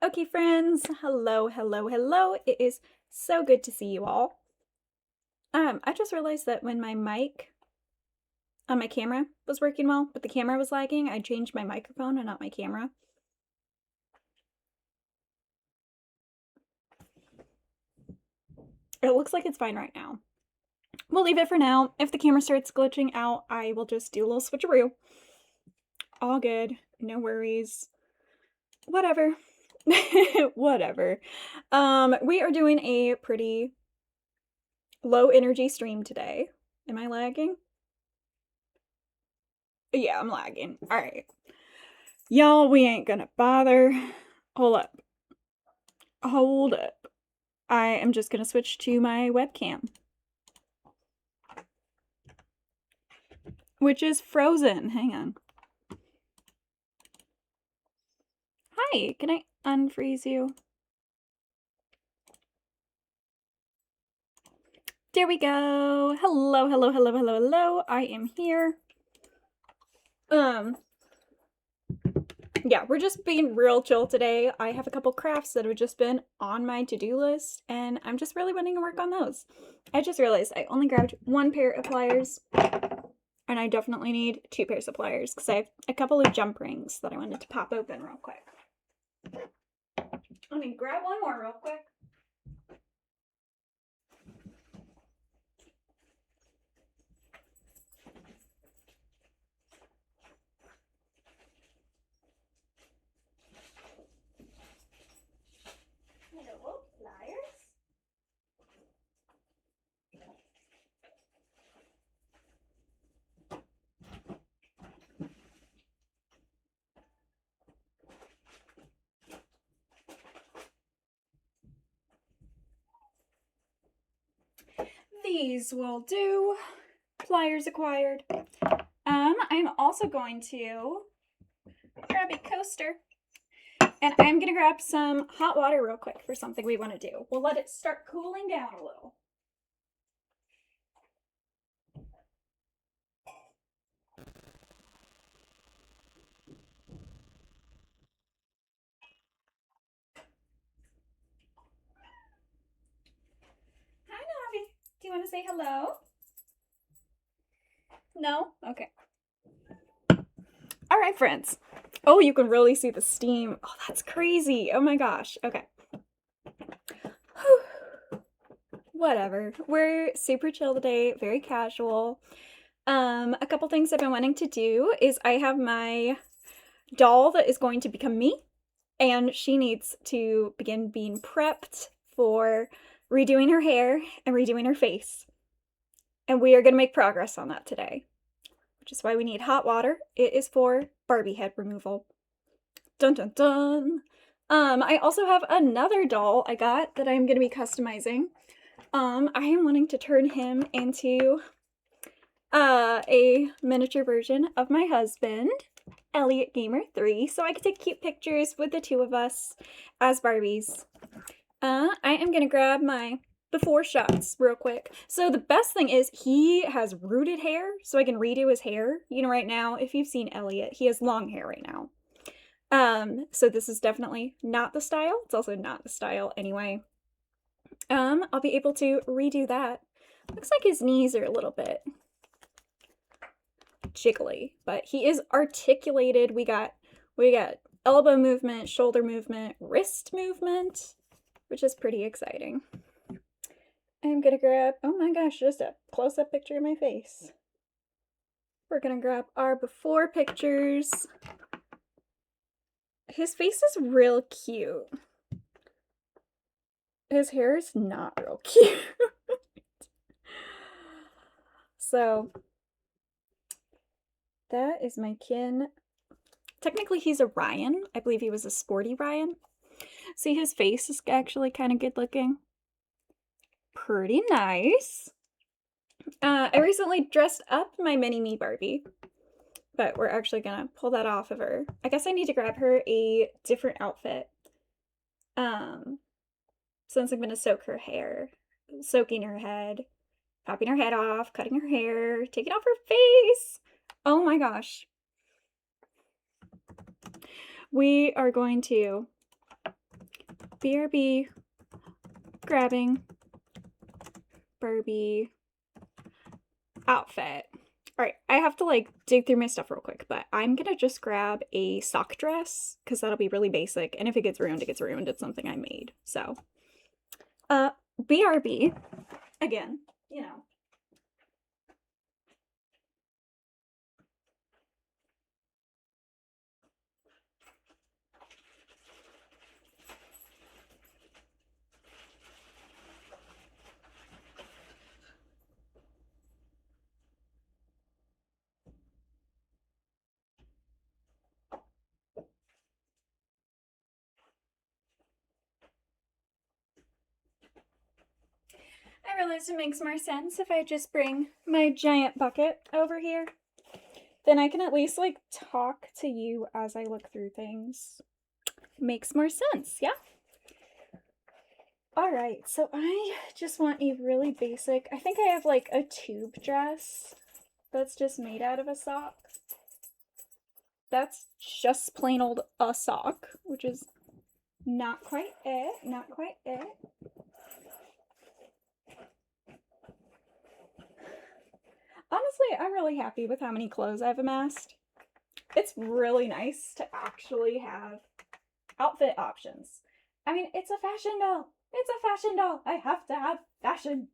Okay, friends, hello, hello, hello. It is so good to see you all. I just realized that when my mic on my camera was working well, but the camera was lagging, I changed my microphone and not my camera. It looks like it's fine right now. We'll leave it for now. If the camera starts glitching out, I will just do a little switcheroo. All good, no worries. Whatever. Whatever. We are doing a pretty low energy stream today. Am I lagging? Yeah, I'm lagging. All right. Y'all, we ain't gonna bother. Hold up. Hold up. I am just gonna switch to my webcam, which is frozen. Hang on. Hi, can I unfreeze you? There we go. Hello, hello, hello, hello, hello. I am here. Yeah, we're just being real chill today. I have a couple crafts that have just been on my to-do list, and I'm just really wanting to work on those. I just realized I only grabbed one pair of pliers, and I definitely need 2 pairs of pliers because I have a couple of jump rings that I wanted to pop open real quick. Let me grab one more real quick. Hello, pliers. These will do. Pliers acquired. I'm also going to grab a coaster. And I'm gonna grab some hot water real quick for something we want to do. We'll let it start cooling down a little. Hi, Navi. Do you want to say hello? No? Okay. All right, friends. Oh, you can really see the steam. Oh, that's crazy. Oh my gosh. Okay. Whew. Whatever. We're super chill today, very casual. A couple things I've been wanting to do is I have my doll that is going to become me, and she needs to begin being prepped for redoing her hair and redoing her face. And we are going to make progress on that today, which is why we need hot water. It is for Barbie head removal. Dun dun dun. I also have another doll I got that I'm going to be customizing. I am wanting to turn him into a miniature version of my husband, Elliot Gamer 3, so I could take cute pictures with the two of us as Barbies. I am gonna grab my before shots real quick. So the best thing is he has rooted hair, so I can redo his hair. You know, right now, if you've seen Elliot, he has long hair right now. So this is definitely not the style. It's also not the style anyway. I'll be able to redo that. Looks like his knees are a little bit jiggly, but he is articulated. We got elbow movement, shoulder movement, wrist movement, which is pretty exciting. I'm gonna grab, oh my gosh, just a close-up picture of my face. We're gonna grab our before pictures. His face is real cute. His hair is not real cute. So, that is my kin. Technically, he's a Ryan. I believe he was a sporty Ryan. See, his face is actually kind of good looking. Pretty nice. I recently dressed up my mini-me Barbie, but we're actually gonna pull that off of her. I guess I need to grab her a different outfit. Since I'm gonna soak her hair, soaking her head, popping her head off, cutting her hair, taking off her face. Oh my gosh. We are going to BRB grabbing Barbie outfit. All right, I have to like dig through my stuff real quick, but I'm gonna just grab a sock dress because that'll be really basic. And if it gets ruined, it gets ruined. It's something I made. So, BRB again, you know. I realize it makes more sense if I just bring my giant bucket over here. Then I can at least like talk to you as I look through things. Makes more sense, yeah? Alright, so I just want a really basic, I think I have like a tube dress that's just made out of a sock. That's just plain old a sock, which is not quite it, not quite it. Honestly, I'm really happy with how many clothes I've amassed. It's really nice to actually have outfit options. I mean, it's a fashion doll. It's a fashion doll. I have to have fashion.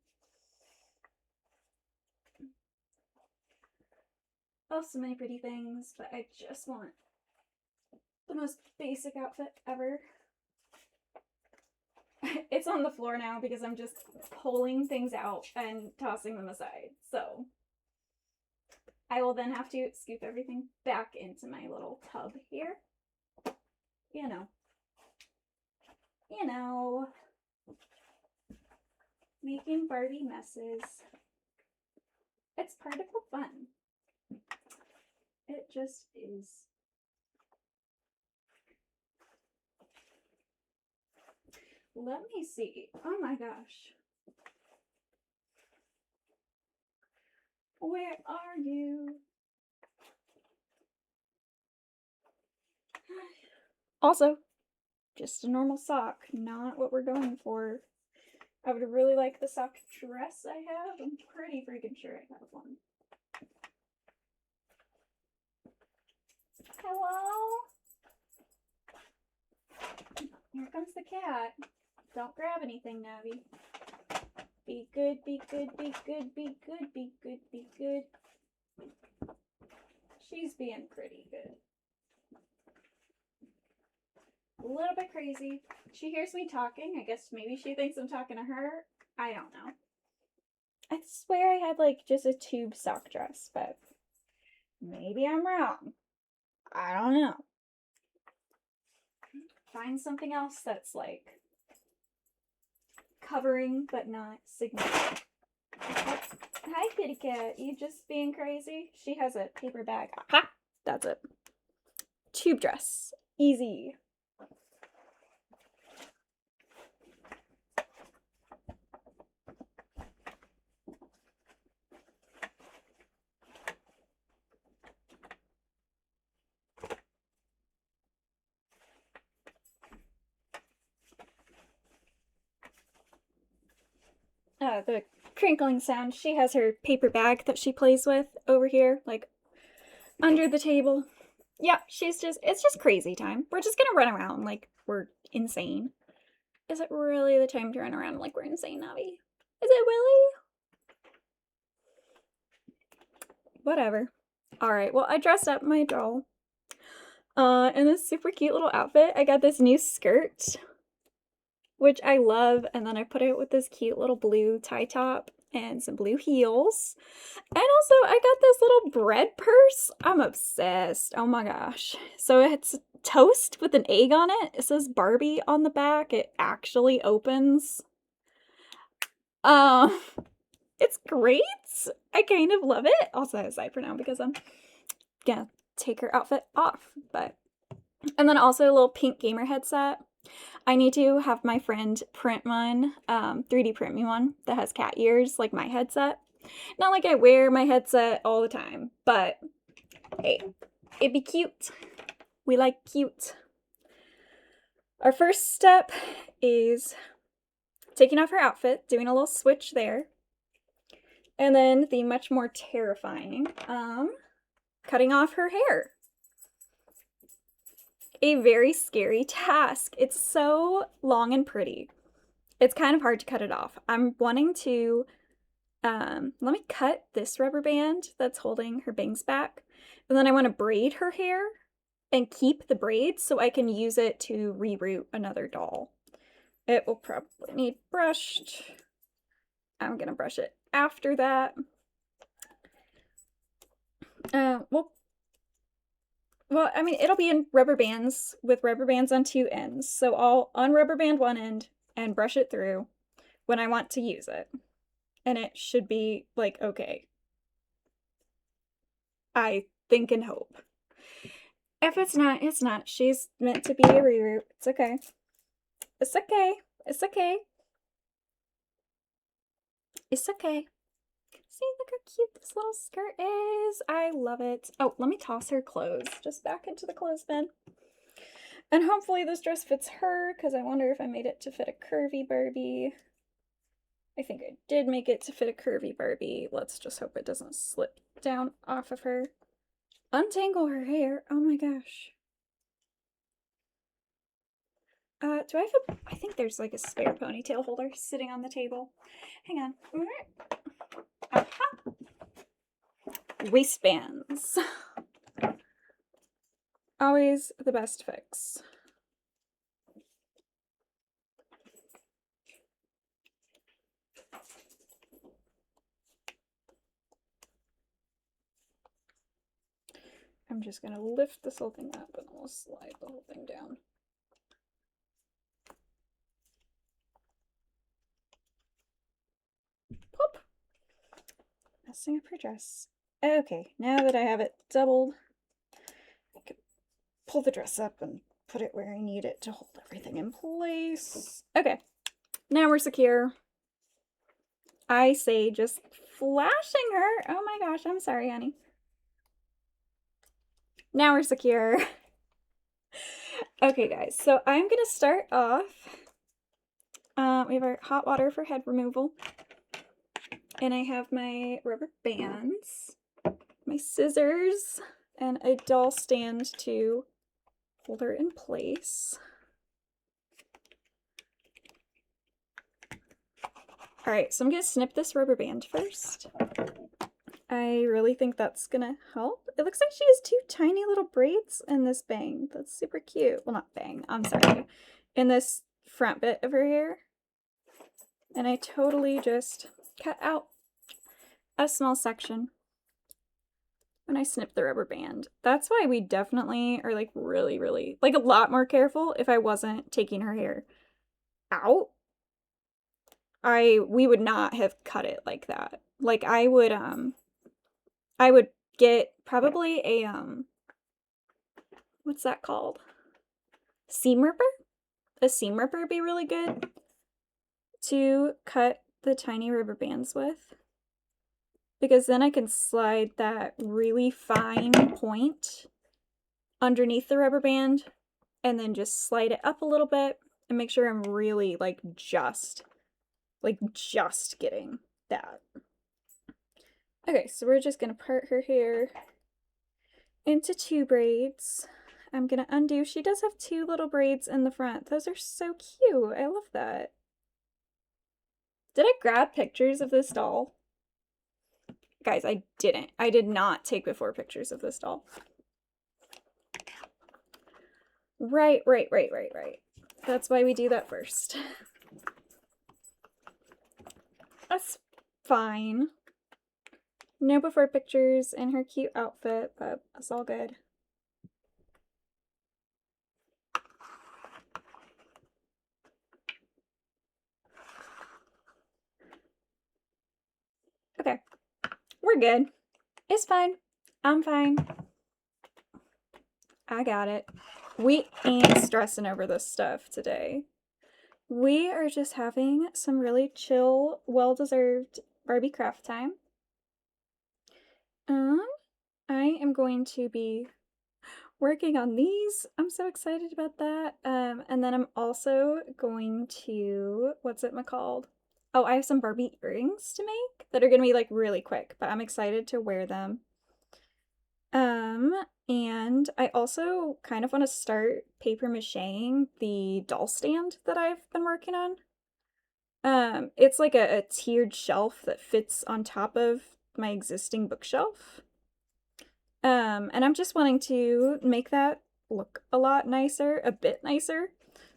Oh, so many pretty things, but I just want the most basic outfit ever. It's on the floor now because I'm just pulling things out and tossing them aside. So I will then have to scoop everything back into my little tub here. You know. Making Barbie messes. It's part of the fun. It just is. Let me see. Oh my gosh. Where are you? Also, just a normal sock, not what we're going for. I would really like the sock dress I have. I'm pretty freaking sure I have one. Hello? Here comes the cat. Don't grab anything, Navi. Be good, be good, be good, be good, be good, be good. She's being pretty good. A little bit crazy. She hears me talking. I guess maybe she thinks I'm talking to her. I don't know. I swear I had like just a tube sock dress, but maybe I'm wrong. I don't know. Find something else that's like covering but not significant. Hi, kitty cat. You just being crazy? She has a paper bag. Aha! That's it. Tube dress. Easy. The crinkling sound. She has her paper bag that she plays with over here, like under the table. Yeah, it's just crazy time. We're just gonna run around like we're insane. Is it really the time to run around like we're insane, Navi? Is it really? Whatever. Alright, well, I dressed up my doll in this super cute little outfit. I got this new skirt, which I love, and then I put it with this cute little blue tie top and some blue heels. And also, I got this little bread purse. I'm obsessed. Oh my gosh. So it's toast with an egg on it. It says Barbie on the back. It actually opens. It's great. I kind of love it. I'll set it aside for now because I'm gonna take her outfit off. And then also a little pink gamer headset. I need to have my friend print one, 3D print me one that has cat ears, like my headset. Not like I wear my headset all the time, but hey, it'd be cute. We like cute. Our first step is taking off her outfit, doing a little switch there. And then the much more terrifying, cutting off her hair. A very scary task. It's so long and pretty. It's kind of hard to cut it off. I'm wanting to, let me cut this rubber band that's holding her bangs back. And then I want to braid her hair and keep the braids so I can use it to reroute another doll. It will probably need brushed. I'm gonna brush it after that. Well, I mean, it'll be in rubber bands with rubber bands on two ends. So I'll unrubber band one end and brush it through when I want to use it. And it should be like, okay. I think and hope. If it's not, it's not. She's meant to be a reroute. It's okay. It's okay. It's okay. It's okay. See, look how cute this little skirt is. I love it. Oh, let me toss her clothes just back into the clothes bin. And hopefully this dress fits her, because I wonder if I made it to fit a curvy Barbie. I think I did make it to fit a curvy Barbie. Let's just hope it doesn't slip down off of her. Untangle her hair. Oh my gosh. Do I have a... I think there's like a spare ponytail holder sitting on the table. Hang on. Aha! Waistbands. Always the best fix. I'm just gonna lift this whole thing up and we'll slide the whole thing down. Pop! Messing up her dress. Okay, now that I have it doubled, I can pull the dress up and put it where I need it to hold everything in place. Okay, now we're secure. I say just flashing her. Oh my gosh, I'm sorry, honey. Now we're secure. Okay, guys, so I'm gonna start off. We have our hot water for head removal. And I have my rubber bands, my scissors, and a doll stand to hold her in place. Alright, so I'm going to snip this rubber band first. I really think that's going to help. It looks like she has two tiny little braids in this bang. That's super cute. Well, not bang, I'm sorry. In this front bit of her hair. And I totally just cut out a small section when I snip the rubber band. That's why we definitely are like really, like a lot more careful if I wasn't taking her hair out. We would not have cut it like that. Like I would get probably a, what's that called? Seam ripper? A seam ripper would be really good to cut the tiny rubber bands with. Because then I can slide that really fine point underneath the rubber band and then just slide it up a little bit and make sure I'm really like just getting that. Okay, so we're just gonna part her hair into two braids. I'm gonna undo. She does have two little braids in the front. Those are so cute. I love that. Did I grab pictures of this doll? Guys, I didn't. I did not take before pictures of this doll. Right. That's why we do that first. That's fine. No before pictures in her cute outfit, but that's all good. Okay. We're good. It's fine. I'm fine. I got it. We ain't stressing over this stuff today. We are just having some really chill, well-deserved Barbie craft time. I am going to be... working on these. I'm so excited about that. And then I'm also going to, what's it called? Oh, I have some Barbie earrings to make that are gonna be like really quick, but I'm excited to wear them. Um, and I also kind of want to start paper macheing the doll stand that I've been working on. It's like a tiered shelf that fits on top of my existing bookshelf. And I'm just wanting to make that look a lot nicer, a bit nicer,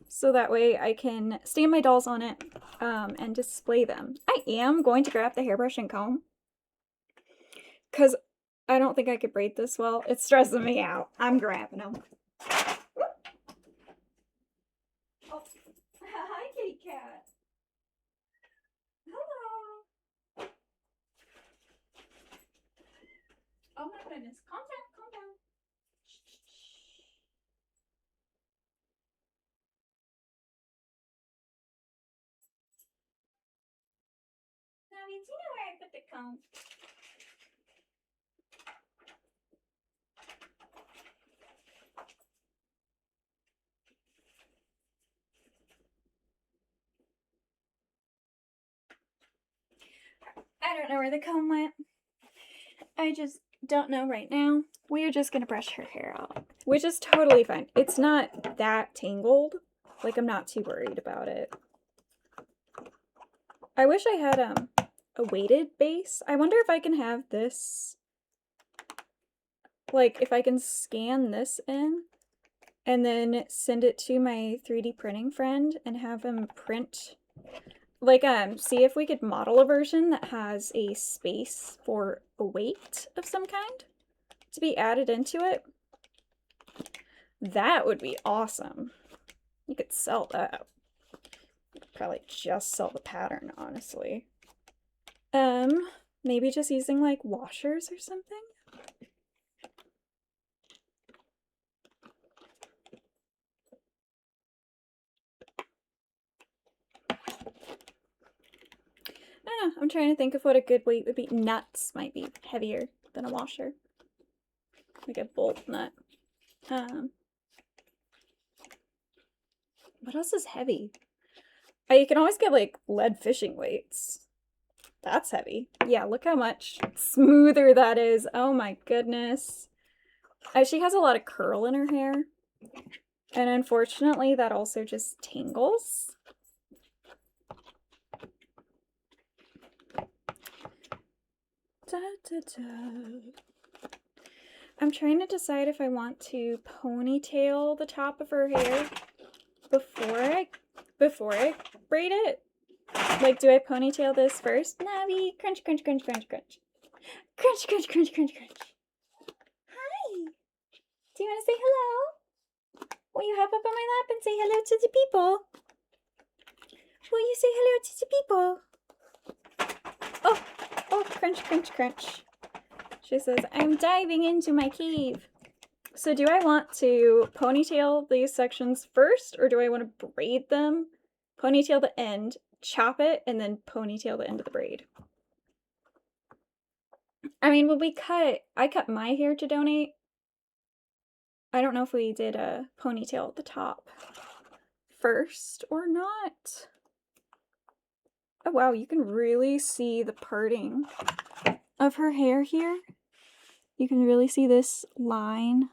so that way I can stand my dolls on it, and display them. I am going to grab the hairbrush and comb, because I don't think I could braid this well. It's stressing me out. I'm grabbing them. Oh, hi, kitty cat. Hello. Oh my goodness. Calm down, calm down. Now, do you know where I put the comb? I don't know where the comb went. I just don't know right now. We are just gonna brush her hair out, which is totally fine. It's not that tangled. Like, I'm not too worried about it. I wish I had a weighted base. I wonder if I can have this, like, if I can scan this in and then send it to my 3D printing friend and have him print, like, see if we could model a version that has a space for a weight of some kind to be added into it. That would be awesome. You could sell that. You could probably just sell the pattern, honestly. Maybe just using like washers or something? I don't know. I'm trying to think of what a good weight would be. Nuts might be heavier than a washer. Like a bolt nut. What else is heavy? Oh, you can always get like lead fishing weights. That's heavy. Yeah, look how much smoother that is. Oh my goodness. She has a lot of curl in her hair. And unfortunately, that also just tangles. Da, da, da. I'm trying to decide if I want to ponytail the top of her hair before I braid it. Like, do I ponytail this first? Navi, crunch, crunch, crunch, crunch, crunch. Crunch, crunch, crunch, crunch, crunch. Hi. Do you want to say hello? Will you hop up on my lap and say hello to the people? Will you say hello to the people? Oh, oh, crunch, crunch, crunch. She says, I'm diving into my cave. So do I want to ponytail these sections first, or do I want to braid them, ponytail the end, chop it, and then ponytail the end of the braid? I mean, when I cut my hair to donate. I don't know if we did a ponytail at the top first or not. Oh wow, you can really see the parting of her hair here. You can really see this line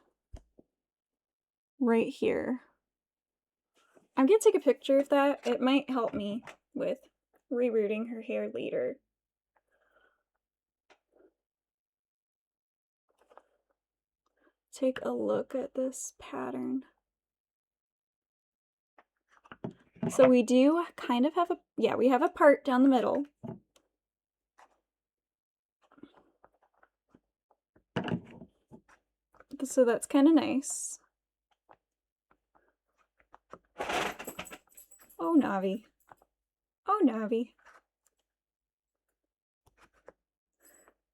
right here. I'm gonna take a picture of that. It might help me with rerouting her hair later. Take a look at this pattern. So we do kind of have we have a part down the middle. So that's kind of nice. Oh, Navi. Oh, Navi.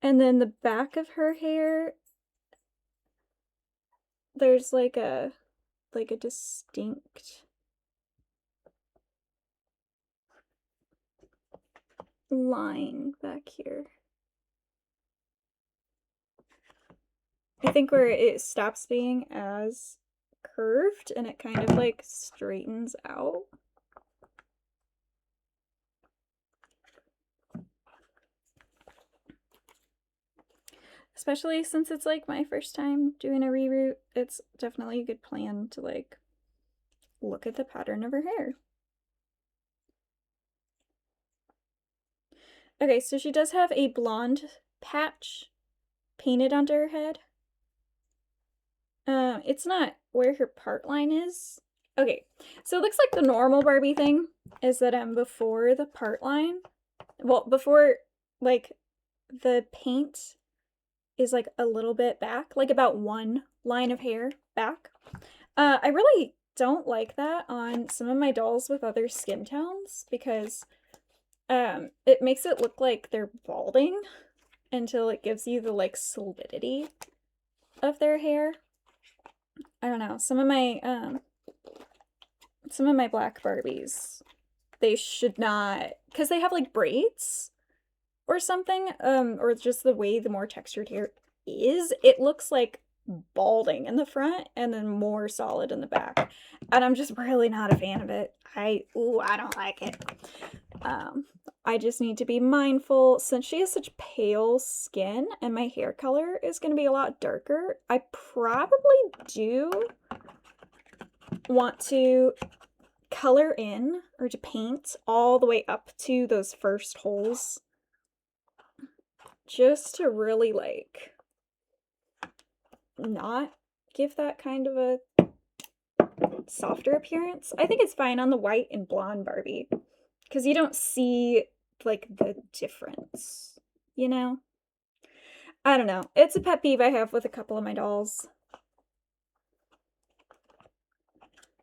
And then the back of her hair, there's like a distinct line back here. I think where it stops being as curved and it kind of like straightens out. Especially since it's like my first time doing a reroot, it's definitely a good plan to like look at the pattern of her hair. Okay, so she does have a blonde patch painted onto her head. It's not where her part line is. Okay, so it looks like the normal Barbie thing is that before the part line, well, before like the paint is like a little bit back, like about one line of hair back. I really don't like that on some of my dolls with other skin tones because it makes it look like they're balding until it gives you the like solidity of their hair. I don't know. Some of my black Barbies, they should not, because they have like braids or something, or just the way the more textured hair is, it looks like balding in the front and then more solid in the back. And I'm just really not a fan of it. I don't like it. I just need to be mindful since she has such pale skin and my hair color is going to be a lot darker. I probably do want to color in or to paint all the way up to those first holes just to really like not give that kind of a softer appearance. I think it's fine on the white and blonde Barbie because you don't see like the difference, you know? I don't know. It's a pet peeve I have with a couple of my dolls.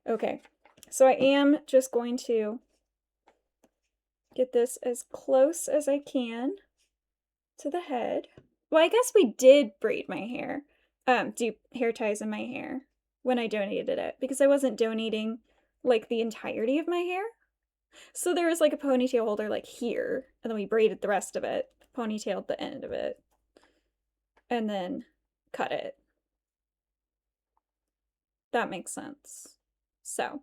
Okay, so I am just going to get this as close as I can to the head. Well, I guess we did braid my hair, do hair ties in my hair when I donated it because I wasn't donating like the entirety of my hair. So there was like a ponytail holder like here, and then we braided the rest of it, ponytailed the end of it, and then cut it. That makes sense. So.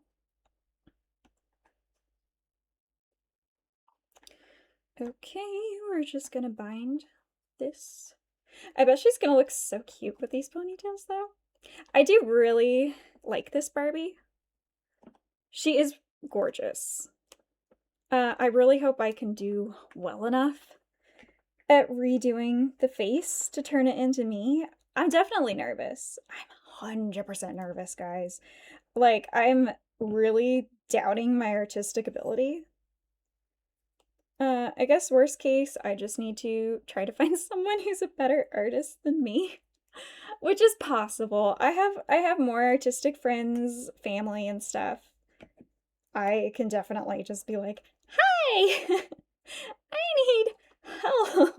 Okay, we're just gonna bind this. I bet she's gonna look so cute with these ponytails though. I do really like this Barbie. She is gorgeous. I really hope I can do well enough at redoing the face to turn it into me. I'm definitely nervous. I'm 100% nervous, guys. Like, I'm really doubting my artistic ability. I guess worst case, I just need to try to find someone who's a better artist than me, which is possible. I have more artistic friends, family and stuff. I can definitely just be like, "Hi, I need help.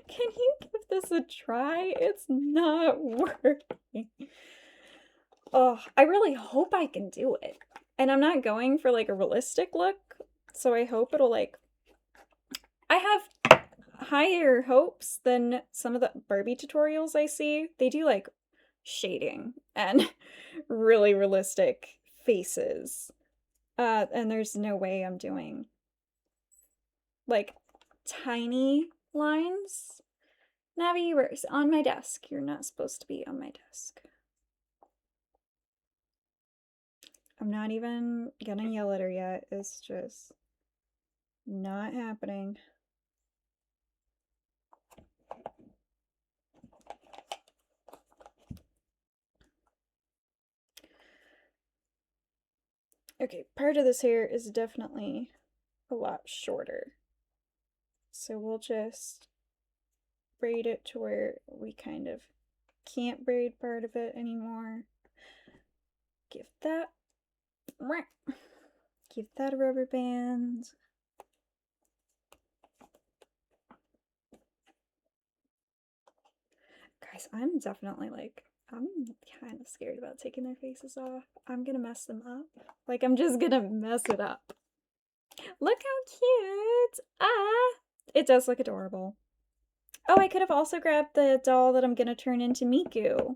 Can you give this a try? It's not working." Oh, I really hope I can do it. And I'm not going for like a realistic look, so I hope it'll like I have higher hopes than some of the Barbie tutorials I see. They do like shading and really realistic faces. And there's no way I'm doing like tiny lines. Navi, you're on my desk. You're not supposed to be on my desk. I'm not even gonna yell at her yet. It's just not happening. Okay, part of this hair is definitely a lot shorter. So we'll just braid it to where we kind of can't braid part of it anymore. Give that a rubber band. Guys, I'm definitely like, I'm kind of scared about taking their faces off. I'm gonna mess them up. Like, I'm just gonna mess it up. Look how cute! Ah! It does look adorable. Oh, I could have also grabbed the doll that I'm gonna turn into Miku.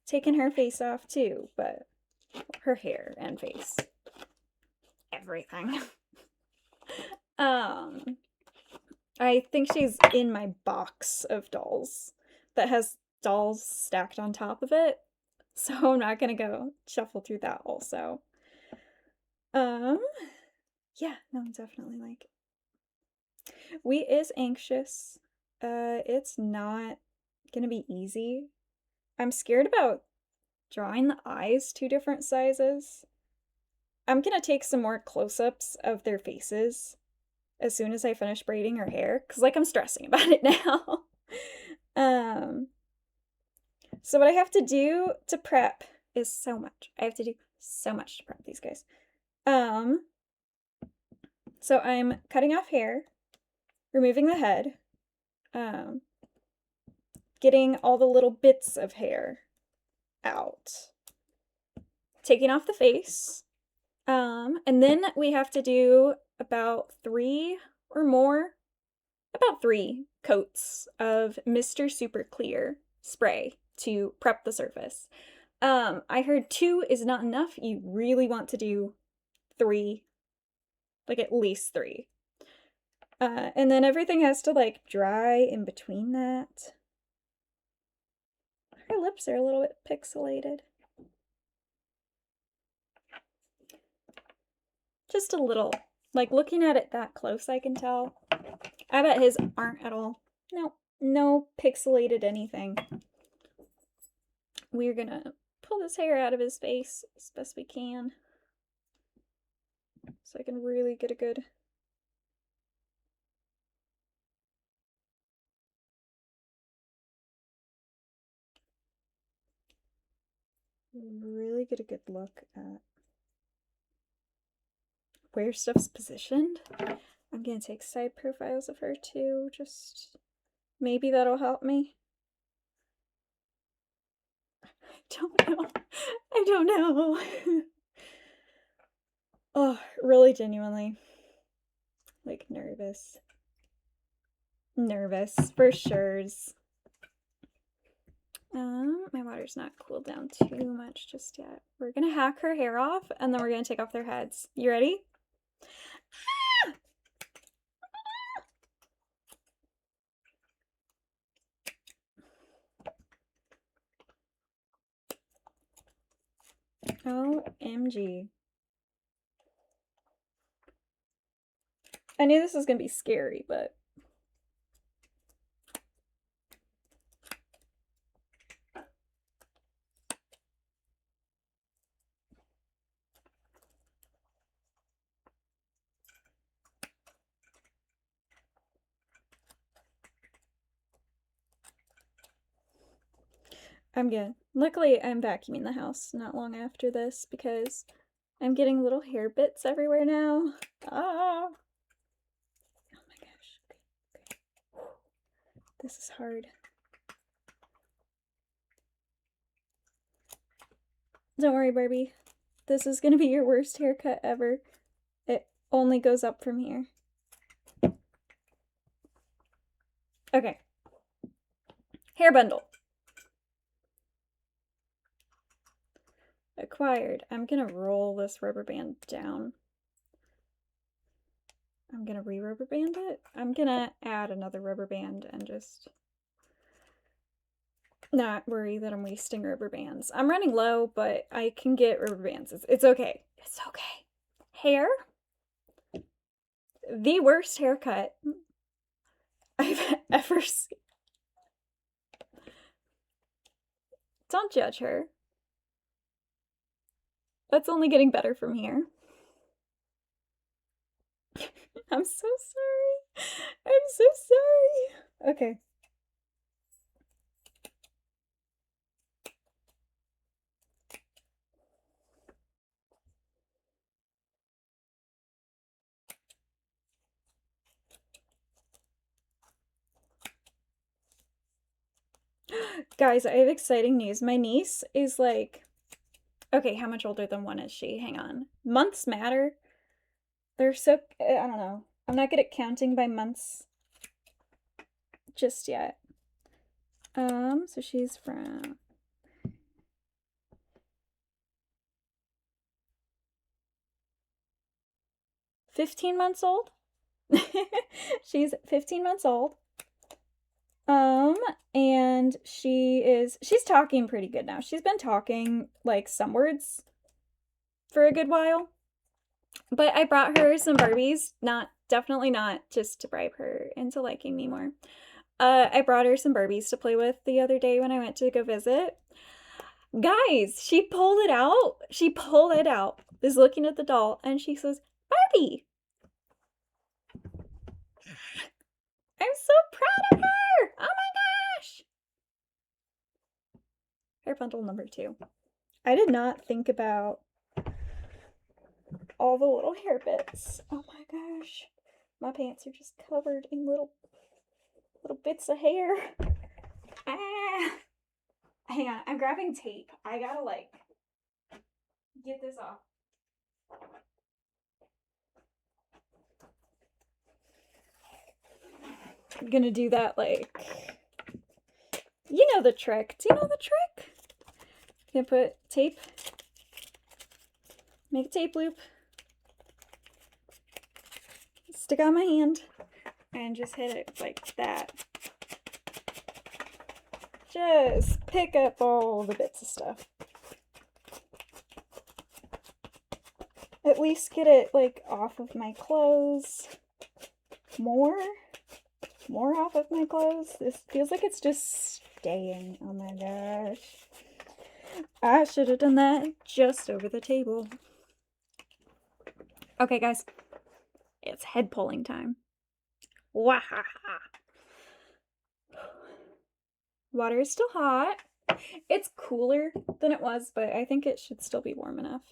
Taken her face off too, but her hair and face. Everything. um, I think she's in my box of dolls that has dolls stacked on top of it. So I'm not gonna go shuffle through that also. Um, yeah, no, definitely like we is anxious. It's not gonna be easy. I'm scared about drawing the eyes two different sizes. I'm gonna take some more close-ups of their faces as soon as I finish braiding her hair, because like I'm stressing about it now. um so what I have to do to prep is so much. I have to do so much to prep these guys. So I'm cutting off hair, removing the head, getting all the little bits of hair out, taking off the face, and then we have to do about three coats of Mr. Super Clear spray to prep the surface. I heard 2 is not enough. You really want to do 3, like at least 3. And then everything has to like dry in between that. Her lips are a little bit pixelated. Just a little. Like looking at it that close, I can tell. I bet his aren't at all. No pixelated anything. We're gonna pull this hair out of his face as best we can, so I can really get a good look at where stuff's positioned. I'm gonna take side profiles of her too, just maybe that'll help me. I don't know. Oh, really genuinely like nervous for sure's. My water's not cooled down too much just yet. We're gonna hack her hair off and then we're gonna take off their heads. You ready? OMG. I knew this was gonna be scary, but I'm good. Luckily, I'm vacuuming the house not long after this because I'm getting little hair bits everywhere now. Ah! Oh my gosh. Okay. This is hard. Don't worry, Barbie. This is gonna be your worst haircut ever. It only goes up from here. Okay. Hair bundle. Acquired. I'm gonna roll this rubber band down. I'm gonna re-rubber band it. I'm gonna add another rubber band and just not worry that I'm wasting rubber bands. I'm running low, but I can get rubber bands. It's okay. It's okay. Hair? The worst haircut I've ever seen. Don't judge her. That's only getting better from here. I'm so sorry. I'm so sorry. Okay. Guys, I have exciting news. My niece is like, okay, how much older than 1 is she? Hang on. Months matter. They're so, I don't know. I'm not good at counting by months. just yet. So she's from 15 months old. She's 15 months old. And she's talking pretty good now. She's been talking like some words for a good while. But I brought her some Barbies, definitely not just to bribe her into liking me more. I brought her some Barbies to play with the other day when I went to go visit. Guys, she pulled it out. She pulled it out. Was looking at the doll and she says, "Barbie." I'm so proud of her. Oh my gosh. Hair bundle number 2. I did not think about all the little hair bits. Oh my gosh. My pants are just covered in little bits of hair. Ah. Hang on, I'm grabbing tape. I gotta like get this off. I'm gonna do that like, you know the trick. Do you know the trick? I'm gonna put tape, make a tape loop, stick on my hand, and just hit it like that. Just pick up all the bits of stuff. At least get it like off of my clothes. More off of my clothes. This feels like it's just staying. Oh my gosh. I should have done that just over the table. Okay, guys. It's head pulling time. Wahaha. Water is still hot. It's cooler than it was, but I think it should still be warm enough.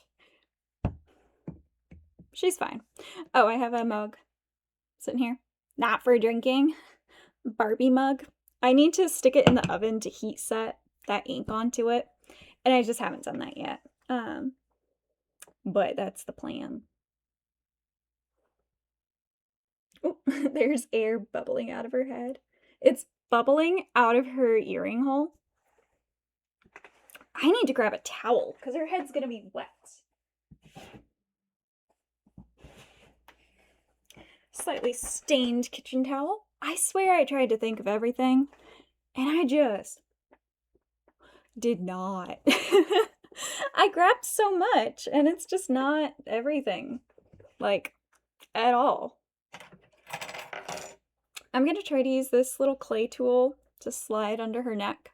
She's fine. Oh, I have a mug sitting here. Not for drinking. Barbie mug. I need to stick it in the oven to heat set that ink onto it. And I just haven't done that yet. But that's the plan. Oh, there's air bubbling out of her head. It's bubbling out of her earring hole. I need to grab a towel because her head's gonna be wet. Slightly stained kitchen towel. I swear I tried to think of everything, and I just did not. I grabbed so much, and it's just not everything, like, at all. I'm gonna try to use this little clay tool to slide under her neck,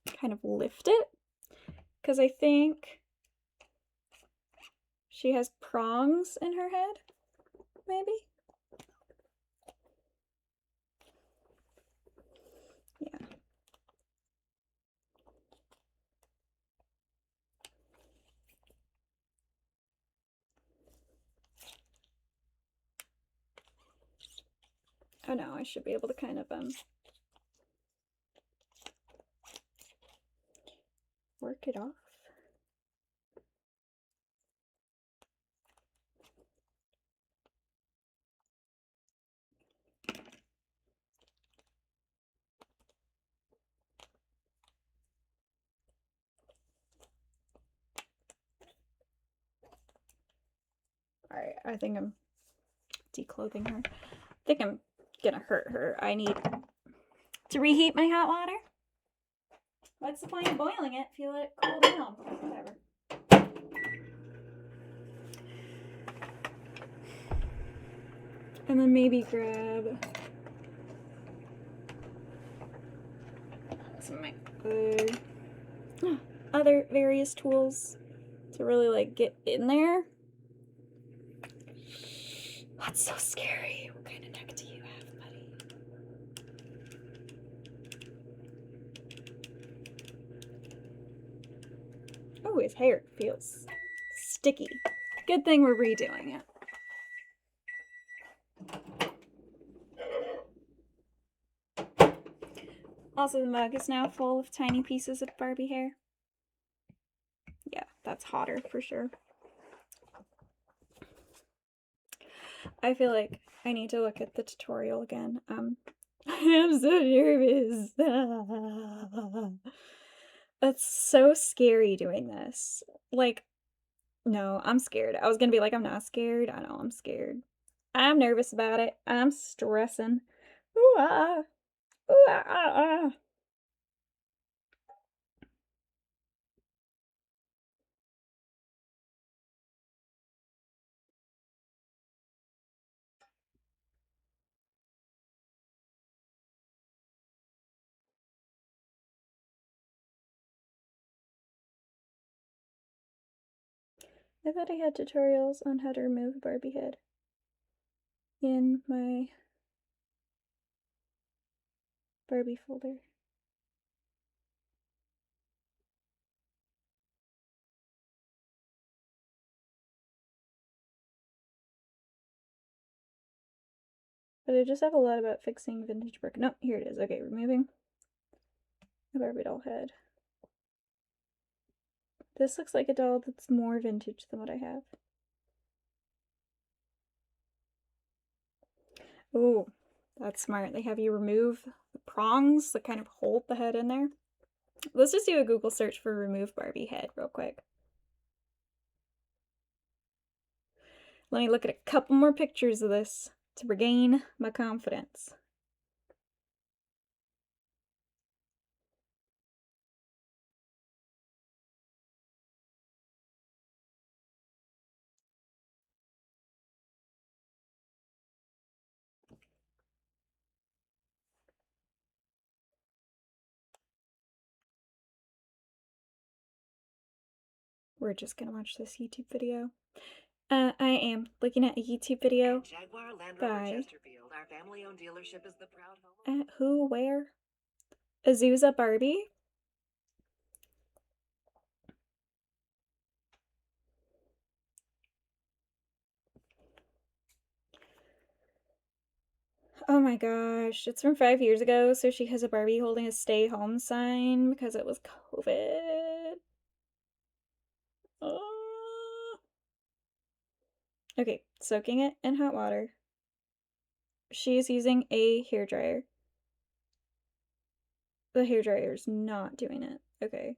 kind of lift it, because I think she has prongs in her head, maybe? Yeah. Oh no, I should be able to kind of work it off. Alright, I think I'm declothing her. I think I'm gonna hurt her. I need to reheat my hot water. What's the point of boiling it if you let it cool down? Whatever. And then maybe grab some of my other various tools to really like get in there. That's so scary. What kind of neck do you have, buddy? Oh, his hair feels sticky. Good thing we're redoing it. Also, the mug is now full of tiny pieces of Barbie hair. Yeah, that's hotter for sure. I feel like I need to look at the tutorial again. I'm so nervous. That's so scary doing this. Like, no, I'm scared. I was gonna be like, I'm not scared. I know I'm scared. I'm nervous about it. I'm stressing. Ooh ah. Ooh ah ah ah. I thought I had tutorials on how to remove a Barbie head in my Barbie folder. But I just have a lot about fixing vintage brick. No, here it is. Okay, removing a Barbie doll head. This looks like a doll that's more vintage than what I have. Oh, that's smart. They have you remove the prongs that kind of hold the head in there. Let's just do a Google search for remove Barbie head real quick. Let me look at a couple more pictures of this to regain my confidence. We're just gonna watch this YouTube video. I am looking at a YouTube video by Our family-owned dealership is the proud home. who, where? Azusa Barbie. Oh my gosh, it's from 5 years ago, so she has a Barbie holding a stay home sign because it was COVID. Oh. Okay, soaking it in hot water. She is using a hairdryer. The hairdryer is not doing it. Okay.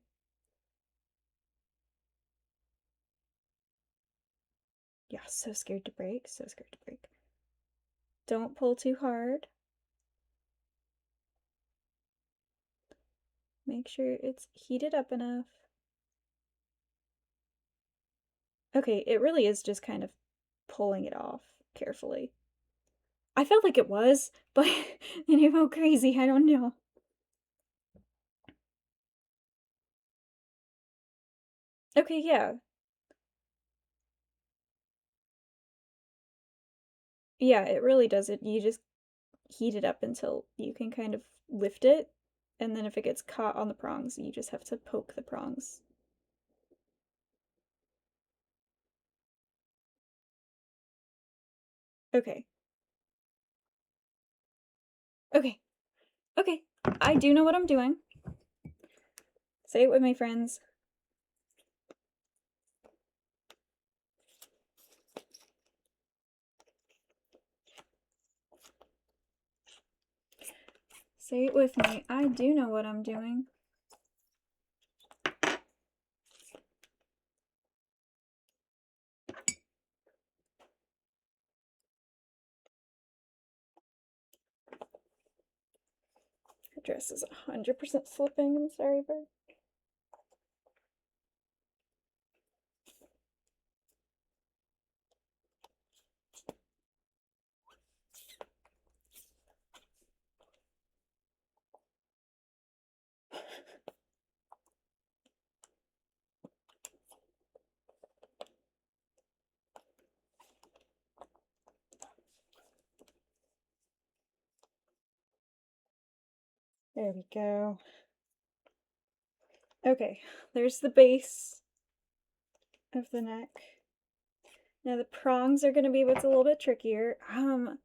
Yeah, so scared to break. So scared to break. Don't pull too hard. Make sure it's heated up enough. Okay, it really is just kind of pulling it off carefully. I felt like it was, but then it felt crazy. I don't know. Okay, yeah. Yeah, it really does it. You just heat it up until you can kind of lift it, and then if it gets caught on the prongs, you just have to poke the prongs. Okay. Okay. Okay. I do know what I'm doing. Say it with me, friends. Say it with me. I do know what I'm doing. The dress is 100% slipping. I'm sorry, bird. There we go. Okay, there's the base of the neck. Now the prongs are going to be what's a little bit trickier. I'm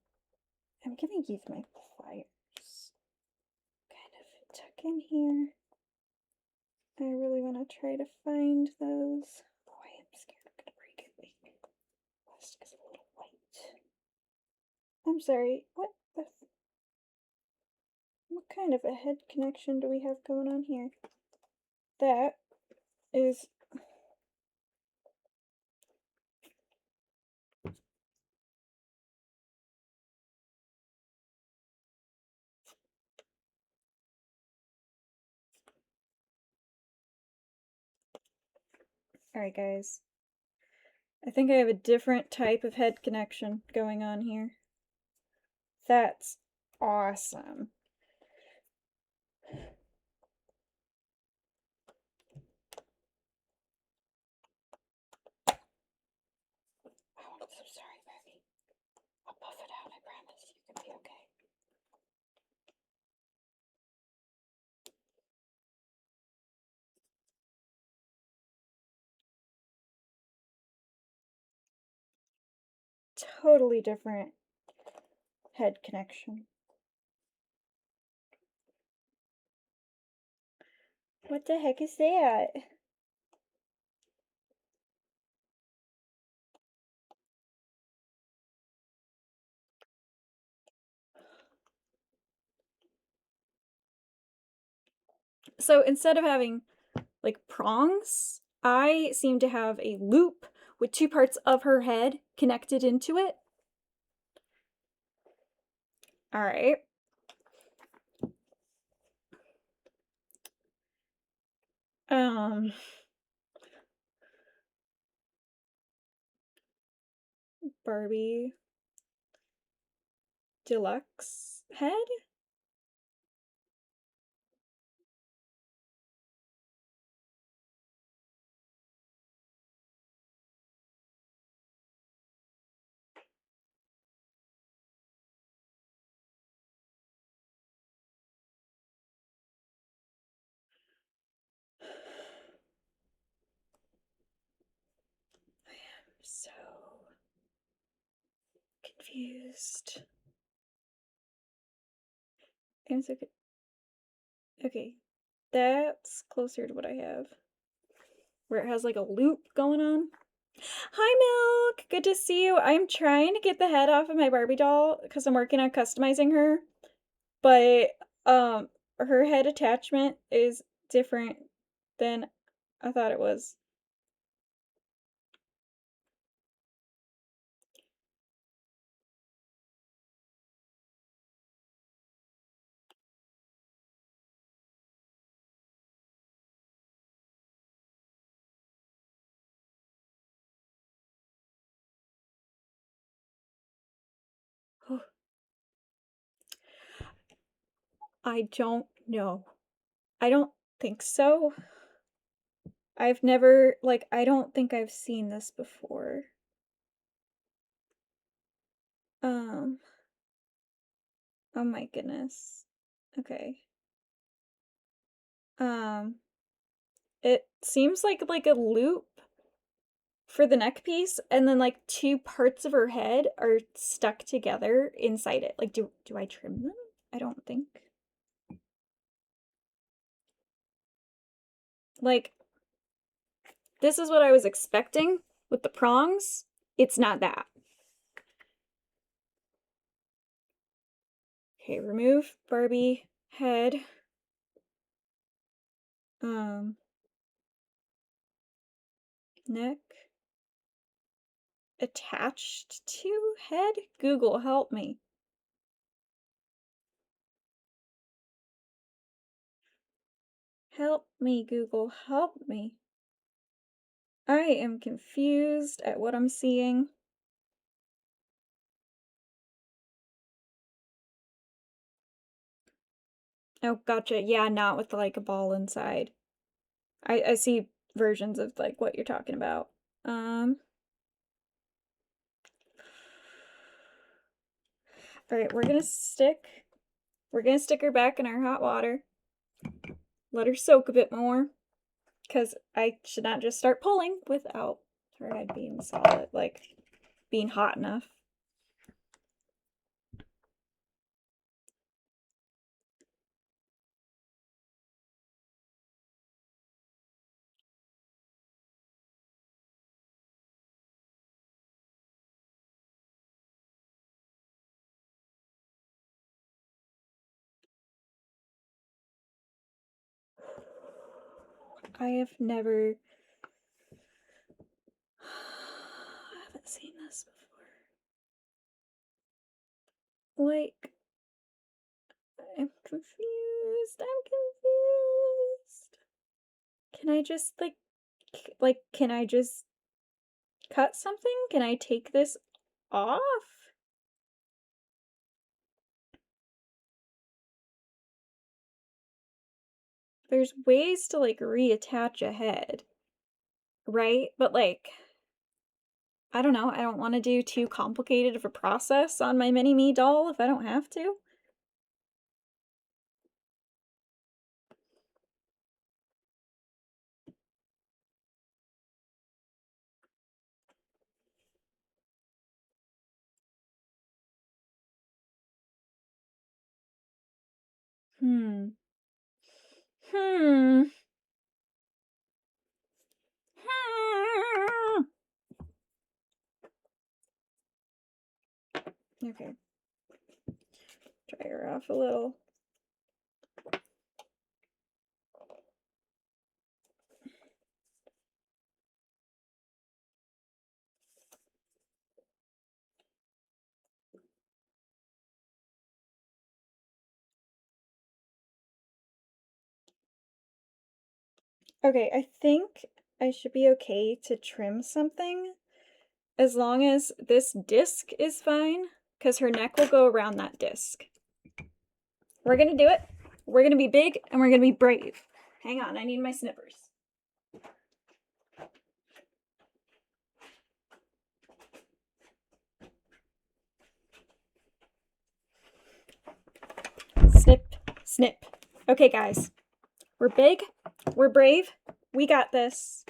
going to use my pliers. Kind of tuck in here. I really want to try to find those. Oh, I am scared I'm going to break it. Wait. Plastic is a little white. I'm sorry. What the? kind of a head connection do we have going on here? That is... Alright, guys. I think I have a different type of head connection going on here. That's awesome. Oh, I'm so sorry, Barbie. I'll buff it out, I promise. You're gonna be okay. Totally different head connection. What the heck is that? So instead of having like prongs, I seem to have a loop with two parts of her head connected into it. All right. Barbie deluxe head. I am so confused. I'm so good. Okay, that's closer to what I have. Where it has like a loop going on. Hi, Milk! Good to see you. I'm trying to get the head off of my Barbie doll because I'm working on customizing her. But, her head attachment is different than I thought it was. I don't know. I don't think so. I've never, like, I don't think I've seen this before. Um, oh my goodness. Okay. Um, it seems like a loop for the neck piece, and then like two parts of her head are stuck together inside it. Like, do I trim them? I don't think. Like, this is what I was expecting with the prongs. It's not that. Okay, remove Barbie head. Um, neck attached to head. Google, help me. Help me, Google, help me. I am confused at what I'm seeing. Oh, gotcha. Yeah, not with like a ball inside. I see versions of like what you're talking about. All right, we're gonna stick her back in our hot water. Let her soak a bit more, because I should not just start pulling without her head being solid, like being hot enough. I have never... I haven't seen this before. Like, I'm confused. I'm confused. Can I just, can I just cut something? Can I take this off? There's ways to, like, reattach a head, right? But, like, I don't know. I don't want to do too complicated of a process on my mini-me doll if I don't have to. Hmm. Hmm. Hmm. Okay. Dry her off a little. Okay, I think I should be okay to trim something as long as this disc is fine, because her neck will go around that disc. We're gonna do it. We're gonna be big and we're gonna be brave. Hang on, I need my snippers. Snip, snip. Okay, guys. We're big. We're brave. We got this.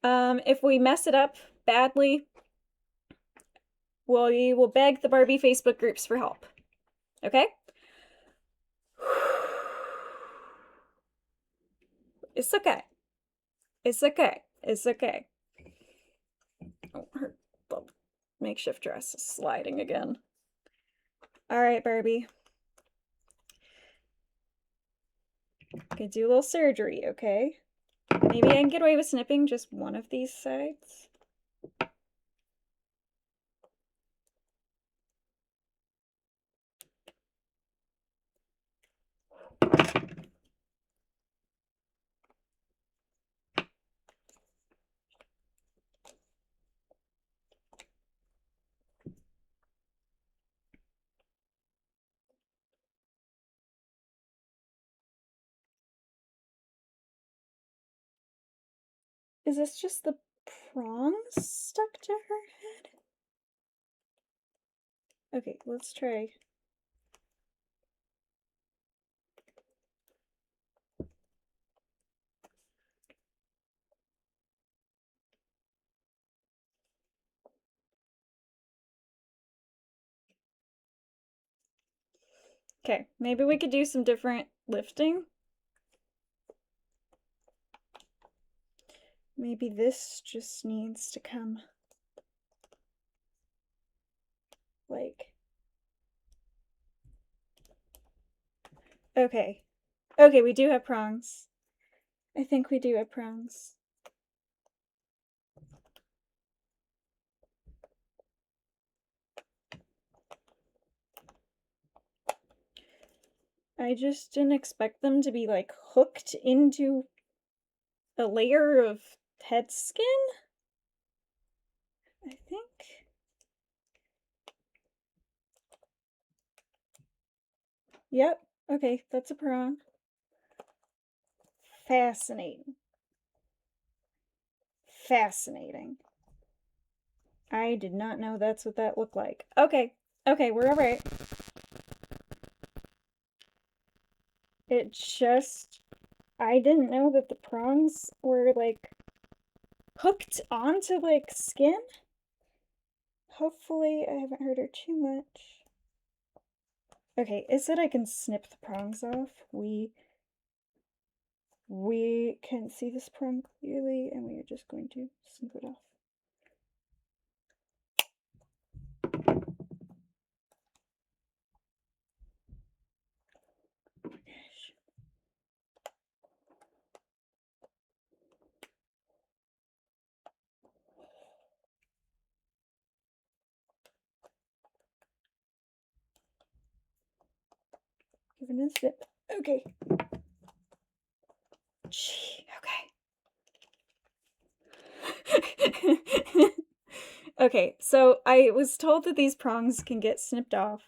If we mess it up badly, we will beg the Barbie Facebook groups for help. Okay? It's okay. It's okay. It's okay. Oh, her makeshift dress is sliding again. All right, Barbie. Gonna do a little surgery, okay? Maybe I can get away with snipping just one of these sides. Is this just the prongs stuck to her head? Okay, let's try. Okay, maybe we could do some different lifting. Maybe this just needs to come like... Okay. Okay, we do have prongs. I think we do have prongs. I just didn't expect them to be like hooked into a layer of head skin. I think. Yep. Okay, that's a prong. Fascinating. Fascinating. I did not know that's what that looked like. Okay. Okay, we're alright. It just... I didn't know that the prongs were like hooked onto like skin. Hopefully I haven't hurt her too much. Okay, is that I can snip the prongs off? We can see this prong clearly and we are just going to snip it off. gonna snip. Okay. Gee, okay. Okay, so I was told that these prongs can get snipped off.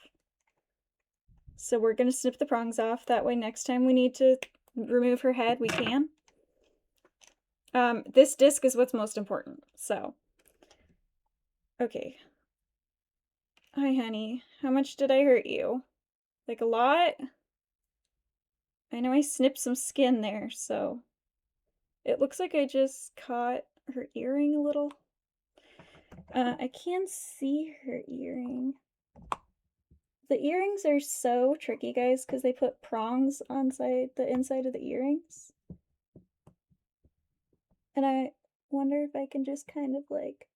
So we're gonna snip the prongs off. That way next time we need to remove her head, we can. This disc is what's most important, so. Okay. Hi, honey. How much did I hurt you? Like a lot? I know I snipped some skin there, so. It looks like I just caught her earring a little. I can see her earring. The earrings are so tricky, guys, because they put prongs on the inside of the earrings. And I wonder if I can just kind of like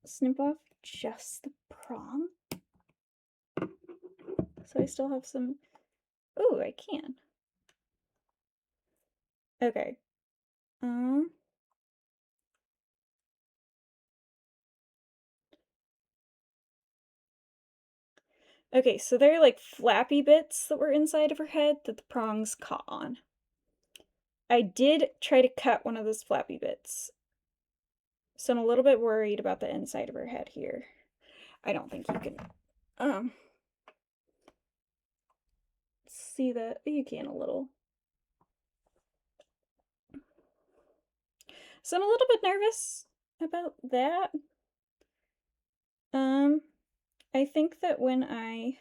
snip off just the prong. So I still have some. Ooh, I can. Okay. Okay, so there are like flappy bits that were inside of her head that the prongs caught on. I did try to cut one of those flappy bits. So I'm a little bit worried about the inside of her head here. I don't think you can see that. You can a little. So I'm a little bit nervous about that. I think that when I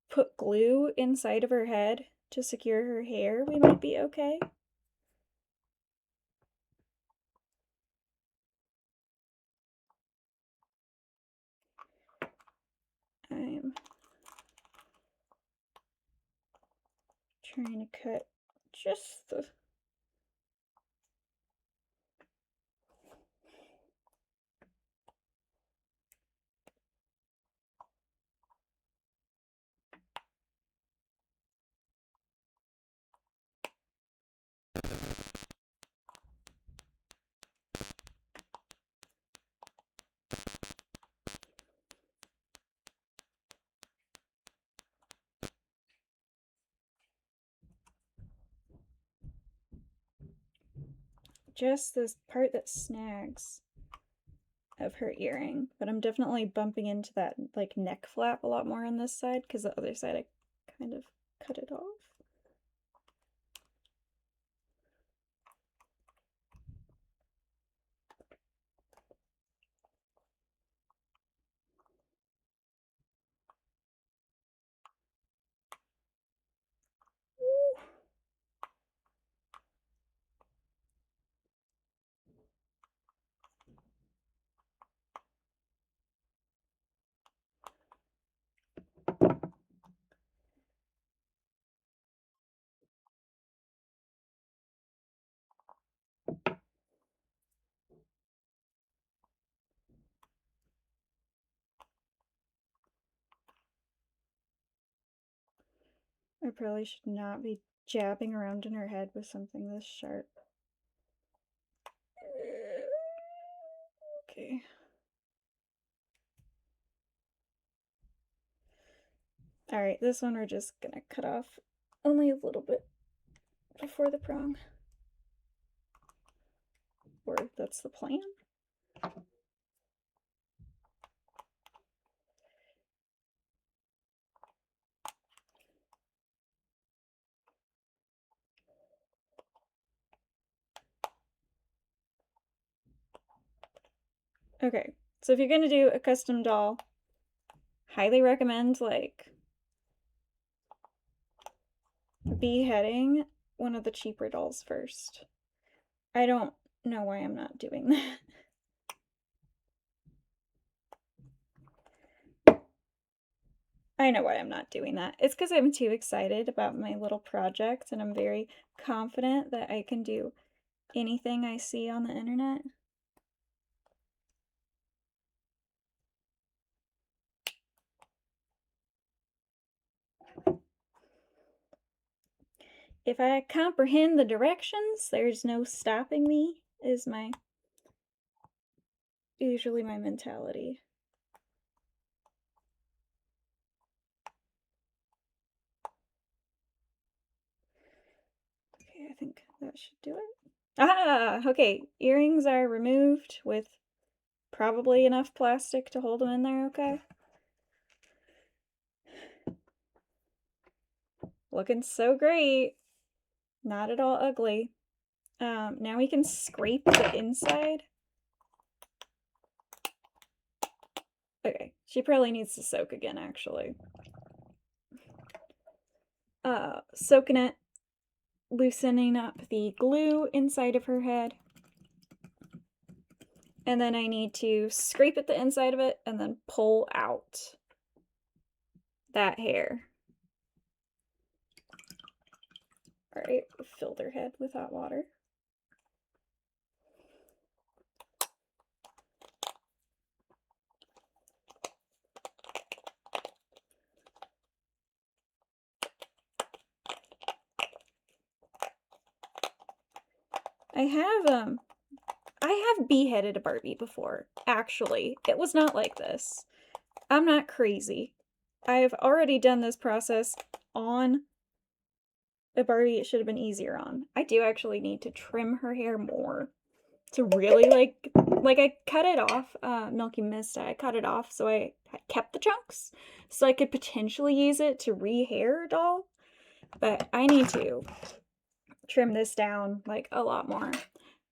put glue inside of her head to secure her hair, we might be okay. I'm trying to cut just the. Just this part that snags of her earring, but I'm definitely bumping into that like neck flap a lot more on this side because the other side I kind of cut it off. I probably should not be jabbing around in her head with something this sharp. Okay. Alright, this one we're just gonna cut off only a little bit before the prong. Or that's the plan. Okay, so if you're gonna do a custom doll, highly recommend like beheading one of the cheaper dolls first. I don't know why I'm not doing that. I know why I'm not doing that. It's because I'm too excited about my little project and I'm very confident that I can do anything I see on the internet. If I comprehend the directions, there's no stopping me, is usually my mentality. That should do it. Ah, okay. Earrings are removed with probably enough plastic to hold them in there, okay? Looking so great. Not at all ugly. Now we can scrape the inside. Okay, she probably needs to soak again, actually. Soaking it, loosening up the glue inside of her head. And then I need to scrape at the inside of it and then pull out that hair. Alright, fill their head with hot water. I have beheaded a Barbie before, actually. It was not like this. I'm not crazy. I've already done this process on a Barbie it should have been easier on. I do actually need to trim her hair more to really like I cut it off, Milky Mist, I cut it off so I kept the chunks so I could potentially use it to re-hair a doll, but I need to trim this down like a lot more.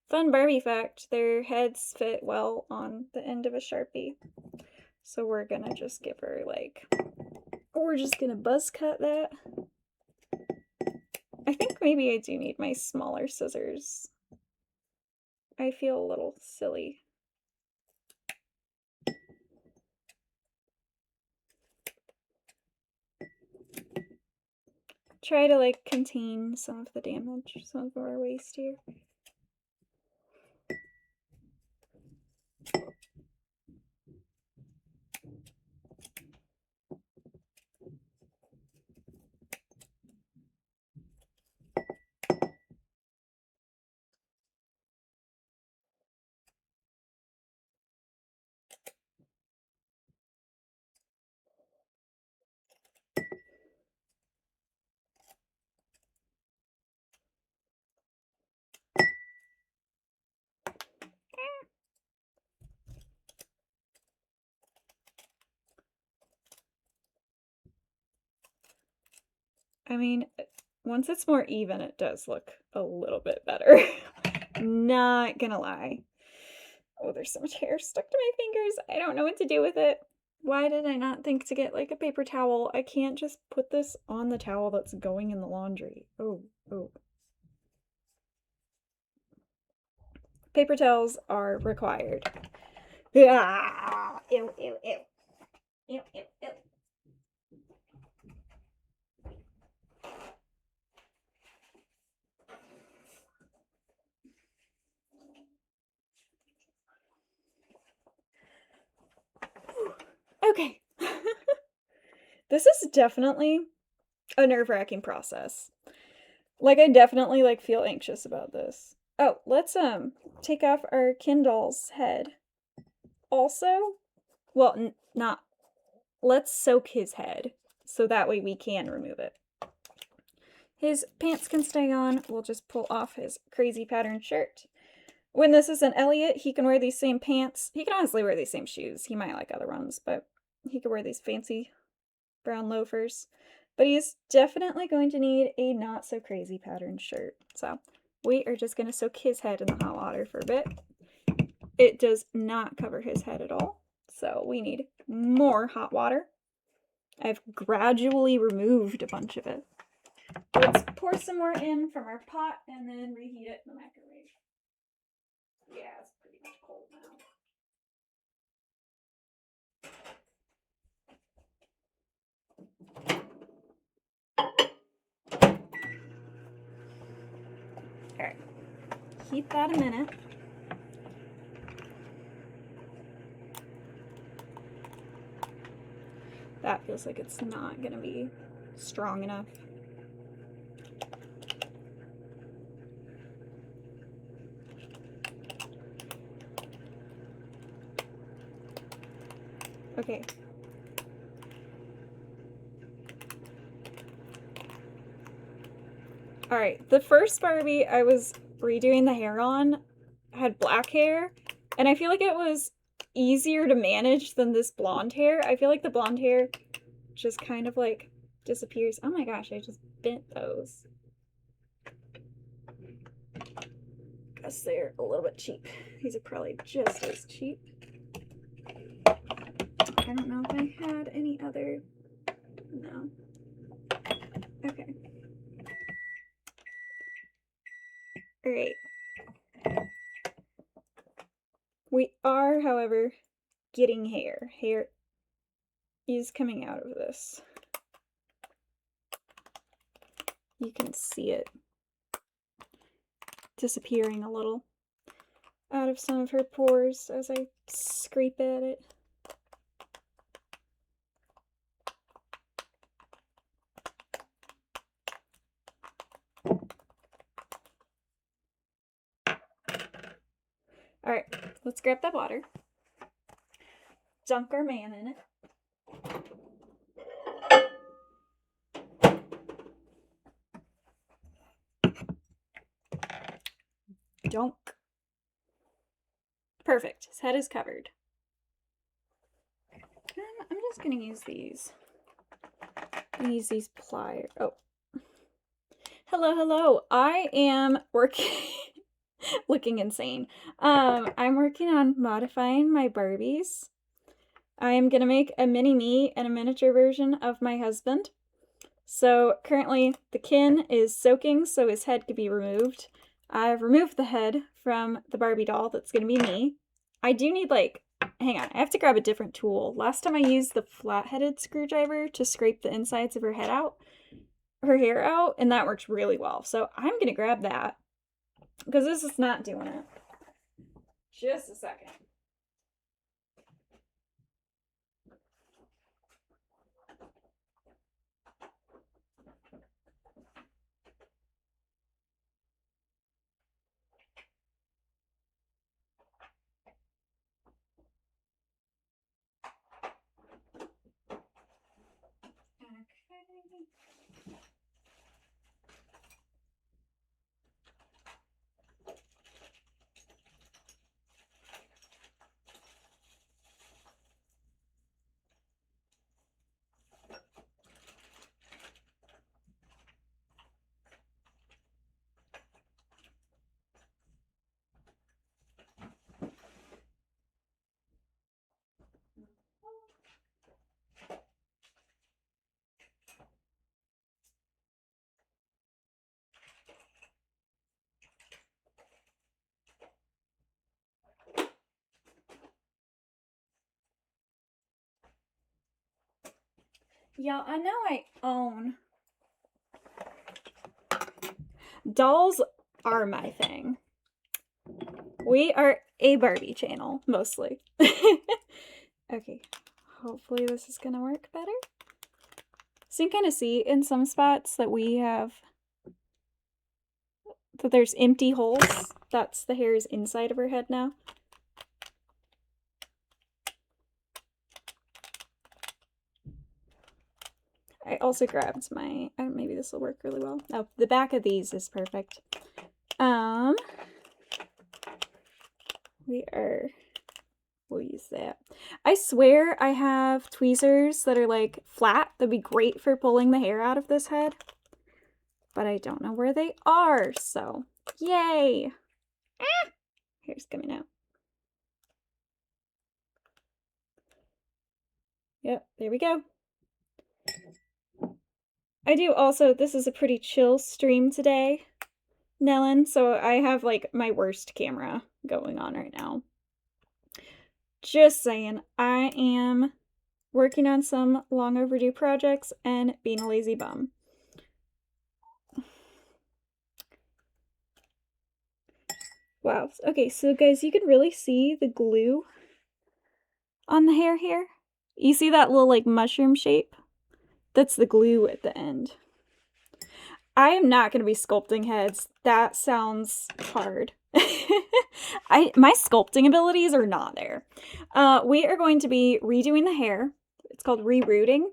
Fun Barbie fact, their heads fit well on the end of a Sharpie. So we're gonna just give her we're just gonna buzz cut that. I think maybe I do need my smaller scissors. I feel a little silly. Try to contain some of the damage, some of our waste here. I mean, once it's more even, it does look a little bit better. Not gonna lie. Oh, there's so much hair stuck to my fingers. I don't know what to do with it. Why did I not think to get a paper towel? I can't just put this on the towel that's going in the laundry. Oh. Paper towels are required. Ah, ew. Okay. This is definitely a nerve-wracking process. I definitely feel anxious about this. Oh, let's take off our Kindle's head. Also, well, not. Let's soak his head so that way we can remove it. His pants can stay on. We'll just pull off his crazy patterned shirt. When this is an Elliot, he can wear these same pants. He can honestly wear these same shoes. He might like other ones, but he could wear these fancy brown loafers. But he's definitely going to need a not so crazy patterned shirt. So we are just going to soak his head in the hot water for a bit. It does not cover his head at all. So we need more hot water. I've gradually removed a bunch of it. Let's pour some more in from our pot and then reheat it in the microwave. Yeah, it's pretty much cold now. Alright, heat that a minute. That feels like it's not gonna be strong enough. Okay. Alright, the first Barbie I was redoing the hair on had black hair, and I feel like it was easier to manage than this blonde hair. I feel like the blonde hair just kind of like disappears. Oh my gosh, I just bent those. Guess they're a little bit cheap. These are probably just as cheap. I don't know if I had any other. No. Okay. Alright. We are, however, getting hair. Hair is coming out of this. You can see it disappearing a little out of some of her pores as I scrape at it. Alright, let's grab that water. Dunk our man in it. Dunk. Perfect. His head is covered. I'm just gonna use these. Use these pliers. Oh. Hello, hello. I am working looking insane. I'm working on modifying my Barbies. I am gonna make a mini me and a miniature version of my husband. So currently the kin is soaking so his head could be removed. I've removed the head from the Barbie doll that's gonna be me. I do need hang on, I have to grab a different tool. Last time I used the flat-headed screwdriver to scrape the insides of her hair out, and that works really well. So I'm gonna grab that because this is not doing it. Just a second. Y'all, I know I own dolls are my thing. We are a Barbie channel, mostly. Okay, hopefully this is gonna work better. So you can kind of see in some spots that there's empty holes. That's the hairs inside of her head now. I also grabbed my, maybe this will work really well. Oh, the back of these is perfect. We'll use that. I swear I have tweezers that are like flat. That'd be great for pulling the hair out of this head. But I don't know where they are, so yay! Ah! Hair's coming out. Yep, there we go. I do also, this is a pretty chill stream today, Nellen, so I have like my worst camera going on right now. Just saying, I am working on some long overdue projects and being a lazy bum. Wow, okay, so guys, you can really see the glue on the hair here. You see that little like mushroom shape? That's the glue at the end. I am not going to be sculpting heads. That sounds hard. My sculpting abilities are not there. We are going to be redoing the hair. It's called rerooting.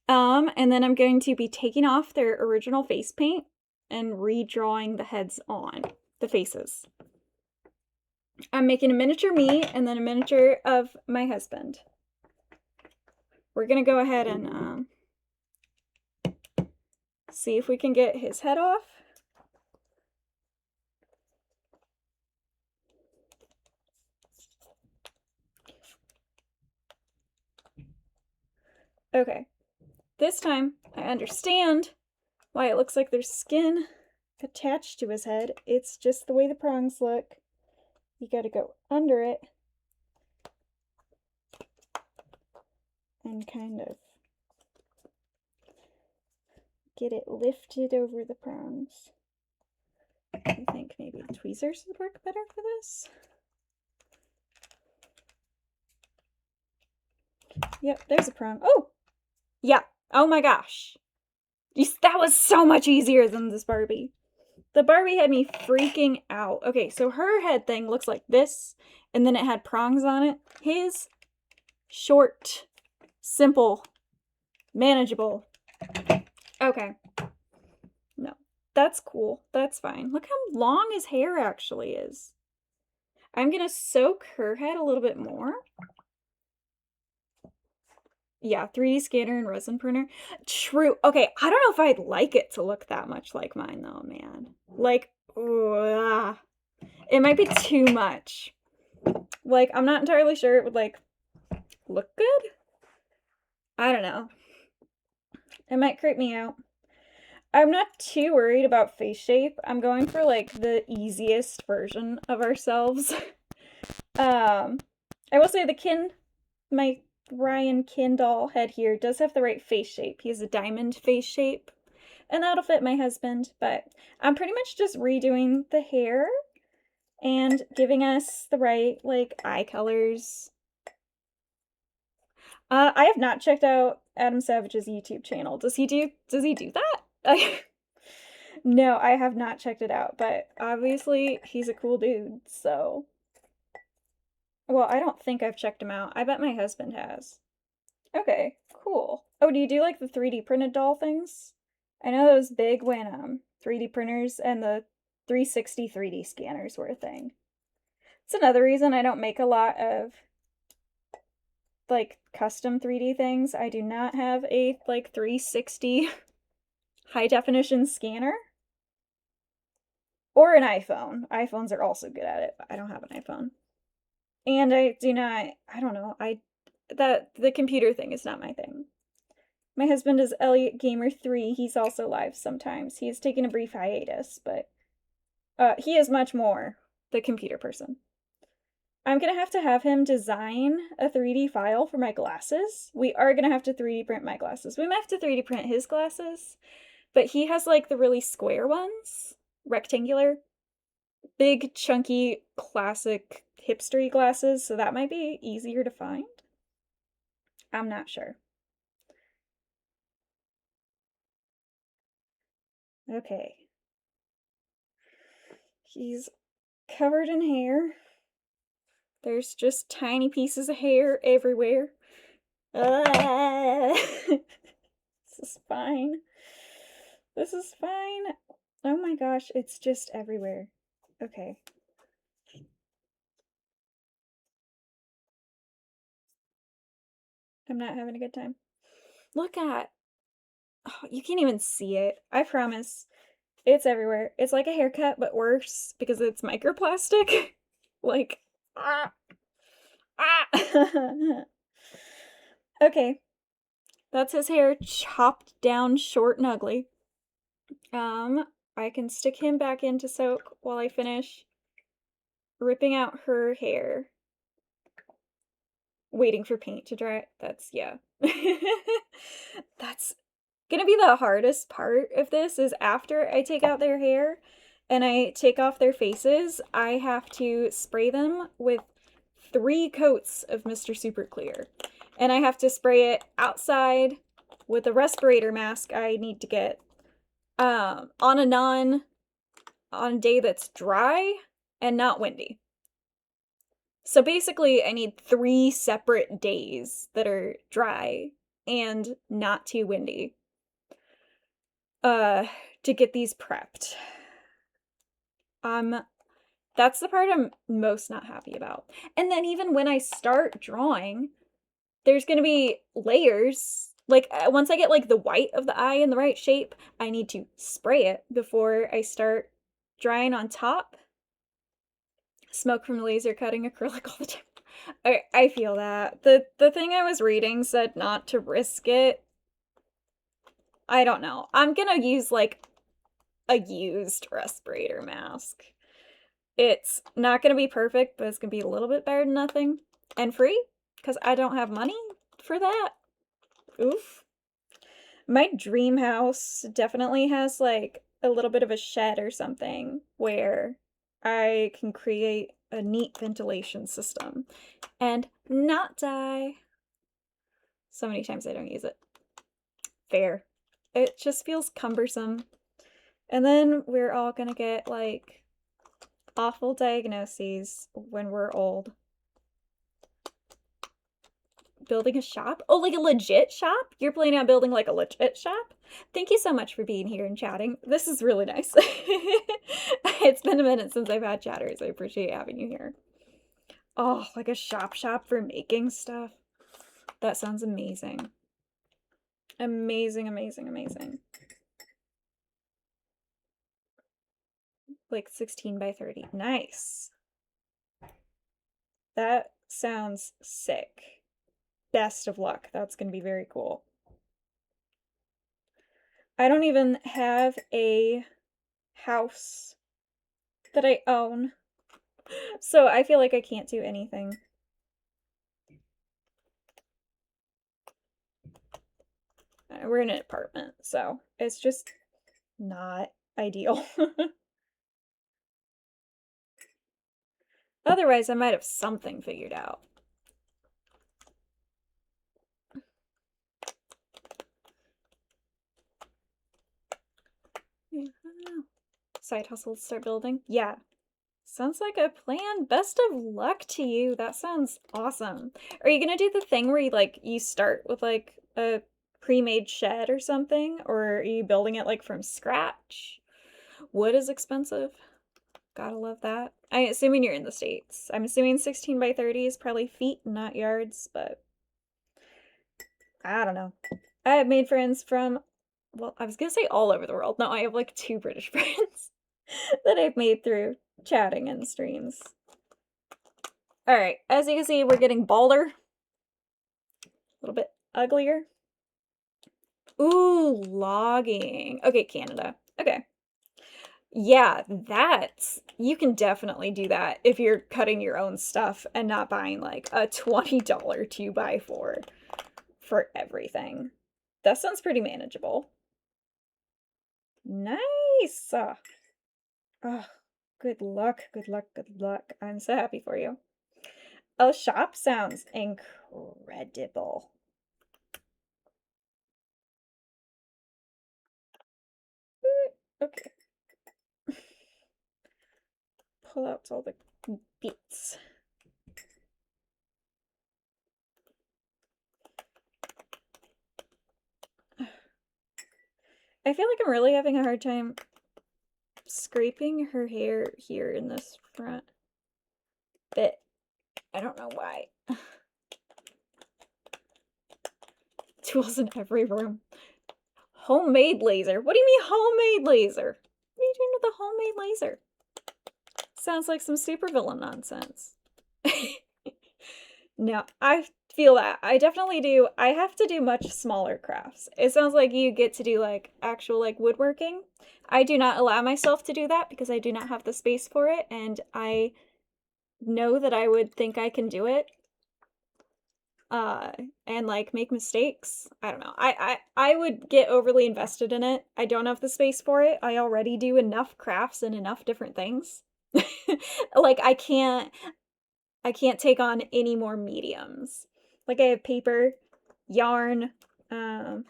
And then I'm going to be taking off their original face paint and redrawing the heads on, the faces. I'm making a miniature me and then a miniature of my husband. We're gonna go ahead and see if we can get his head off. Okay, this time I understand why it looks like there's skin attached to his head. It's just the way the prongs look. You gotta go under it and kind of get it lifted over the prongs. I think maybe tweezers would work better for this. Yep, there's a prong. Oh! Yeah. Oh my gosh. That was so much easier than this Barbie. The Barbie had me freaking out. Okay, so her head thing looks like this, and then it had prongs on it. His short, simple, manageable. Okay. No, that's cool. That's fine. Look how long his hair actually is. I'm gonna soak her head a little bit more. Yeah, 3D scanner and resin printer. True. Okay, I don't know if I'd like it to look that much like mine, though, man. Like, ugh. It might be too much. Like, I'm not entirely sure it would, like, look good. I don't know. It might creep me out. I'm not too worried about face shape. I'm going for, like, the easiest version of ourselves. I will say my Ryan Kindle head here does have the right face shape. He has a diamond face shape, and that'll fit my husband, but I'm pretty much just redoing the hair and giving us the right, like, eye colors. I have not checked out Adam Savage's YouTube channel. Does he do that? No, I have not checked it out, but obviously he's a cool dude, so. Well, I don't think I've checked him out. I bet my husband has. Okay, cool. Oh, do you do like the 3D printed doll things? I know that was big when 3D printers and the 360 3D scanners were a thing. It's another reason I don't make a lot of like custom 3D things. I do not have a like 360 high definition scanner or an iPhone. iPhones are also good at it, but I don't have an iPhone. And I don't know, the computer thing is not my thing. My husband is Elliot Gamer 3. He's also live sometimes. He has taken a brief hiatus, but he is much more the computer person. I'm gonna have to have him design a 3D file for my glasses. We are gonna have to 3D print my glasses. We might have to 3D print his glasses, but he has like the really square ones, rectangular, big, chunky, classic hipstery glasses, so that might be easier to find. I'm not sure. Okay. He's covered in hair. There's just tiny pieces of hair everywhere. This is fine. This is fine. Oh my gosh, it's just everywhere. Okay. I'm not having a good time. Look at. Oh, you can't even see it. I promise. It's everywhere. It's like a haircut, but worse because it's microplastic. Like, ah. Ah. Okay. That's his hair chopped down short and ugly. I can stick him back into soak while I finish ripping out her hair. Waiting for paint to dry. Yeah. That's gonna be the hardest part of this is after I take out their hair and I take off their faces, I have to spray them with 3 coats of Mr. Super Clear. And I have to spray it outside with a respirator mask I need to get on a day that's dry and not windy. So basically, I need 3 separate days that are dry and not too windy to get these prepped. That's the part I'm most not happy about. And then even when I start drawing, there's gonna be layers. Like, once I get, like, the white of the eye in the right shape, I need to spray it before I start drawing on top. Smoke from laser cutting acrylic all the time. I feel that. The thing I was reading said not to risk it. I don't know. I'm gonna use, like, a used respirator mask. It's not gonna be perfect, but it's gonna be a little bit better than nothing. And free, because I don't have money for that. Oof. My dream house definitely has, like, a little bit of a shed or something where I can create a neat ventilation system and not die. So many times I don't use it. Fair. It just feels cumbersome. And then we're all gonna get, like, awful diagnoses when we're old. Building a shop? Oh, like a legit shop? You're planning on building, like, a legit shop? Thank you so much for being here and chatting. This is really nice. It's been a minute since I've had chatters. I appreciate having you here. Oh, like a shop for making stuff. That sounds amazing. Amazing, amazing, amazing. Like 16 by 30. Nice. That sounds sick. Best of luck. That's going to be very cool. I don't even have a house that I own, so I feel like I can't do anything. We're in an apartment, so it's just not ideal. Otherwise, I might have something figured out. Yeah, I don't know. Side hustles start building? Yeah. Sounds like a plan. Best of luck to you. That sounds awesome. Are you gonna do the thing where you start with like a pre-made shed or something? Or are you building it like from scratch? Wood is expensive. Gotta love that. I'm assuming you're in the States. I'm assuming 16 by 30 is probably feet, not yards, but I don't know. I have made friends from, well, I was gonna say all over the world. No, I have like 2 British friends that I've made through chatting and streams. Alright, as you can see, we're getting balder. A little bit uglier. Ooh, logging. Okay, Canada. Okay. Yeah, you can definitely do that if you're cutting your own stuff and not buying like a $20 2x4 for everything. That sounds pretty manageable. Nice. Oh, good luck, good luck, good luck. I'm so happy for you. A shop sounds incredible. Okay. Pull out all the bits. I feel like I'm really having a hard time scraping her hair here in this front bit. I don't know why. Tools in every room. Homemade laser. What do you mean homemade laser? What are you doing with a homemade laser? Sounds like some supervillain nonsense. No, I feel that. I definitely do. I have to do much smaller crafts. It sounds like you get to do like actual like woodworking. I do not allow myself to do that because I do not have the space for it, and I know that I would think I can do it. And like make mistakes. I don't know. I would get overly invested in it. I don't have the space for it. I already do enough crafts and enough different things. Like I can't take on any more mediums. Like I have paper, yarn, I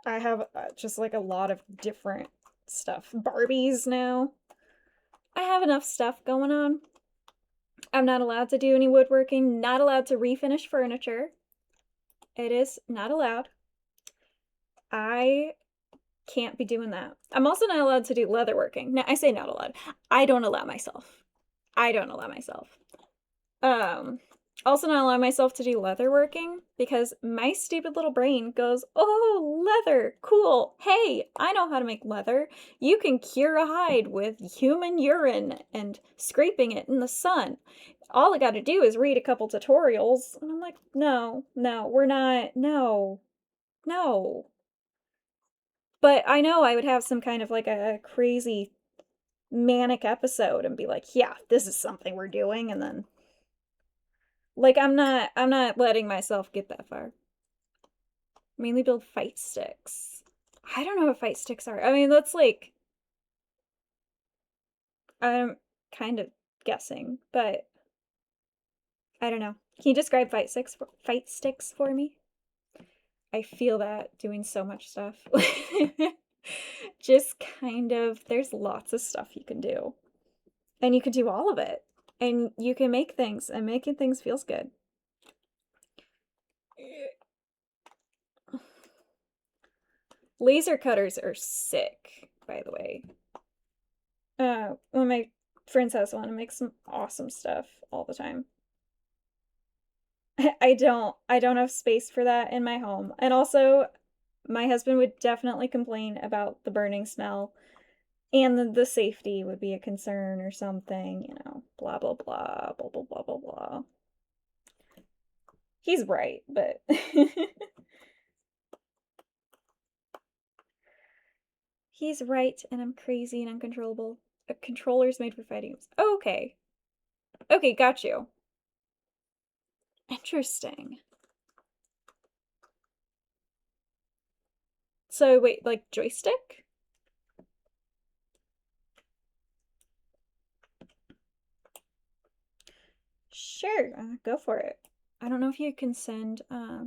have just like a lot of different stuff. Barbies now. I have enough stuff going on. I'm not allowed to do any woodworking, not allowed to refinish furniture. It is not allowed. I Can't be doing that. I'm also not allowed to do leatherworking. Now, I say not allowed. I don't allow myself. I don't allow myself. Um, Also not allow myself to do leatherworking because my stupid little brain goes, oh, leather, cool. Hey, I know how to make leather. You can cure a hide with human urine and scraping it in the sun. All I gotta do is read a couple tutorials. And I'm like, no, no, we're not, no, no. But I know I would have some kind of like a crazy manic episode and be like, yeah, this is something we're doing. And then like I'm not letting myself get that far. Mainly build fight sticks. I don't know what fight sticks are. I mean, that's like I'm kind of guessing, but I don't know. Can you describe fight sticks for me? I feel that doing so much stuff. Just kind of there's lots of stuff you can do. And you can do all of it. And you can make things, and making things feels good. Laser cutters are sick, by the way. One of my friends has one and makes some awesome stuff all the time. I don't have space for that in my home. And also my husband would definitely complain about the burning smell and the safety would be a concern or something, blah blah blah, blah blah blah blah blah. He's right, but he's right and I'm crazy and uncontrollable. A controller's made for fighting games. Oh, okay. Okay, got you. Interesting. So wait, like joystick? Sure, go for it. I don't know if you can send, I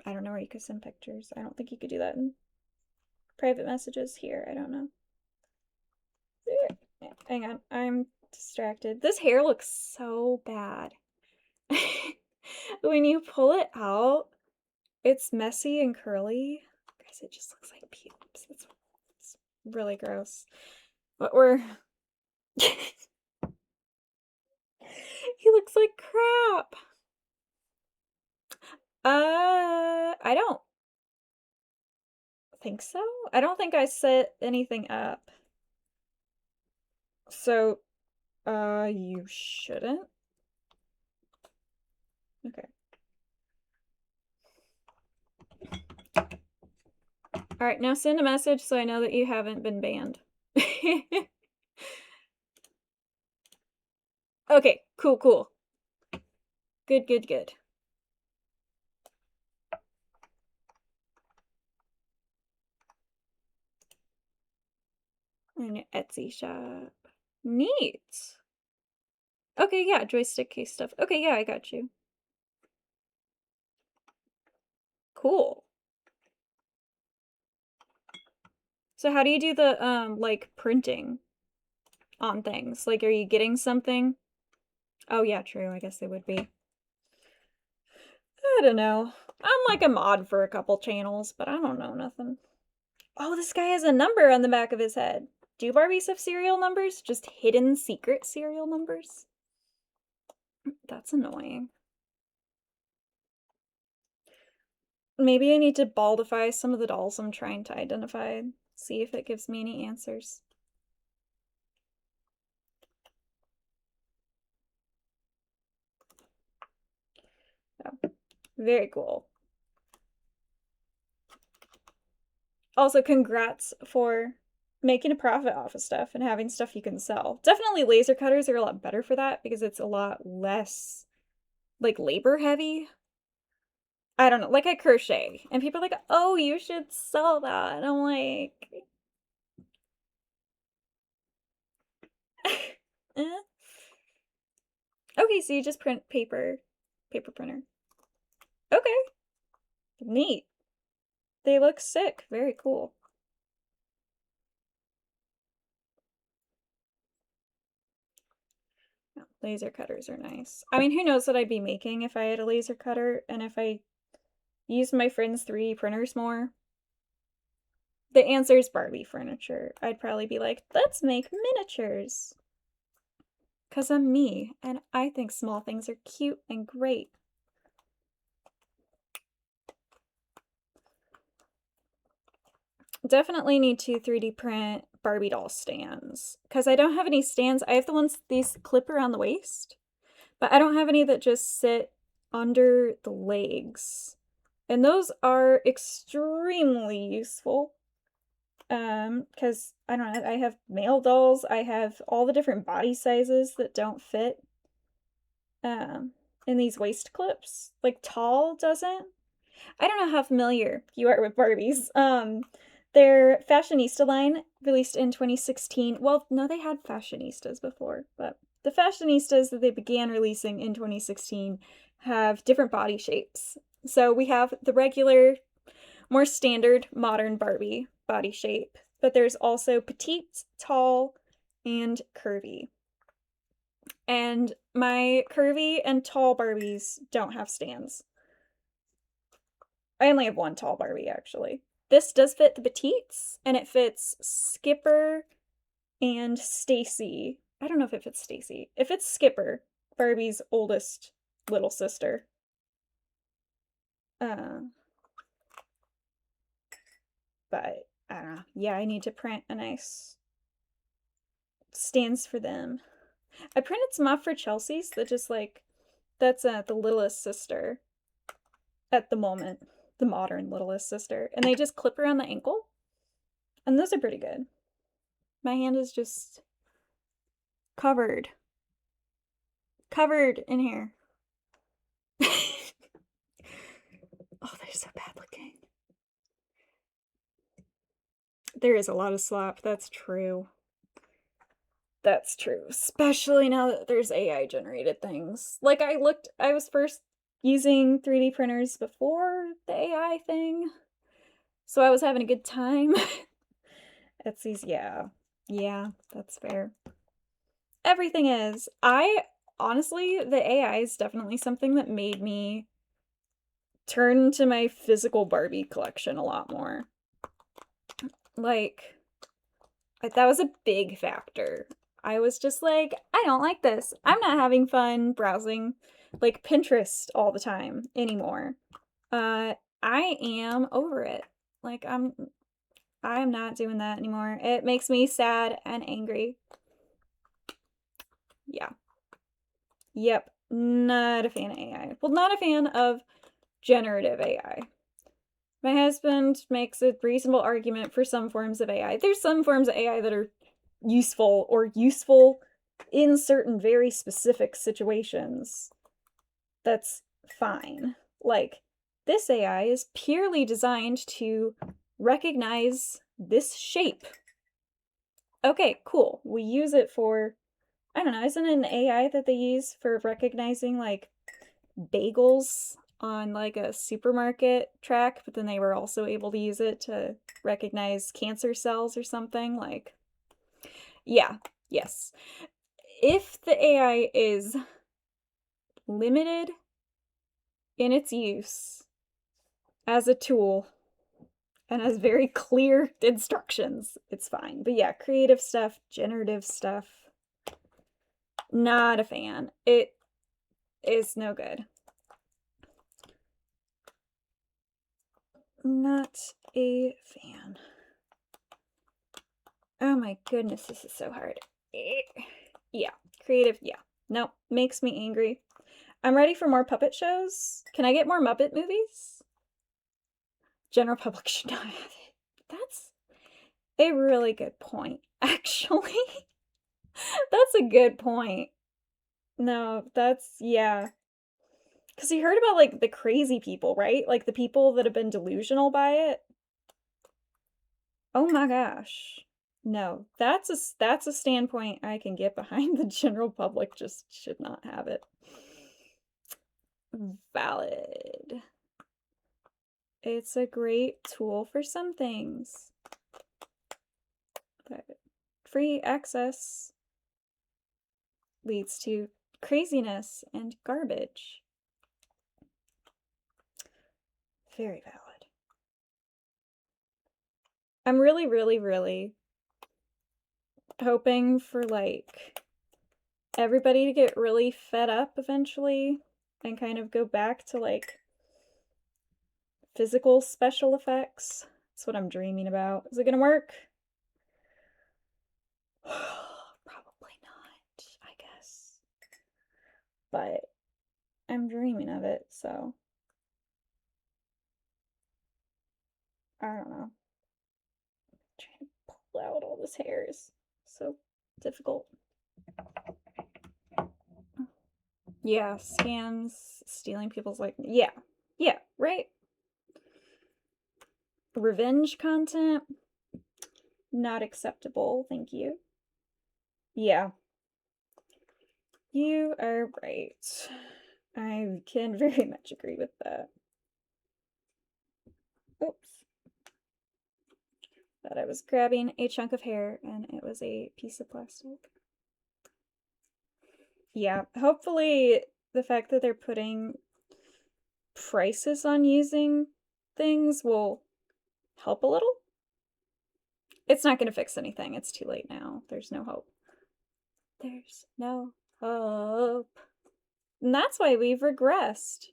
don't know where you could send pictures. I don't think you could do that in private messages here. I don't know. Hang on, I'm distracted. This hair looks so bad. When you pull it out, it's messy and curly. Guys, it just looks like pubes. It's really gross. But we're. He looks like crap. I don't think so. I don't think I set anything up. So, you shouldn't. Okay. Alright, now send a message so I know that you haven't been banned. Okay, cool, cool. Good, good, good. And your Etsy shop. Neat. Okay, yeah, joystick case stuff. Okay, yeah, I got you. Cool. So how do you do the, like, printing on things? Like, are you getting something? Oh, yeah, true. I guess they would be. I don't know. I'm like a mod for a couple channels, but I don't know nothing. Oh, this guy has a number on the back of his head. Do Barbies have serial numbers? Just hidden secret serial numbers? That's annoying. Maybe I need to baldify some of the dolls I'm trying to identify. See if it gives me any answers. Oh, very cool. Also, congrats for making a profit off of stuff and having stuff you can sell. Definitely laser cutters are a lot better for that because it's a lot less like labor heavy. I don't know, like I crochet and people are like, "Oh, you should sell that." And I'm like, eh. Okay, so you just print paper printer. Okay, neat. They look sick. Very cool. Yeah, laser cutters are nice. I mean, who knows what I'd be making if I had a laser cutter and if I used my friend's 3D printers more. the answer is Barbie furniture. I'd probably be like, let's make miniatures. Because I'm me, and I think small things are cute and great. Definitely need to 3D print Barbie doll stands. Because I don't have any stands. I have the ones these clip around the waist. But I don't have any that just sit under the legs. And those are extremely useful. Because I don't know, I have male dolls, I have all the different body sizes that don't fit in these waist clips. Like tall doesn't. I don't know how familiar you are with Barbies. Their Fashionista line released in 2016. Well, no, they had Fashionistas before, but the Fashionistas that they began releasing in 2016 have different body shapes. So we have the regular, more standard modern Barbie body shape, but there's also petite, tall, and curvy. And my curvy and tall Barbies don't have stands. I only have one tall Barbie, actually. This does fit the petites, and it fits Skipper and Stacy. I don't know if it fits Stacy. It fits Skipper, Barbie's oldest little sister. But I don't know. Yeah, I need to print a nice stands for them. I printed some off for Chelsea's that just like, that's the littlest sister at the moment, the modern littlest sister, and they just clip around the ankle, and those are pretty good. My hand is just covered in hair. Oh, they're so bad looking. There is a lot of slop, that's true. That's true, especially now that there's AI generated things. Like I was first using 3D printers before the AI thing, so I was having a good time. Etsy's, yeah. Yeah, that's fair. Everything is. Honestly, the AI is definitely something that made me turn to my physical Barbie collection a lot more. Like, that was a big factor. I was just like, I don't like this. I'm not having fun browsing like Pinterest all the time anymore. I am over it. Like I'm not doing that anymore. It makes me sad and angry. Yeah. Yep. Not a fan of AI. Well, not a fan of generative AI. My husband makes a reasonable argument for some forms of AI. There's some forms of AI that are useful or useful in certain very specific situations. That's fine. Like, this AI is purely designed to recognize this shape. Okay, cool. We use it for, I don't know, isn't it an AI that they use for recognizing like bagels on like a supermarket track, but then they were also able to use it to recognize cancer cells or something? Like, yeah, yes. If the AI is limited in its use as a tool and has very clear instructions, it's fine. But yeah, creative stuff, generative stuff, not a fan. It is no good. Not a fan. Oh my goodness, this is so hard. Yeah, creative, yeah. Nope, makes me angry. I'm ready for more puppet shows. Can I get more Muppet movies? General public should not have it. That's a really good point, actually. That's a good point. No, that's, yeah. Because you heard about, like, the crazy people, right? Like, the people that have been delusional by it. Oh my gosh. No, that's a standpoint I can get behind. The general public just should not have it. Valid. It's a great tool for some things. But free access leads to craziness and garbage. Very valid. I'm really, really, really hoping for like everybody to get really fed up eventually and kind of go back to like physical special effects. That's what I'm dreaming about. Is it gonna work? Probably not, I guess. But I'm dreaming of it, so I don't know. Trying to pull out all this hair is so difficult. Yeah, scams, stealing people's like yeah, right. Revenge content, not acceptable, thank you. Yeah, you are right. I can very much agree with that. Oops. Thought I was grabbing a chunk of hair and it was a piece of plastic. Yeah, hopefully the fact that they're putting prices on using things will help a little. It's not going to fix anything. It's too late now. There's no hope. There's no hope. And that's why we've regressed.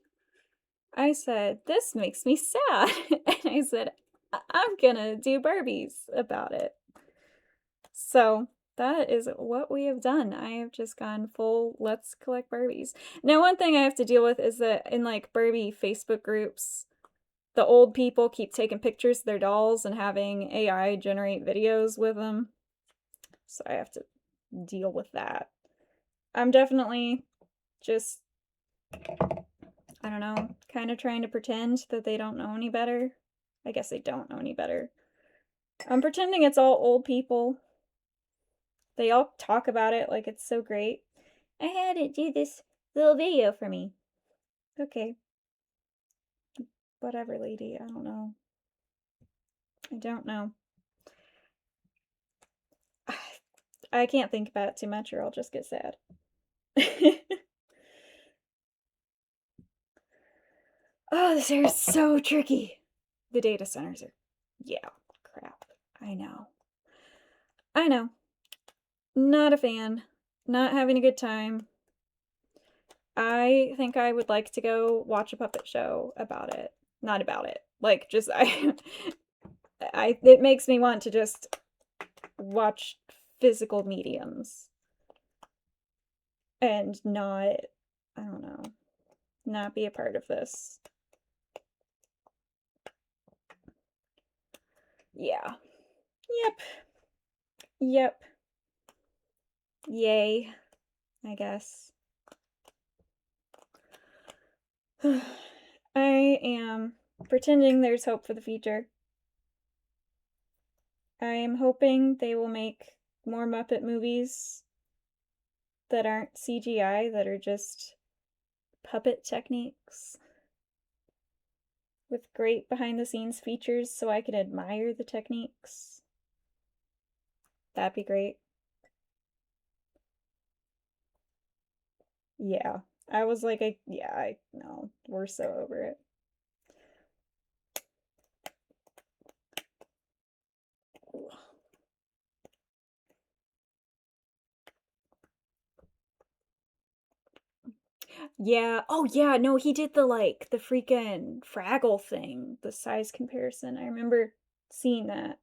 I said, this makes me sad. And I said, I'm gonna do Barbies about it. So that is what we have done. I have just gone full let's collect Barbies. Now, one thing I have to deal with is that in like Barbie Facebook groups, the old people keep taking pictures of their dolls and having AI generate videos with them. So I have to deal with that. I'm definitely just, I don't know, kind of trying to pretend that they don't know any better. I guess they don't know any better. I'm pretending it's all old people. They all talk about it like it's so great. I had it do this little video for me. Okay. Whatever, lady. I don't know. I don't know. I can't think about it too much or I'll just get sad. Oh, this hair is so tricky. The data centers are. Yeah, crap. I know. I know. Not a fan. Not having a good time. I think I would like to go watch a puppet show about it. Not about it. Like, just, it makes me want to just watch physical mediums. And not, I don't know, not be a part of this. Yeah. Yep. Yep. Yay, I guess. I am pretending there's hope for the future. I am hoping they will make more Muppet movies that aren't CGI, that are just puppet techniques with great behind the scenes features so I can admire the techniques. That'd be great. Yeah. I was like, I know. We're so over it. Yeah. Oh, yeah. No, he did the like the freaking Fraggle thing, the size comparison. I remember seeing that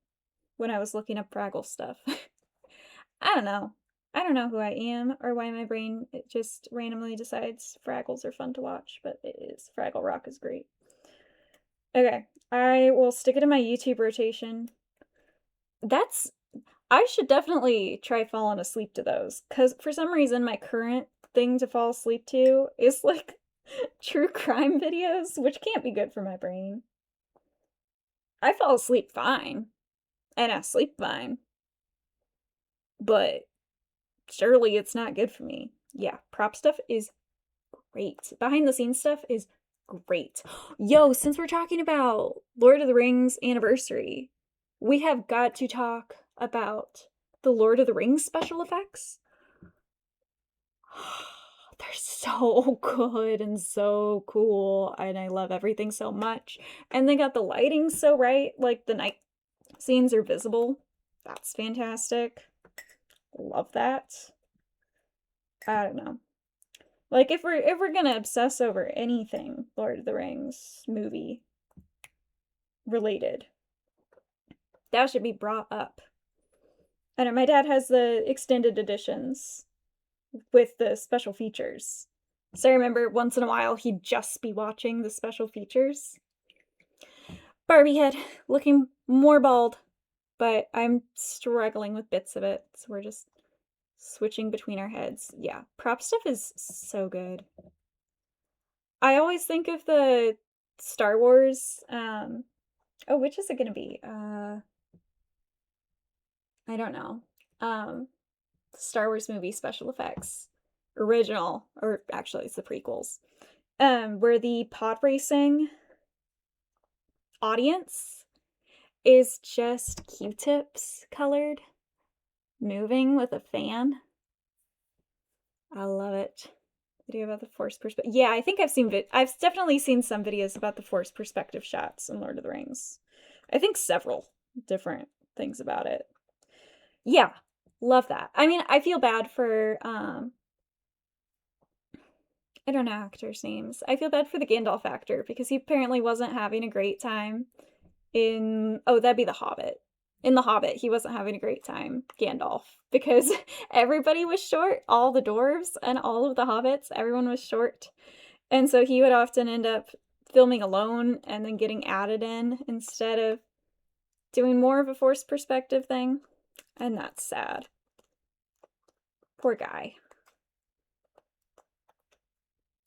when I was looking up Fraggle stuff. I don't know. I don't know who I am or why my brain it just randomly decides Fraggles are fun to watch, but it is. Fraggle Rock is great. Okay, I will stick it in my YouTube rotation. That's I should definitely try falling asleep to those cuz for some reason my current thing to fall asleep to is like true crime videos, which can't be good for my brain. I fall asleep fine and I sleep fine, but surely it's not good for me. Yeah, prop stuff is great. Behind the scenes stuff is great. Yo, since we're talking about Lord of the Rings anniversary, we have got to talk about the Lord of the Rings special effects. They're so good and so cool, and I love everything so much. And they got the lighting so right, like the night scenes are visible. That's fantastic. Love that. I don't know. Like if we're gonna obsess over anything Lord of the Rings movie related, that should be brought up. I know my dad has the extended editions with the special features. So I remember once in a while he'd just be watching the special features. Barbie head, looking more bald, but I'm struggling with bits of it, so we're just switching between our heads. Yeah, prop stuff is so good. I always think of the Star Wars, oh, which is it gonna be? I don't know. Star Wars movie special effects. Original, or actually it's the prequels. Where the pod racing audience is just Q-tips colored, moving with a fan. I love it. Video about the force perspective. Yeah, I think I've definitely seen some videos about the force perspective shots in Lord of the Rings. I think several different things about it. Yeah, love that. I mean, I feel bad for I don't know actors' names. I feel bad for the Gandalf actor because he apparently wasn't having a great time in that'd be The Hobbit. In The Hobbit, he wasn't having a great time, Gandalf, because everybody was short, all the dwarves and all of the hobbits, everyone was short. And so he would often end up filming alone and then getting added in instead of doing more of a forced perspective thing. And that's sad. Poor guy.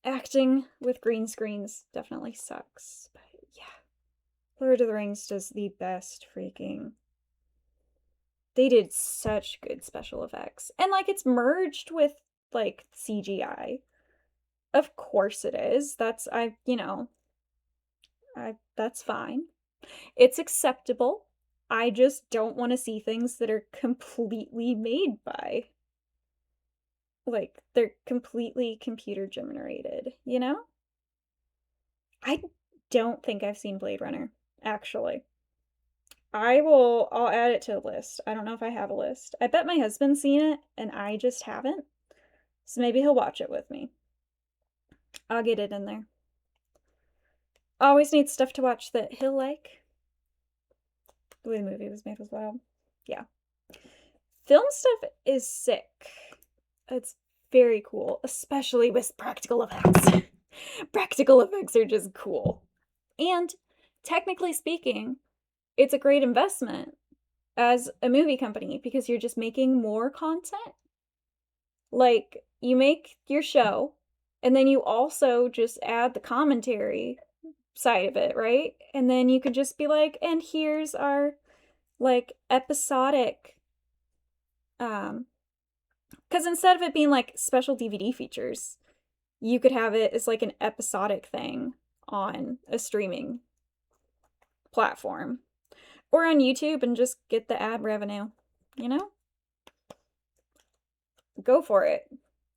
Acting with green screens definitely sucks, but yeah. Lord of the Rings does the best freaking. They did such good special effects. And like it's merged with like CGI. Of course it is. That's fine. It's acceptable. I just don't want to see things that are completely made by like they're completely computer generated, you know? I don't think I've seen Blade Runner, actually. I'll add it to a list. I don't know if I have a list. I bet my husband's seen it and I just haven't. So maybe he'll watch it with me. I'll get it in there. Always need stuff to watch that he'll like. The way the movie was made as well. Yeah. Film stuff is sick. It's very cool, especially with practical effects. Practical effects are just cool. And technically speaking, it's a great investment as a movie company because you're just making more content. Like, you make your show, and then you also just add the commentary side of it, right? And then you could just be like, and here's our like episodic because instead of it being like special DVD features, you could have it as like an episodic thing on a streaming platform or on YouTube and just get the ad revenue, you know? Go for it.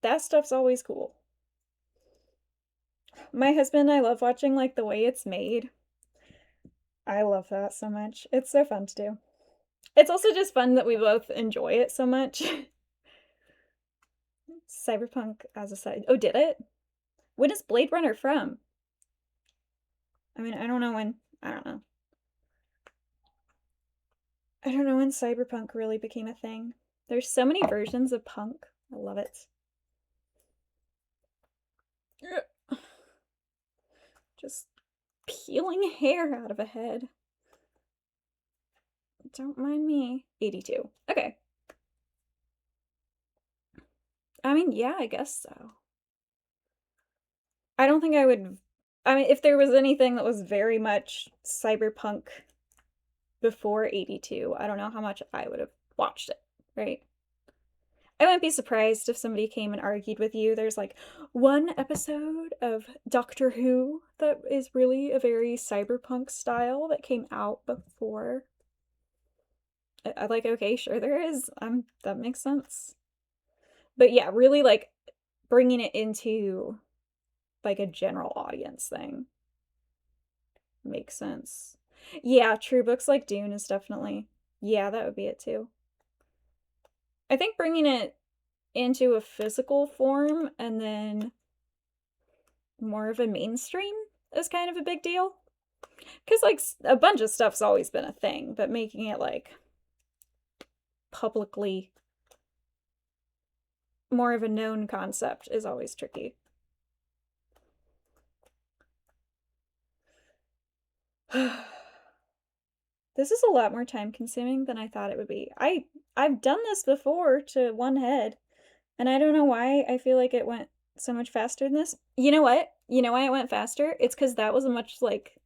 That stuff's always cool. My husband and I love watching like the way it's made. I love that so much. It's so fun to do. It's also just fun that we both enjoy it so much. Cyberpunk as a side. Oh, did it? When is Blade Runner from? I mean, I don't know when. I don't know. I don't know when cyberpunk really became a thing. There's so many versions of punk. I love it. Just peeling hair out of a head. Don't mind me. 82. Okay. I mean, yeah, I guess so. I don't think I would. I mean, if there was anything that was very much cyberpunk before 82, I don't know how much I would have watched it, right? I wouldn't be surprised if somebody came and argued with you. There's like one episode of Doctor Who that is really a very cyberpunk style that came out before. I like, okay, sure there is. That makes sense. But yeah, really like bringing it into like a general audience thing makes sense. Yeah, true books like Dune is definitely. Yeah, that would be it too. I think bringing it into a physical form and then more of a mainstream is kind of a big deal. Because, like, a bunch of stuff's always been a thing, but making it, like, publicly more of a known concept is always tricky. This is a lot more time consuming than I thought it would be. I've done this before to one head, and I don't know why I feel like it went so much faster than this. You know what? You know why it went faster? It's because that was a much like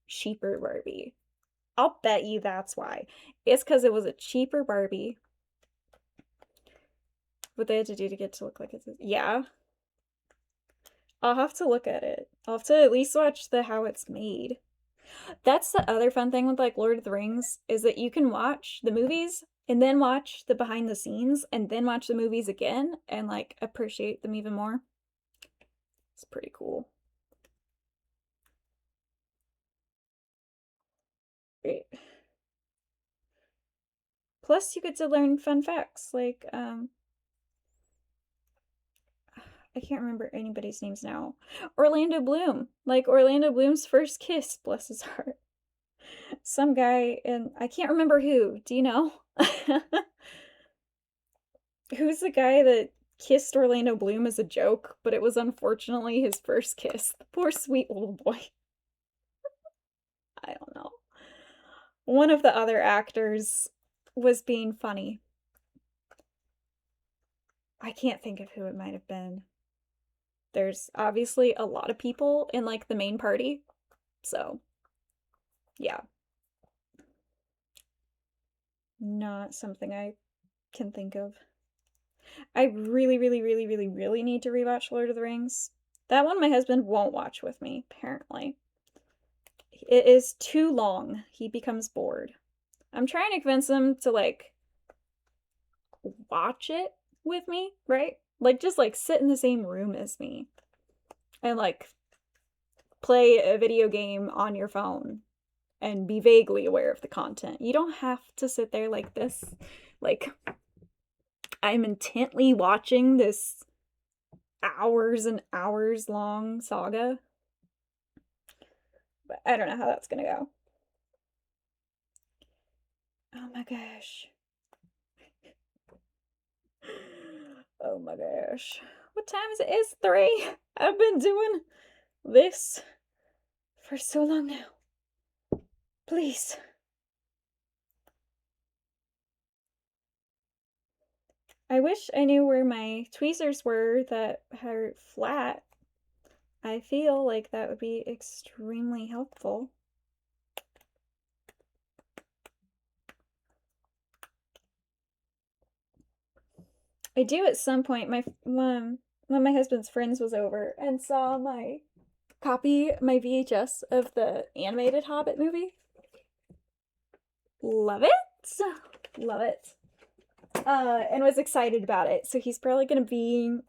cheaper Barbie. I'll bet you that's why. It's because it was a cheaper Barbie. What they had to do to get to look like it's yeah. I'll have to look at it. I'll have to at least watch the how it's made. That's the other fun thing with like Lord of the Rings is that you can watch the movies and then watch the behind the scenes and then watch the movies again and like appreciate them even more. It's pretty cool. Great. Plus you get to learn fun facts like I can't remember anybody's names now. Orlando Bloom. Like Orlando Bloom's first kiss, bless his heart. Some guy and I can't remember who. Do you know? Who's the guy that kissed Orlando Bloom as a joke, but it was unfortunately his first kiss? The poor sweet little boy. I don't know. One of the other actors was being funny. I can't think of who it might have been. There's obviously a lot of people in like the main party. So, yeah. Not something I can think of. I really, really, really, really, really need to rewatch Lord of the Rings. That one my husband won't watch with me, apparently. It is too long. He becomes bored. I'm trying to convince him to like watch it with me, right? Like just like sit in the same room as me and like play a video game on your phone and be vaguely aware of the content. You don't have to sit there like this. Like I'm intently watching this hours and hours long saga. But I don't know how that's gonna go. Oh my gosh. Oh my gosh. What time is it? It's 3. I've been doing this for so long now. Please. I wish I knew where my tweezers were that are flat. I feel like that would be extremely helpful. I do at some point. My one of my husband's friends was over and saw my my VHS of the animated Hobbit movie. Love it, love it. And was excited about it. So he's probably gonna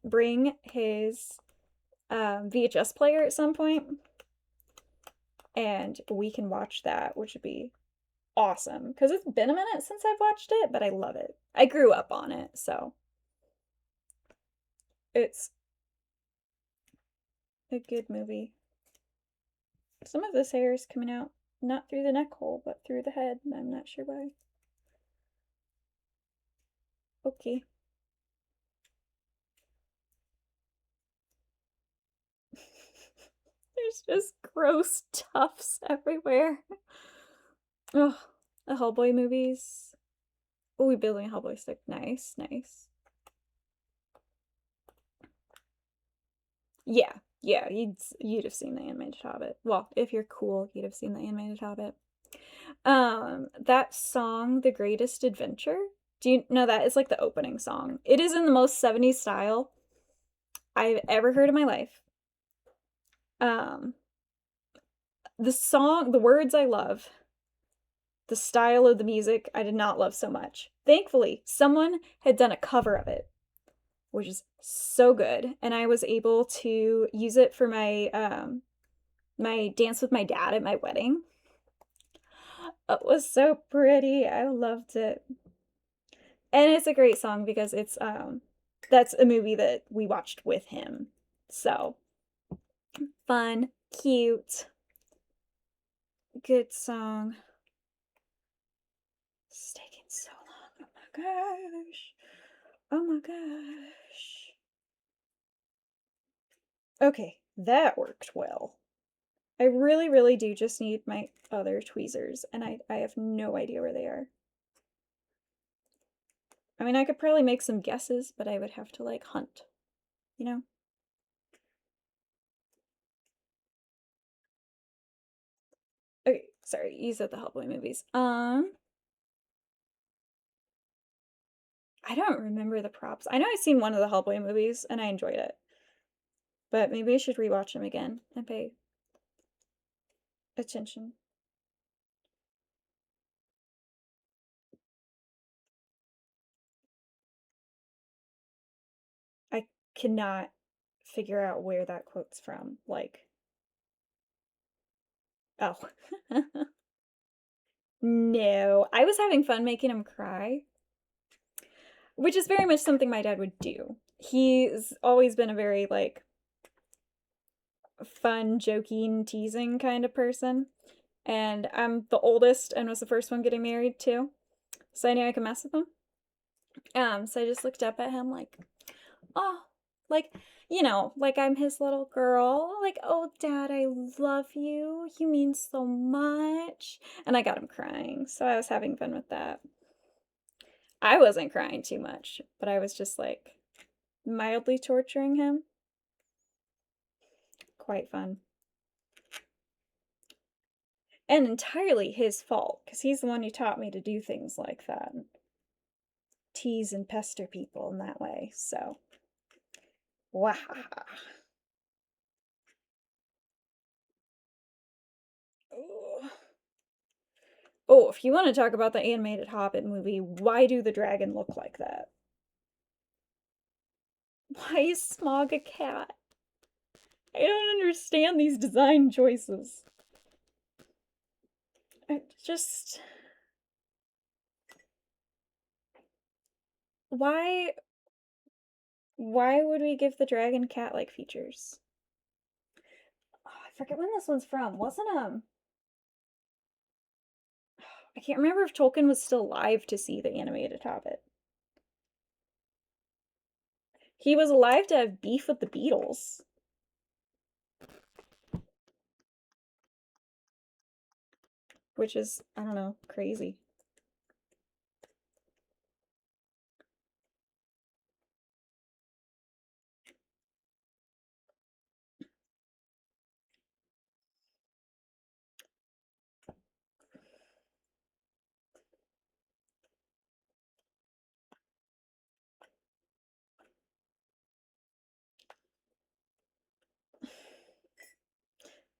bring his VHS player at some point, and we can watch that, which would be awesome. Because it's been a minute since I've watched it, but I love it. I grew up on it, so it's a good movie. Some of this hair is coming out not through the neck hole, but through the head, and I'm not sure why. Okay. There's just gross tufts everywhere. Oh, the Hellboy movies. Oh, we building a Hellboy stick. Nice, nice. Yeah, yeah, you'd have seen the animated Hobbit. Well, if you're cool, you'd have seen the animated Hobbit. That song, The Greatest Adventure. Do you know that is like the opening song? It is in the most 70s style I've ever heard in my life. Um, the song, the words I love, the style of the music I did not love so much. Thankfully, someone had done a cover of it, which is so good, and I was able to use it for my my dance with my dad at my wedding. It was so pretty. I loved it. And it's a great song because it's that's a movie that we watched with him. So, fun, cute, good song. It's taking so long. Oh my gosh. Oh my gosh. Okay, that worked well. I really, really do just need my other tweezers, and I have no idea where they are. I mean, I could probably make some guesses, but I would have to, like, hunt, you know? Okay, sorry, you said the Hellboy movies. I don't remember the props. I know I've seen one of the Hellboy movies, and I enjoyed it. But maybe I should rewatch them again and pay attention. I cannot figure out where that quote's from. Like, oh. No, I was having fun making him cry, which is very much something my dad would do. He's always been a very, like, fun, joking, teasing kind of person. And I'm the oldest and was the first one getting married too. So I knew I could mess with him. So I just looked up at him like, oh, like, like I'm his little girl. Like, oh, dad, I love you. You mean so much. And I got him crying. So I was having fun with that. I wasn't crying too much, but I was just like mildly torturing him. Quite fun. And entirely his fault, because he's the one who taught me to do things like that. Tease and pester people in that way. So, wow. Oh, if you want to talk about the animated Hobbit movie, why do the dragon look like that? Why is Smog a cat? I don't understand these design choices. I just. Why. Why would we give the dragon cat like features? Oh, I forget when this one's from. Wasn't I can't remember if Tolkien was still alive to see the animated Hobbit. He was alive to have beef with the Beatles, which is, I don't know, crazy.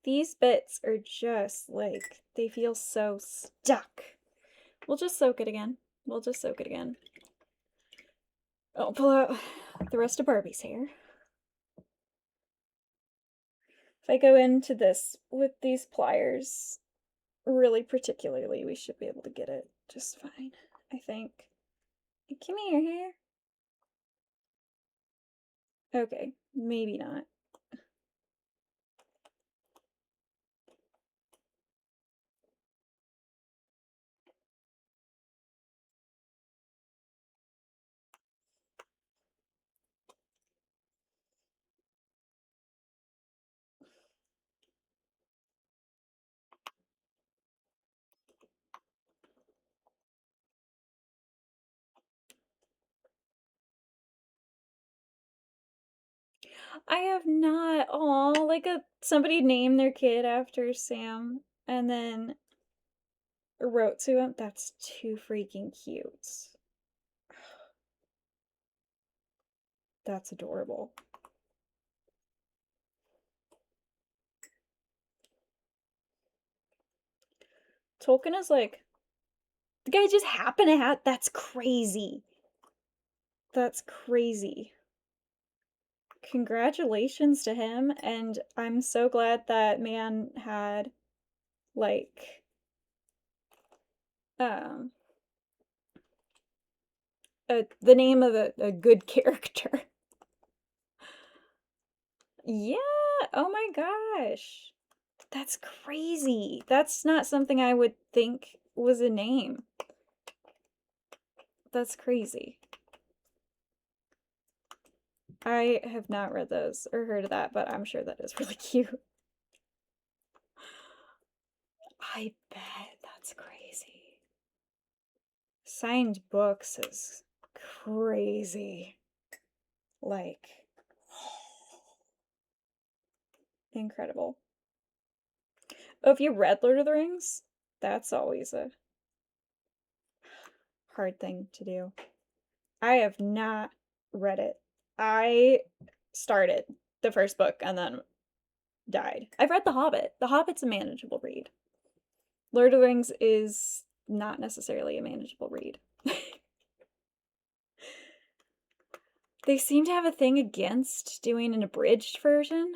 These bits are just like, they feel so stuck. We'll just soak it again. We'll just soak it again. I'll pull out the rest of Barbie's hair. If I go into this with these pliers really particularly, we should be able to get it just fine, I think. Give me your hair. Okay, maybe not. I have not. Aw, like somebody named their kid after Sam and then wrote to him. That's too freaking cute. That's adorable. Tolkien is like, the guy just happened to have. That's crazy. That's crazy. Congratulations to him, and I'm so glad that man had, like, Um, the name of a good character. Yeah. Oh my gosh. That's crazy. That's not something I would think was a name. That's crazy. I have not read those or heard of that, but I'm sure that is really cute. I bet that's crazy. Signed books is crazy. Like, incredible. Oh, if you read Lord of the Rings, that's always a hard thing to do. I have not read it. I started the first book and then died. I've read The Hobbit. The Hobbit's a manageable read. Lord of the Rings is not necessarily a manageable read. They seem to have a thing against doing an abridged version,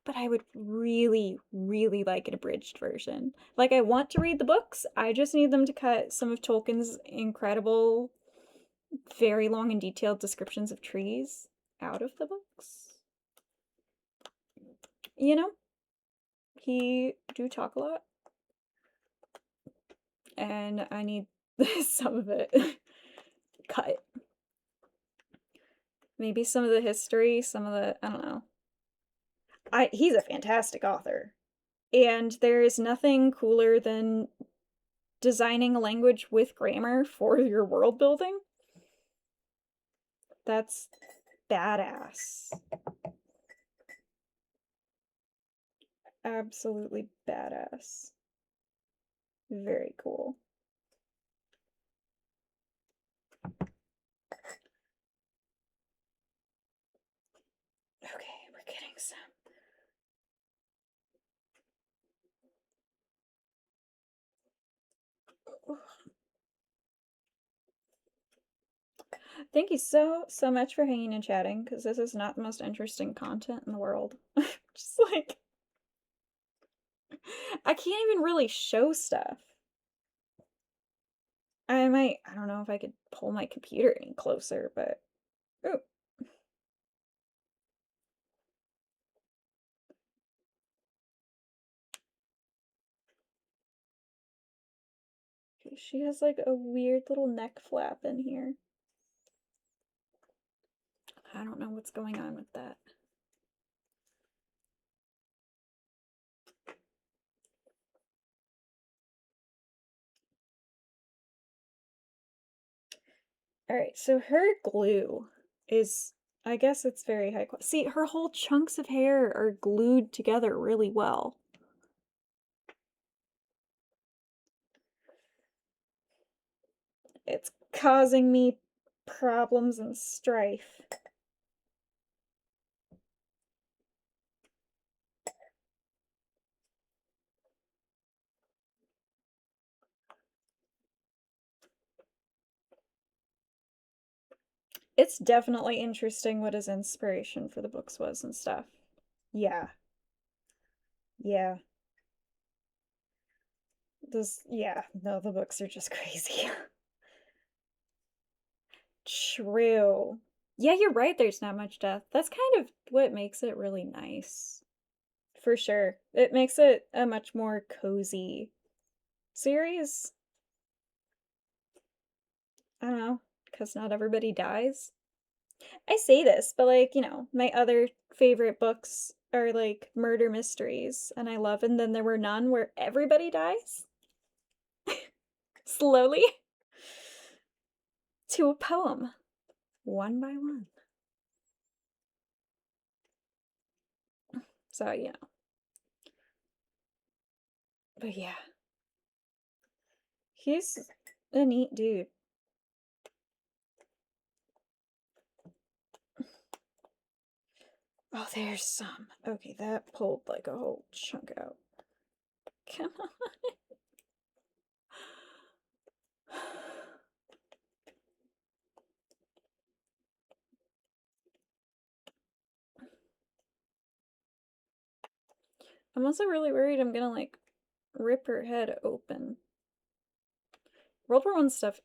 but I would really, really like an abridged version. Like, I want to read the books, I just need them to cut some of Tolkien's incredible, very long and detailed descriptions of trees out of the books. You know, he do talk a lot, and I need some of it cut. Maybe some of the history, some of the, I don't know. He's a fantastic author. And there is nothing cooler than designing a language with grammar for your world building. That's badass. Absolutely badass. Very cool. Okay, we're getting some. Thank you so much for hanging and chatting, because this is not the most interesting content in the world. Just like, I can't even really show stuff. I don't know if I could pull my computer any closer, but. Ooh. She has like a weird little neck flap in here. I don't know what's going on with that. Alright, so her glue is, I guess it's very high quality. See, her whole chunks of hair are glued together really well. It's causing me problems and strife. It's definitely interesting what his inspiration for the books was and stuff. Yeah. Yeah. Yeah, no, the books are just crazy. True. Yeah, you're right, there's not much death. That's kind of what makes it really nice. For sure. It makes it a much more cozy series. I don't know, because not everybody dies. I say this, but like, my other favorite books are like murder mysteries, and I love, and then there were none where everybody dies slowly to a poem, one by one. So, but yeah, he's a neat dude. Oh, there's some. Okay, that pulled like a whole chunk out. Come on. I'm also really worried I'm gonna like rip her head open. World War One stuff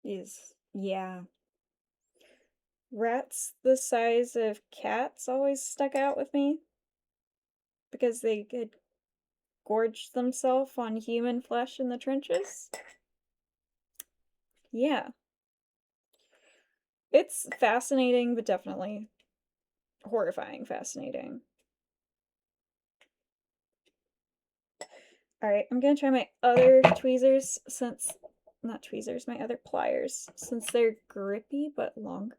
is, yeah. Rats the size of cats always stuck out with me because they could gorge themselves on human flesh in the trenches. Yeah. It's fascinating, but definitely horrifying fascinating. Alright, I'm gonna try my other tweezers since. Not tweezers, my other pliers, since they're grippy but longer.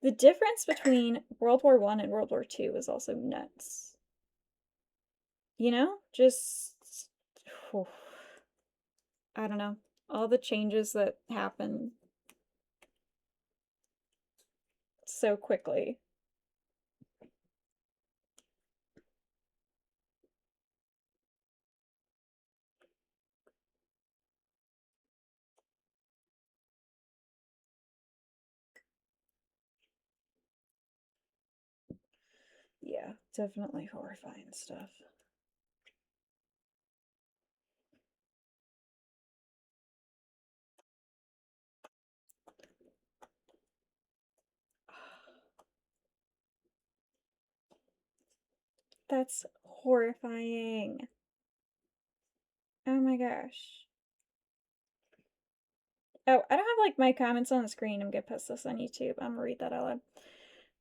The difference between World War One and World War Two is also nuts. You know? Just. Whew, I don't know. All the changes that happen so quickly. Yeah, definitely horrifying stuff. That's horrifying. Oh my gosh. Oh, I don't have like my comments on the screen. I'm gonna post this on YouTube. I'm gonna read that out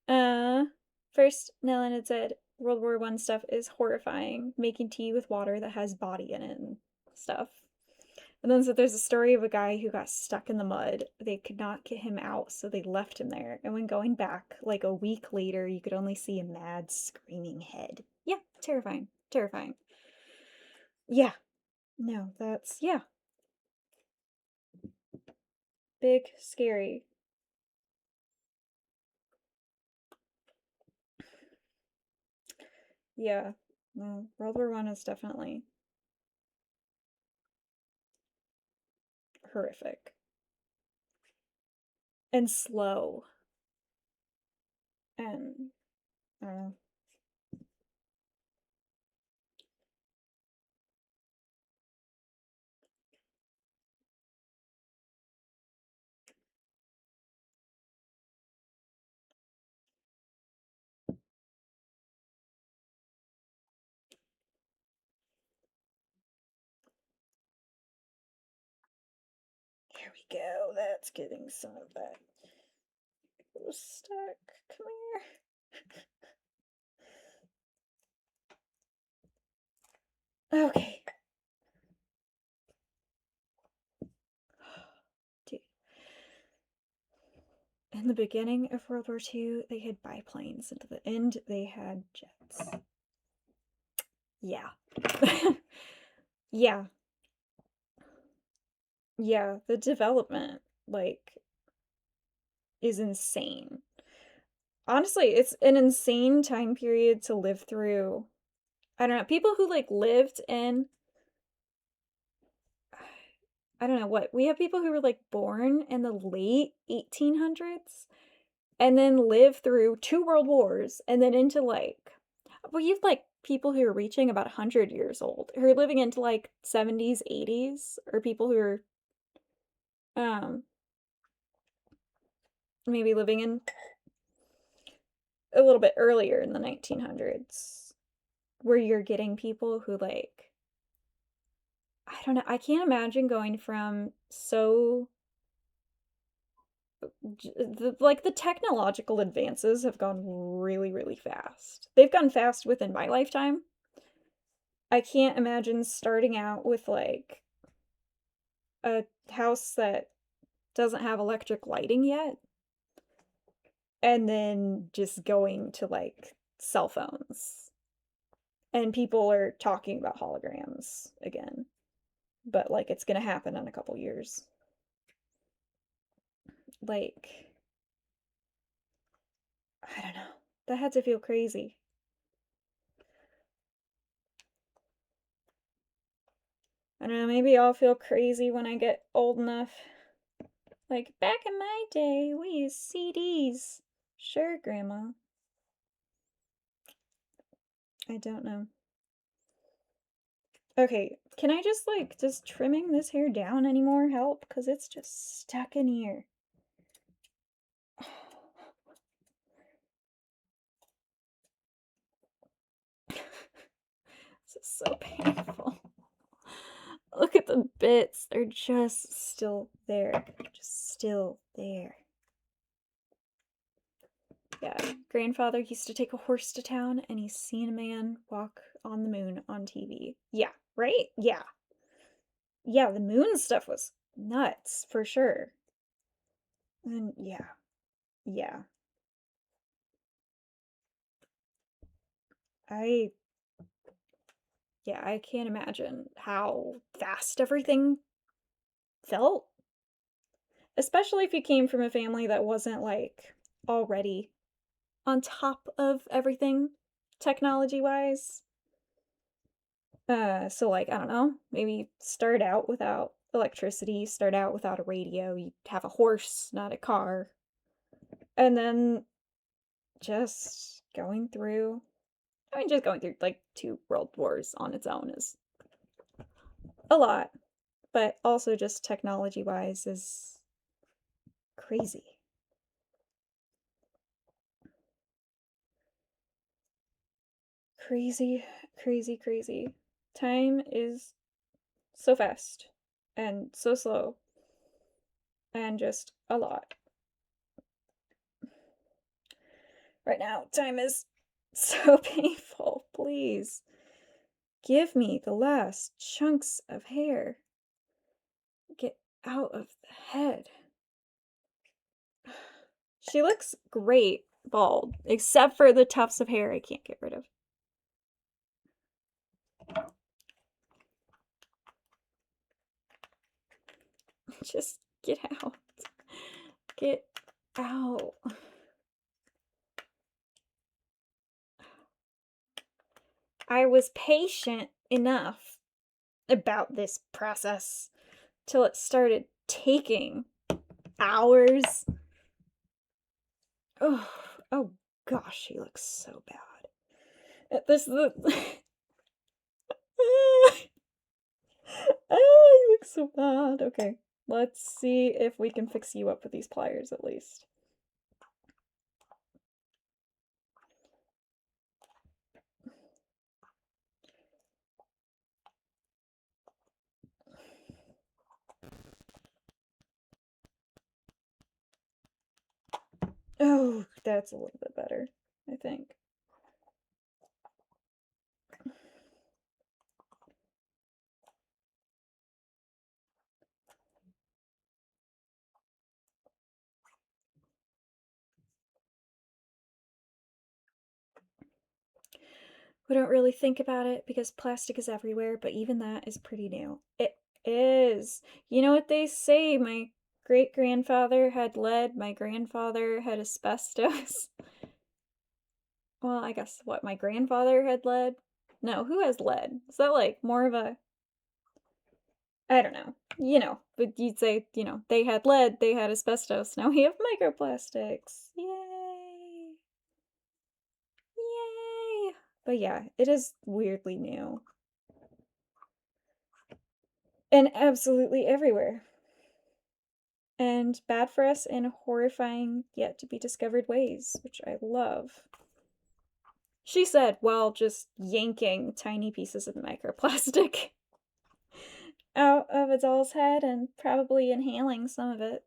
loud. First, Nellen had said World War One stuff is horrifying, making tea with water that has body in it and stuff. And then so there's a story of a guy who got stuck in the mud. They could not get him out, so they left him there. And when going back, like a week later, you could only see a mad screaming head. Yeah, terrifying. Terrifying. Yeah. No, that's yeah. Big, scary. Yeah. No, World War One is definitely horrific. And slow. And I don't know. Here we go. That's getting some of that stuck. Come here. Okay. Dude. In the beginning of World War II, they had biplanes. And to the end, they had jets. Yeah. Yeah. Yeah. The development, like, is insane. Honestly, it's an insane time period to live through. I don't know. People who, like, lived in. I don't know what. We have people who were, like, born in the late 1800s and then live through two world wars and then into like well you've like people who are reaching about 100 years old who are living into like 70s 80s or people who are um maybe living in a little bit earlier in the 1900s where you're getting people who like I don't know I can't imagine going from so like the technological advances have gone really fast. They've gone fast within my lifetime. I can't imagine starting out with like a house that doesn't have electric lighting yet and then just going to like cell phones. And people are talking about holograms again. But like it's going to happen in a couple years. Like I don't know. That had to feel crazy. I don't know, maybe I'll feel crazy when I get old enough. Like back in my day, we used CDs. Sure, Grandma. I don't know. Okay, can I just like, does trimming this hair down anymore help? Because it's just stuck in here. This is so painful. Look at the bits. They're just still there. Just still there. Yeah, grandfather used to take a horse to town and he's seen a man walk on the moon on TV. Yeah, right? Yeah. Yeah, the moon stuff was nuts for sure. And yeah, yeah. I yeah, I can't imagine how fast everything felt, especially if you came from a family that wasn't like already on top of everything technology wise. So like, I don't know, maybe start out without electricity, start out without a radio, you have a horse, not a car. And then just going through, I mean, just going through like two world wars on its own is a lot, but also just technology wise is crazy. Crazy, crazy, crazy. Time is so fast and so slow and just a lot. Right now, time is so painful. Please give me the last chunks of hair. Get out of the head. She looks great bald, except for the tufts of hair I can't get rid of. Just get out. Get out. I was patient enough about this process till it started taking hours. Oh, oh gosh, she looks so bad. This is the. Oh, you look so bad. Okay, let's see if we can fix you up with these pliers at least. Oh, that's a little bit better, I think. We don't really think about it because plastic is everywhere, but even that is pretty new. It is. You know what they say? My great grandfather had lead, my grandfather had asbestos. Well, I guess what, my grandfather had lead? No, who has lead? Is that like more of a. I don't know. But you'd say, they had lead, they had asbestos, now we have microplastics. Yay! Yay! But yeah, it is weirdly new. And absolutely everywhere. And bad for us in horrifying yet to be discovered ways, which I love. She said while just yanking tiny pieces of microplastic out of a doll's head and probably inhaling some of it.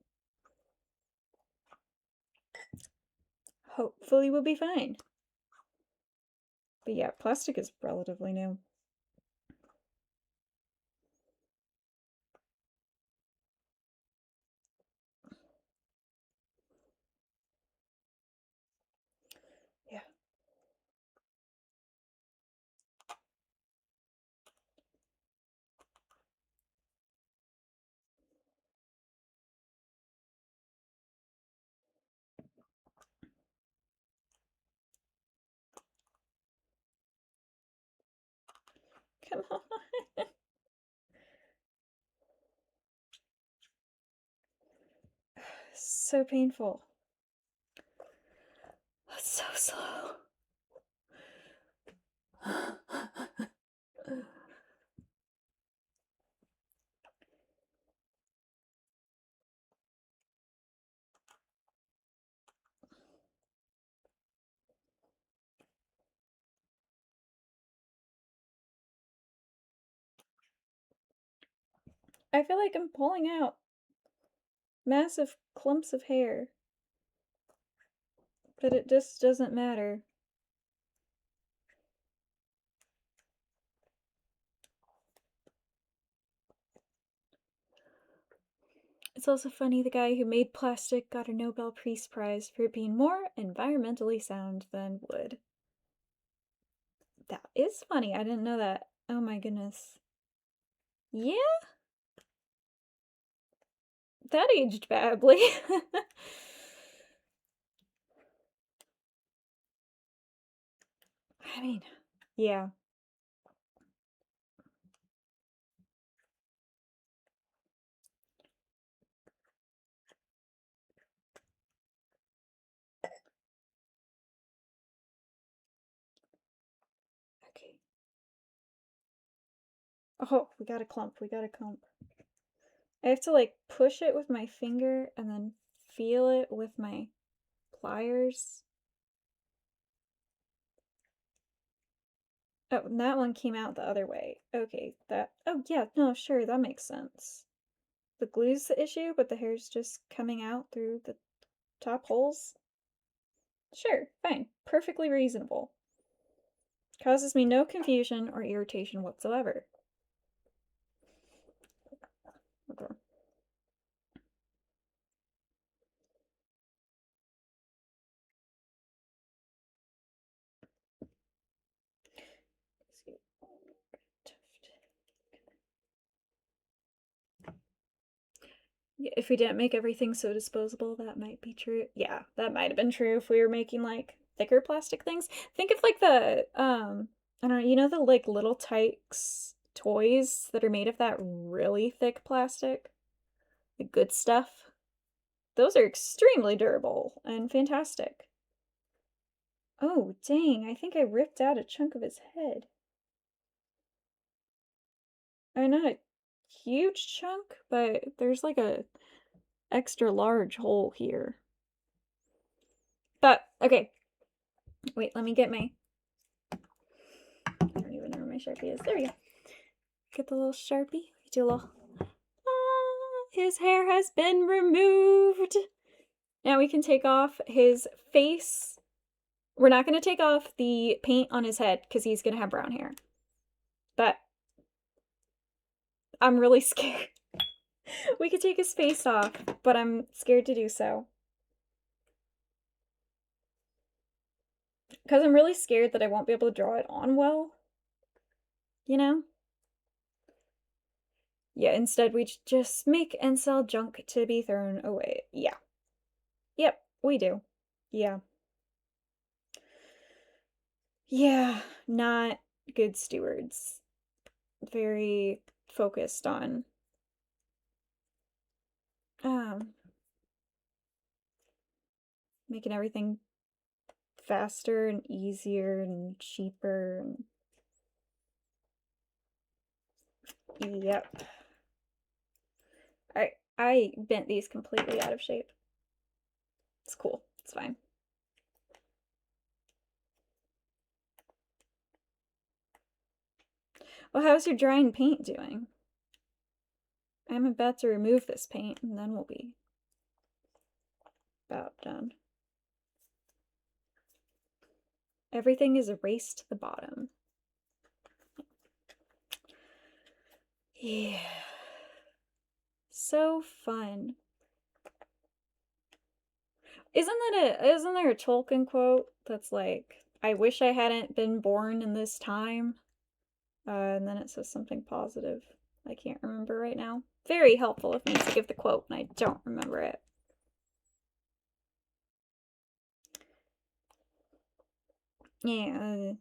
Hopefully, we'll be fine. But yeah, plastic is relatively new. Yeah. Come on. So painful. It's so slow. I feel like I'm pulling out massive clumps of hair, but it just doesn't matter. It's also funny the guy who made plastic got a Nobel Peace Prize for it being more environmentally sound than wood. That is funny. I didn't know that. Oh my goodness. Yeah, that aged badly. I mean, yeah. Okay. Oh, we got a clump. We got a clump. I have to like push it with my finger and then feel it with my pliers. Oh, and that one came out the other way. Okay, that. Oh, yeah, no, sure, that makes sense. The glue's the issue, but the hair's just coming out through the top holes. Sure, fine. Perfectly reasonable. Causes me no confusion or irritation whatsoever. Okay. Yeah, if we didn't make everything so disposable, that might be true. Yeah, that might have been true if we were making like thicker plastic things. Think of like the I don't know, you know the like little Tykes toys that are made of that really thick plastic? The good stuff. Those are extremely durable and fantastic. Oh, dang, I think I ripped out a chunk of his head. I mean, not a huge chunk, but there's like a extra large hole here. But, okay, wait, let me get my. I don't even know where my Sharpie is. There we go. Get the little Sharpie. Do a little. Ah, his hair has been removed. Now we can take off his face. We're not going to take off the paint on his head because he's going to have brown hair. But I'm really scared. We could take his face off, but I'm scared to do so. Because I'm really scared that I won't be able to draw it on well. You know? Yeah, instead we just make and sell junk to be thrown away. Yeah. Yep, we do. Yeah. Yeah, not good stewards. Very focused on um making everything faster and easier and cheaper and yep. I bent these completely out of shape. It's cool. It's fine. Well, how's your drying paint doing? I'm about to remove this paint and then we'll be about done. Everything is erased to the bottom. Yeah. So fun. Isn't there a Tolkien quote that's like, I wish I hadn't been born in this time? And then it says something positive. I can't remember right now. Very helpful of me to give the quote, and I don't remember it. Yeah.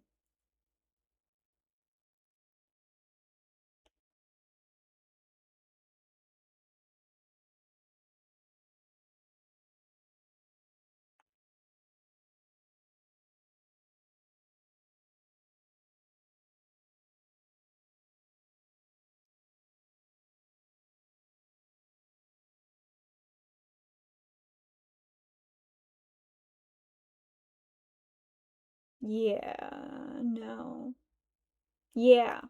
Yeah. No. Yeah.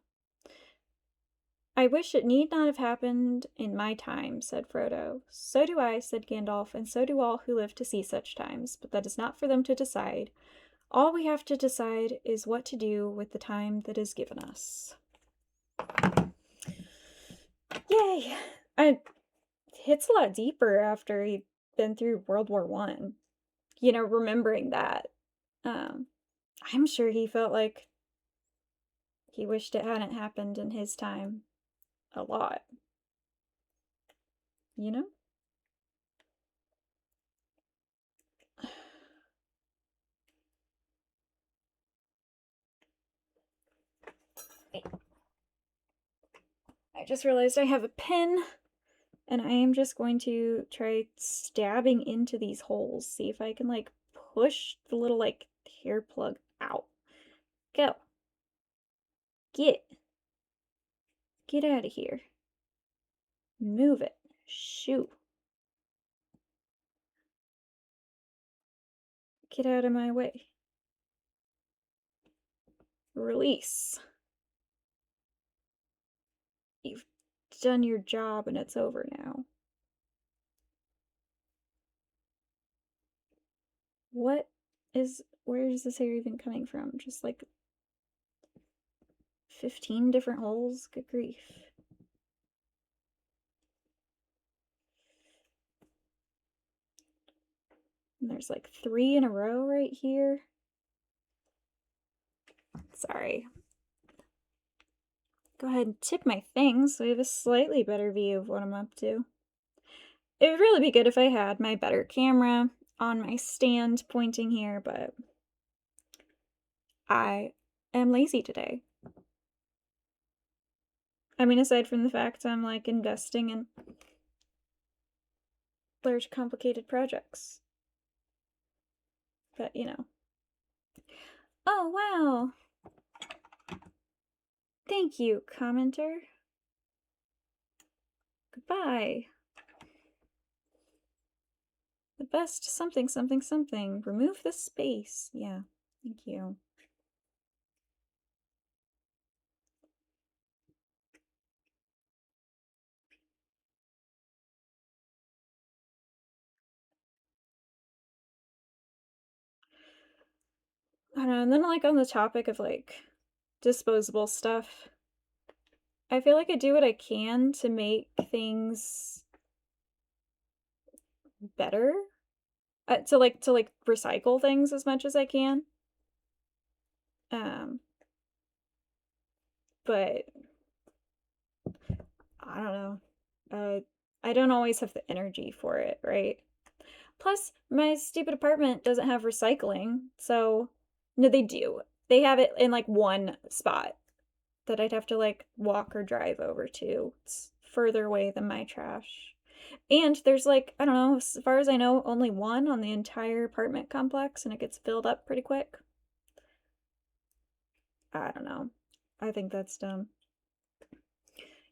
I wish it need not have happened in my time, said Frodo. So do I, said Gandalf, and so do all who live to see such times, but that is not for them to decide. All we have to decide is what to do with the time that is given us. Yay! It hits a lot deeper after he'd been through World War One. Remembering that. Um, I'm sure he felt like he wished it hadn't happened in his time a lot. You know? I just realized I have a pen, and I am just going to try stabbing into these holes. See if I can, like, push the little, like, hair plug out. Go. Get. Get out of here. Move it. Shoot. Get out of my way. Release. You've done your job and it's over now. Where is this hair even coming from? Just like 15 different holes? Good grief. And there's like 3 in a row right here. Sorry. Go ahead and tip my things so we have a slightly better view of what I'm up to. It would really be good if I had my better camera on my stand pointing here, but I am lazy today. I mean, aside from the fact I'm like investing in large, complicated projects. But, Oh, wow. Thank you, commenter. Goodbye. The best something, something, something. Remove the space. Yeah, thank you. I don't know, and then like on the topic of like disposable stuff, I feel like I do what I can to make things better. To recycle things as much as I can. Um, but I don't know. I don't always have the energy for it, right? Plus, my stupid apartment doesn't have recycling, so no, they do. They have it in like one spot that I'd have to like walk or drive over to. It's further away than my trash. And there's like, I don't know, as far as I know, only one on the entire apartment complex, and it gets filled up pretty quick. I don't know. I think that's dumb.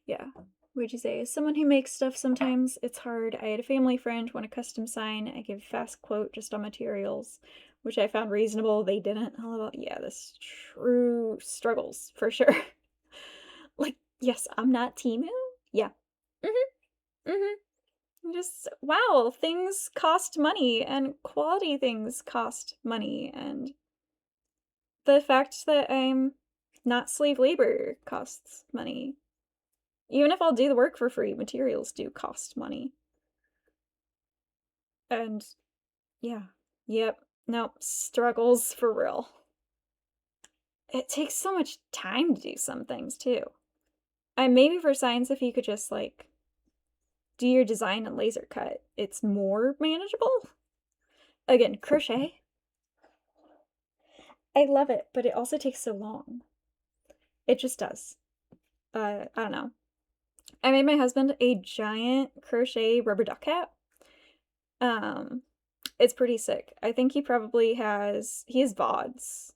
Yeah. What'd you say? As someone who makes stuff sometimes, it's hard. I had a family friend want a custom sign. I gave a fast quote just on materials, which I found reasonable. They didn't. Yeah, this true struggles for sure. Like, yes, I'm not Timu. Yeah. Just, wow, things cost money and quality things cost money. And the fact that I'm not slave labor costs money. Even if I'll do the work for free, materials do cost money. And yeah, yep, nope, struggles for real. It takes so much time to do some things too. And maybe for science, if you could just like do your design and laser cut, it's more manageable. Again, crochet. I love it, but it also takes so long. It just does. I don't know. I made my husband a giant crochet rubber duck hat. Um, it's pretty sick. I think he has VODs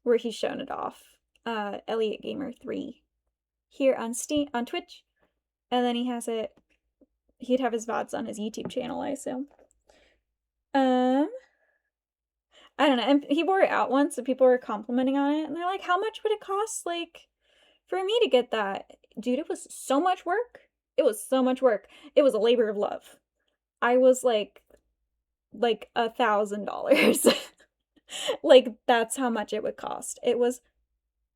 where he's shown it off. Elliot Gamer 3 here on Steam on Twitch. And then he'd have his VODs on his YouTube channel, I assume. I don't know. And he wore it out once and people were complimenting on it and they're like, how much would it cost like for me to get that? dude, it was so much work. It was so much work. It was a labor of love. I was like $1,000. Like that's how much it would cost. It was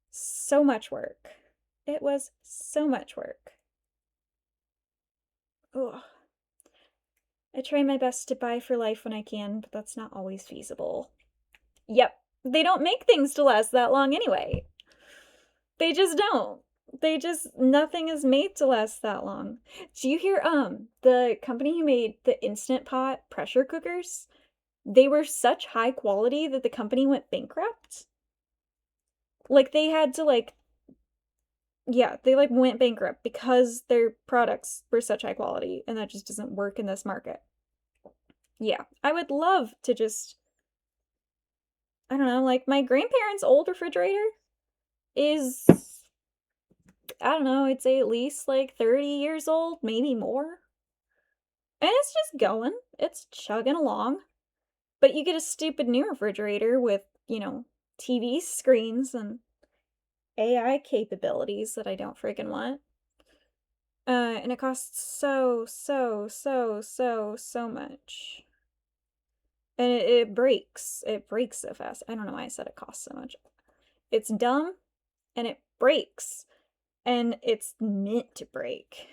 so much work. It was so much work. Ugh. I try my best to buy for life when I can, but that's not always feasible. Yep. They don't make things to last that long anyway. They just don't. They just nothing is made to last that long. Do you hear the company who made the Instant Pot pressure cookers? They were such high quality that the company went bankrupt. Like they had to like yeah, they like went bankrupt because their products were such high quality and that just doesn't work in this market. Yeah, I would love to just I don't know, like my grandparents' old refrigerator is I don't know, I'd say at least like 30 years old, maybe more. And it's just going. It's chugging along. But you get a stupid new refrigerator with, TV screens and AI capabilities that I don't freaking want. And it costs so much. And it breaks. It breaks so fast. I don't know why I said it costs so much. It's dumb and it breaks. And it's meant to break.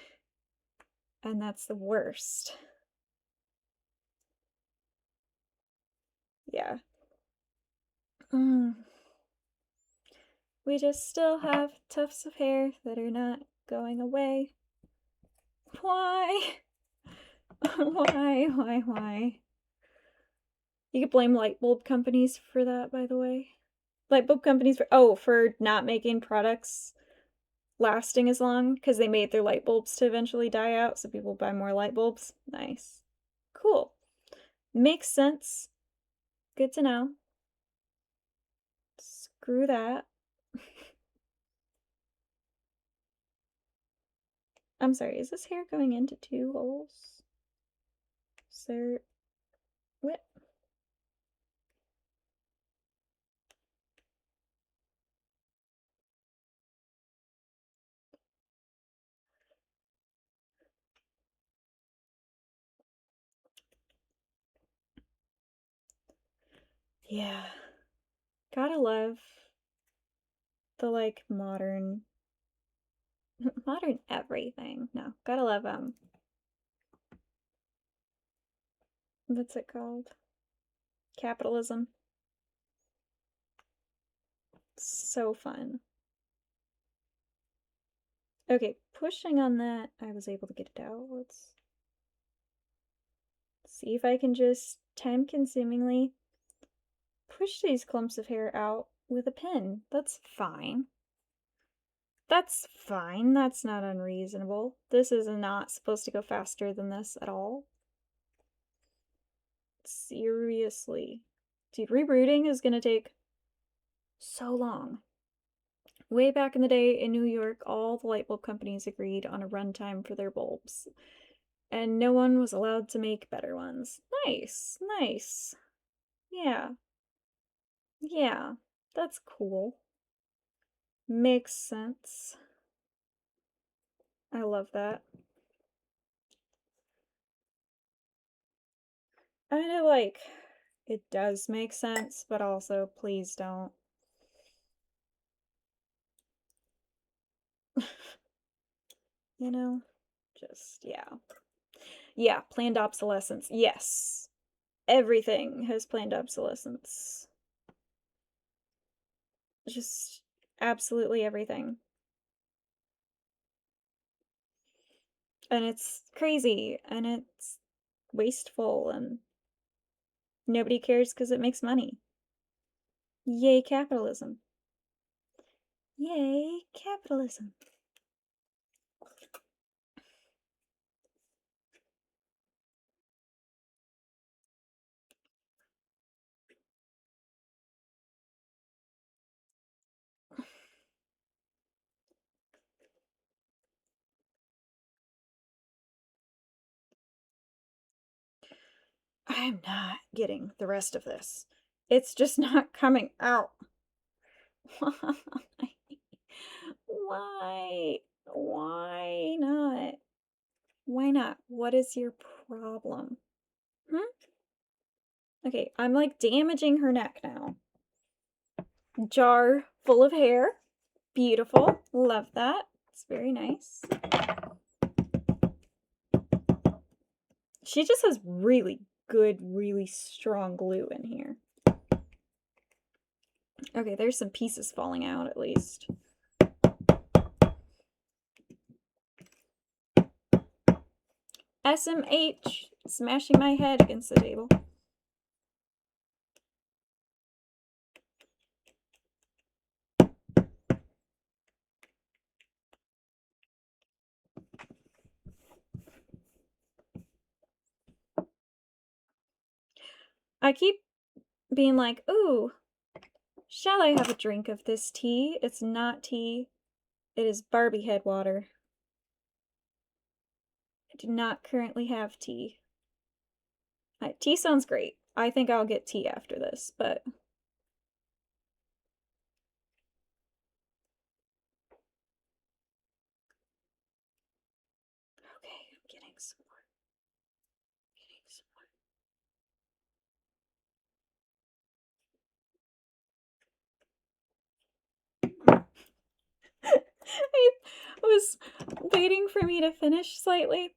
And that's the worst. Yeah. Mm. We just still have tufts of hair that are not going away. Why? Why? You could blame light bulb companies for that, by the way. Light bulb companies for not making products lasting as long because they made their light bulbs to eventually die out, so people buy more light bulbs. Nice. Cool. Makes sense. Good to know. Screw that. I'm sorry, is this hair going into two holes? Sir. What? Yeah. Gotta love the like modern everything. No, gotta love what's it called? Capitalism. So fun. Okay, pushing on that, I was able to get it out. Let's see if I can just time consumingly push these clumps of hair out with a pin. That's fine. That's fine. That's not unreasonable. This is not supposed to go faster than this at all. Seriously. Dude, rebooting is gonna take so long. Way back in the day in New York, all the light bulb companies agreed on a runtime for their bulbs, and no one was allowed to make better ones. Nice, nice. Yeah, yeah, that's cool. Makes sense. I love that. I know, like, it does make sense, but also, please don't. You know? Just, yeah. Yeah, planned obsolescence. Yes. Everything has planned obsolescence. Just absolutely everything. And it's crazy and it's wasteful and nobody cares because it makes money. Yay, capitalism. Yay, capitalism. I'm not getting the rest of this. It's just not coming out. Why? Why? Why not? Why not? What is your problem? Hmm? Okay, I'm like damaging her neck now. Jar full of hair. Beautiful. Love that. It's very nice. She just has really good, really strong glue in here. Okay, there's some pieces falling out at least. SMH, smashing my head against the table. I keep being like, ooh, shall I have a drink of this tea? It's not tea. It is Barbie head water. I do not currently have tea. Tea sounds great. I think I'll get tea after this, but... Okay, I'm getting some more. I was waiting for me to finish slightly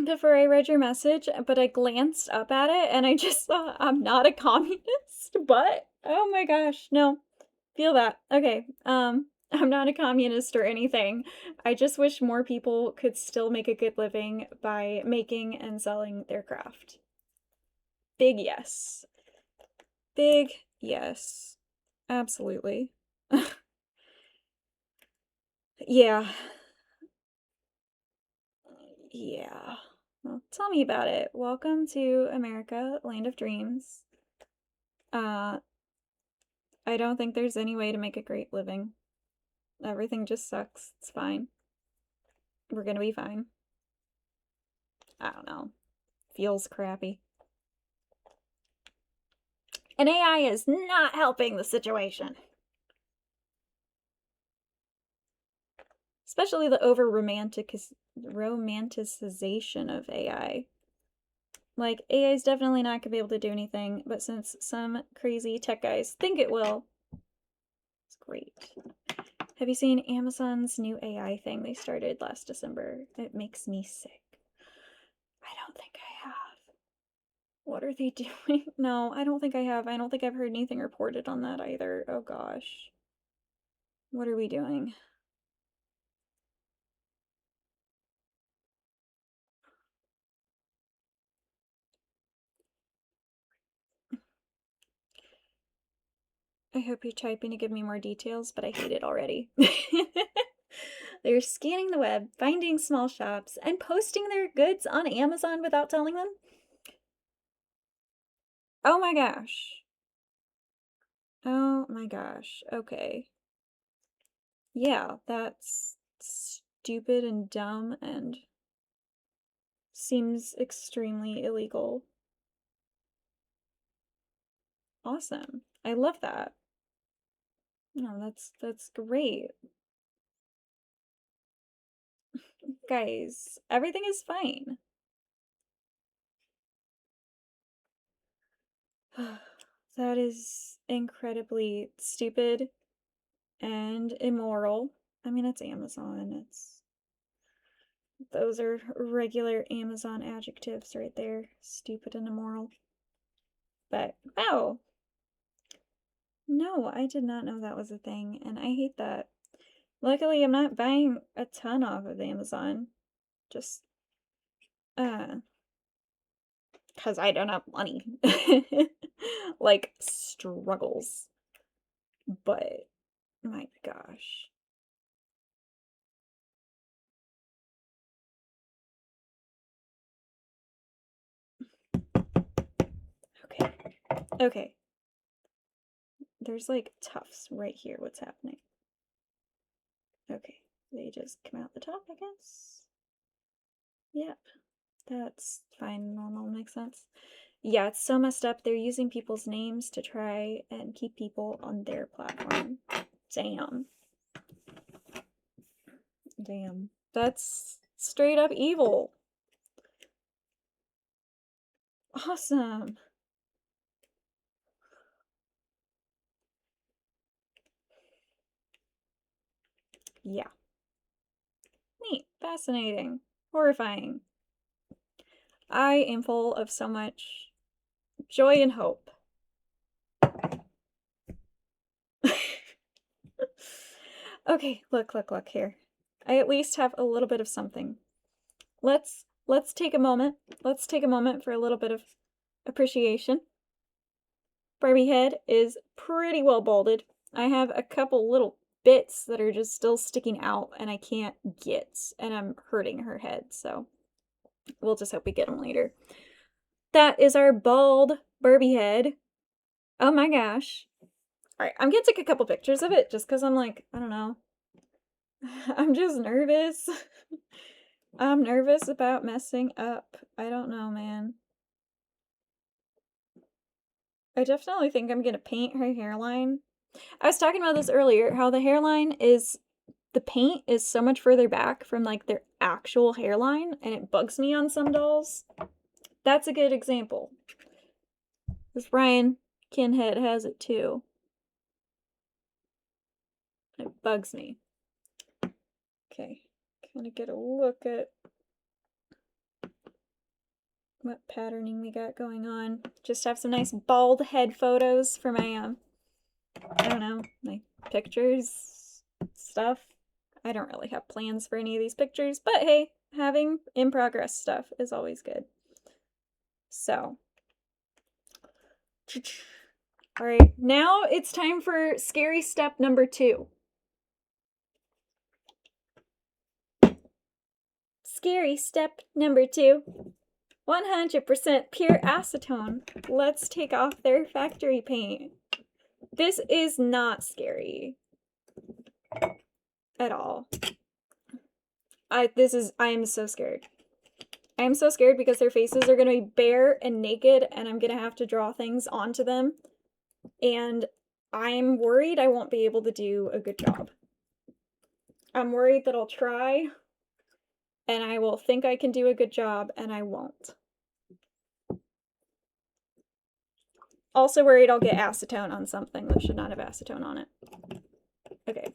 before I read your message, but I glanced up at it and I just saw I'm not a communist, but oh my gosh, no. Feel that. Okay. I'm not a communist or anything. I just wish more people could still make a good living by making and selling their craft. Big yes. Big yes. Absolutely. Yeah. Yeah. Well, tell me about it. Welcome to America, land of dreams. I don't think there's any way to make a great living. Everything just sucks. It's fine. We're gonna be fine. I don't know. Feels crappy. And AI is not helping the situation. Especially the over romanticization of AI. Like, AI is definitely not going to be able to do anything, but since some crazy tech guys think it will, it's great. Have you seen Amazon's new AI thing they started last December? It makes me sick. I don't think I have. What are they doing? No, I don't think I have. I don't think I've heard anything reported on that either. Oh gosh. What are we doing? I hope you're typing to give me more details, but I hate it already. They're scanning the web, finding small shops, and posting their goods on Amazon without telling them? Oh my gosh. Oh my gosh. Okay. Yeah, that's stupid and dumb and seems extremely illegal. Awesome. I love that. No, that's great. Guys, everything is fine. That is incredibly stupid and immoral. I mean, it's Amazon. Those are regular Amazon adjectives right there. Stupid and immoral. But wow. No, I did not know that was a thing, and I hate that. Luckily, I'm not buying a ton off of Amazon. Just cuz I don't have money. Like struggles. But my gosh. Okay. Okay. There's like tufts right here. What's happening? Okay. They just come out the top, I guess. Yep. That's fine. Normal. Makes sense. Yeah, it's so messed up. They're using people's names to try and keep people on their platform. Damn. Damn. That's straight up evil. Awesome. Yeah. Neat. Fascinating. Horrifying. I am full of so much joy and hope. Okay, look here. I at least have a little bit of something. Let's take a moment. Let's take a moment for a little bit of appreciation. Barbie head is pretty well molded. I have a couple little bits that are just still sticking out and I can't get, and I'm hurting her head, so we'll just hope we get them later. That is our bald Barbie head. Oh my gosh. Alright, I'm gonna take a couple pictures of it just because I'm like, I don't know. I'm just nervous. I'm nervous about messing up. I don't know, man. I definitely think I'm gonna paint her hairline. I was talking about this earlier, how the hairline is, the paint is so much further back from like their actual hairline, and it bugs me on some dolls. That's a good example. This Ryan Kinhead has it too. It bugs me. Okay, kind of get a look at what patterning we got going on. Just have some nice bald head photos for my, I don't know, my pictures, stuff. I don't really have plans for any of these pictures, but hey, having in progress stuff is always good. So, all right, now it's time for scary step number 2. Scary step number 2. 100% pure acetone. Let's take off their factory paint. This is not scary at all. I am so scared. I am so scared because their faces are going to be bare and naked and I'm going to have to draw things onto them. And I'm worried I won't be able to do a good job. I'm worried that I'll try and I will think I can do a good job and I won't. Also worried I'll get acetone on something that should not have acetone on it. Okay.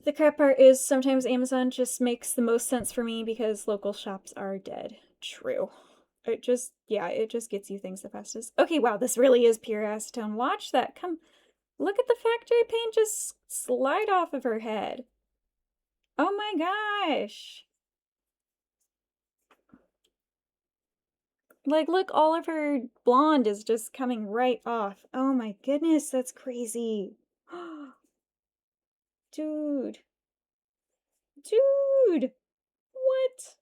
The crap part is sometimes Amazon just makes the most sense for me because local shops are dead. True. It just gets you things the fastest. Okay, wow, this really is pure acetone. Watch that. Come, look at the factory paint just slide off of her head. Oh my gosh. Like, look, all of her blonde is just coming right off. Oh my goodness, that's crazy. Dude. Dude. What?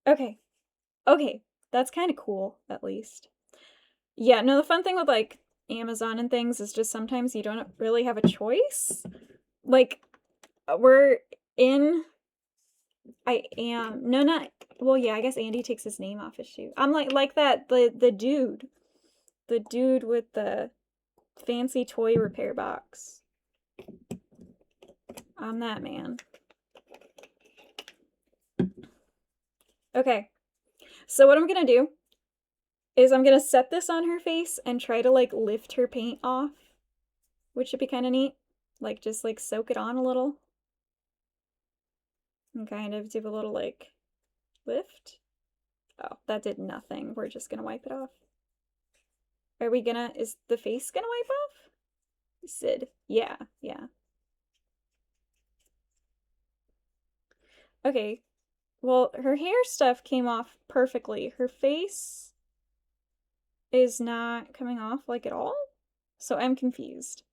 Okay. Okay. That's kind of cool, at least. Yeah, no, the fun thing with, like, Amazon and things is just sometimes you don't really have a choice. Like, we're in... I am... No, not... Well, yeah, I guess Andy takes his name off his shoe. I'm like that, the dude. The dude with the fancy toy repair box. I'm that man. Okay. So what I'm gonna do is I'm gonna set this on her face and try to, like, lift her paint off, which should be kind of neat. Like, just, like, soak it on a little. And kind of do a little, like, lift. Oh, that did nothing. We're just gonna wipe it off. Are we gonna... Is the face gonna wipe off? Sid. Yeah, yeah. Okay. Well, her hair stuff came off perfectly. Her face is not coming off, like, at all. So I'm confused.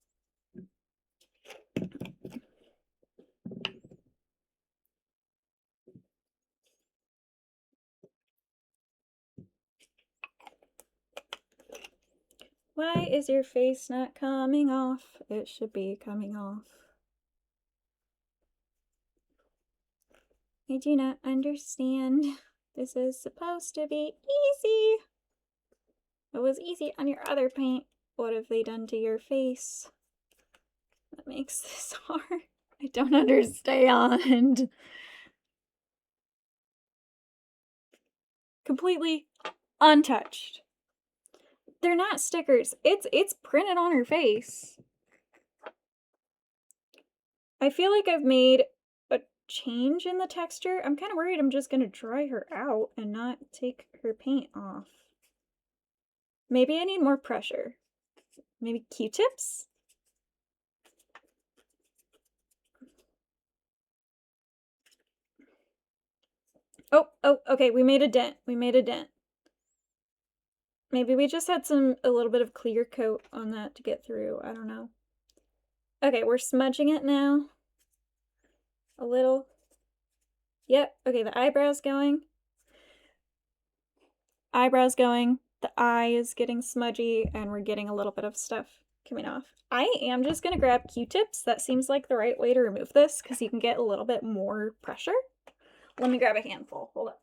Why is your face not coming off? It should be coming off. I do not understand. This is supposed to be easy. It was easy on your other paint. What have they done to your face? That makes this hard. I don't understand. Completely untouched. They're not stickers. It's printed on her face. I feel like I've made a change in the texture. I'm kind of worried I'm just gonna dry her out and not take her paint off. Maybe I need more pressure. Maybe Q-tips? Oh, okay, we made a dent. We made a dent. Maybe we just had a little bit of clear coat on that to get through. I don't know. Okay, we're smudging it now. A little. Yep, okay, the eyebrows going. Eyebrows going. The eye is getting smudgy, and we're getting a little bit of stuff coming off. I am just gonna grab Q-tips. That seems like the right way to remove this, because you can get a little bit more pressure. Let me grab a handful. Hold up.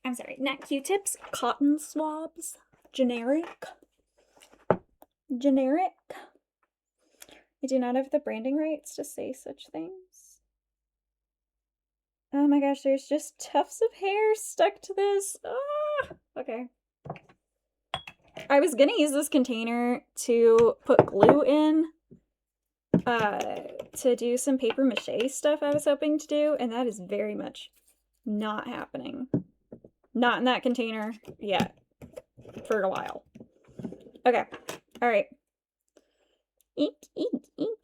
I'm sorry, not Q-tips, cotton swabs. Generic. Generic. I do not have the branding rights to say such things. Oh my gosh, there's just tufts of hair stuck to this. Ah, okay. I was gonna use this container to put glue in to do some paper mache stuff I was hoping to do, and that is very much not happening. Not in that container yet. For a while. Okay. Alright. Ink, ink, ink.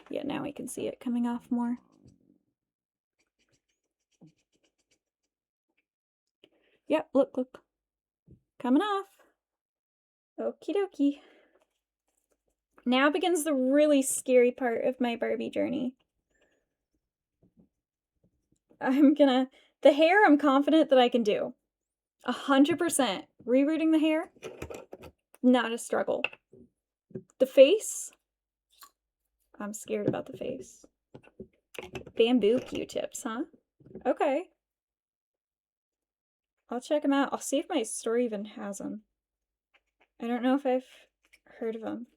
Yeah, now we can see it coming off more. Yep, look. Coming off. Okie dokie. Now begins the really scary part of my Barbie journey. The hair I'm confident that I can do. 100%. Rerooting the hair, not a struggle. The face, I'm scared about the face. Bamboo Q-tips, huh? Okay. I'll check them out. I'll see if my store even has them. I don't know if I've heard of them.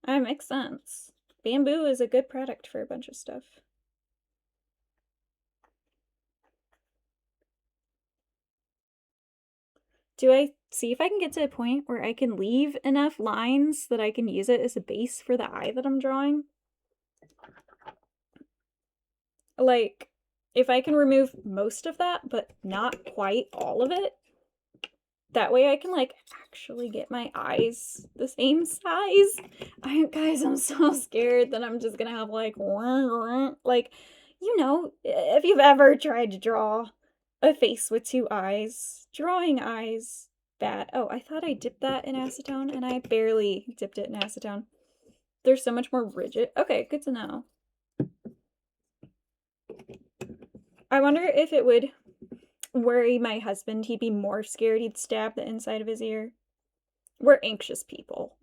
That makes sense. Bamboo is a good product for a bunch of stuff. Do I see if I can get to a point where I can leave enough lines that I can use it as a base for the eye that I'm drawing? Like, if I can remove most of that, but not quite all of it, that way I can, like, actually get my eyes the same size. Guys, I'm so scared that I'm just gonna have, like, you know, if you've ever tried to draw a face with two eyes, drawing eyes, bad. Oh, I thought I dipped that in acetone, and I barely dipped it in acetone. They're so much more rigid. Okay, good to know. I wonder if it would worry my husband. He'd be more scared he'd stab the inside of his ear. We're anxious people.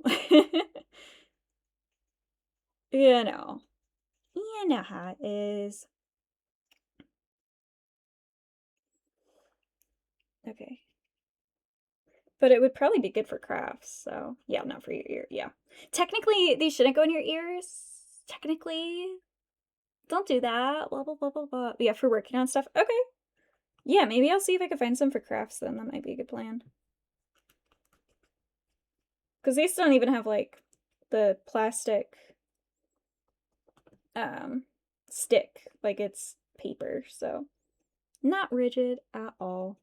You know. You know how it is. Okay. But it would probably be good for crafts, so yeah, not for your ear. Yeah. Technically, these shouldn't go in your ears. Technically. Don't do that. Blah, blah, blah, blah, blah. Yeah, for working on stuff. Okay. Yeah, maybe I'll see if I can find some for crafts then. That might be a good plan. Because these don't even have, like, the plastic stick. Like, it's paper, so not rigid at all.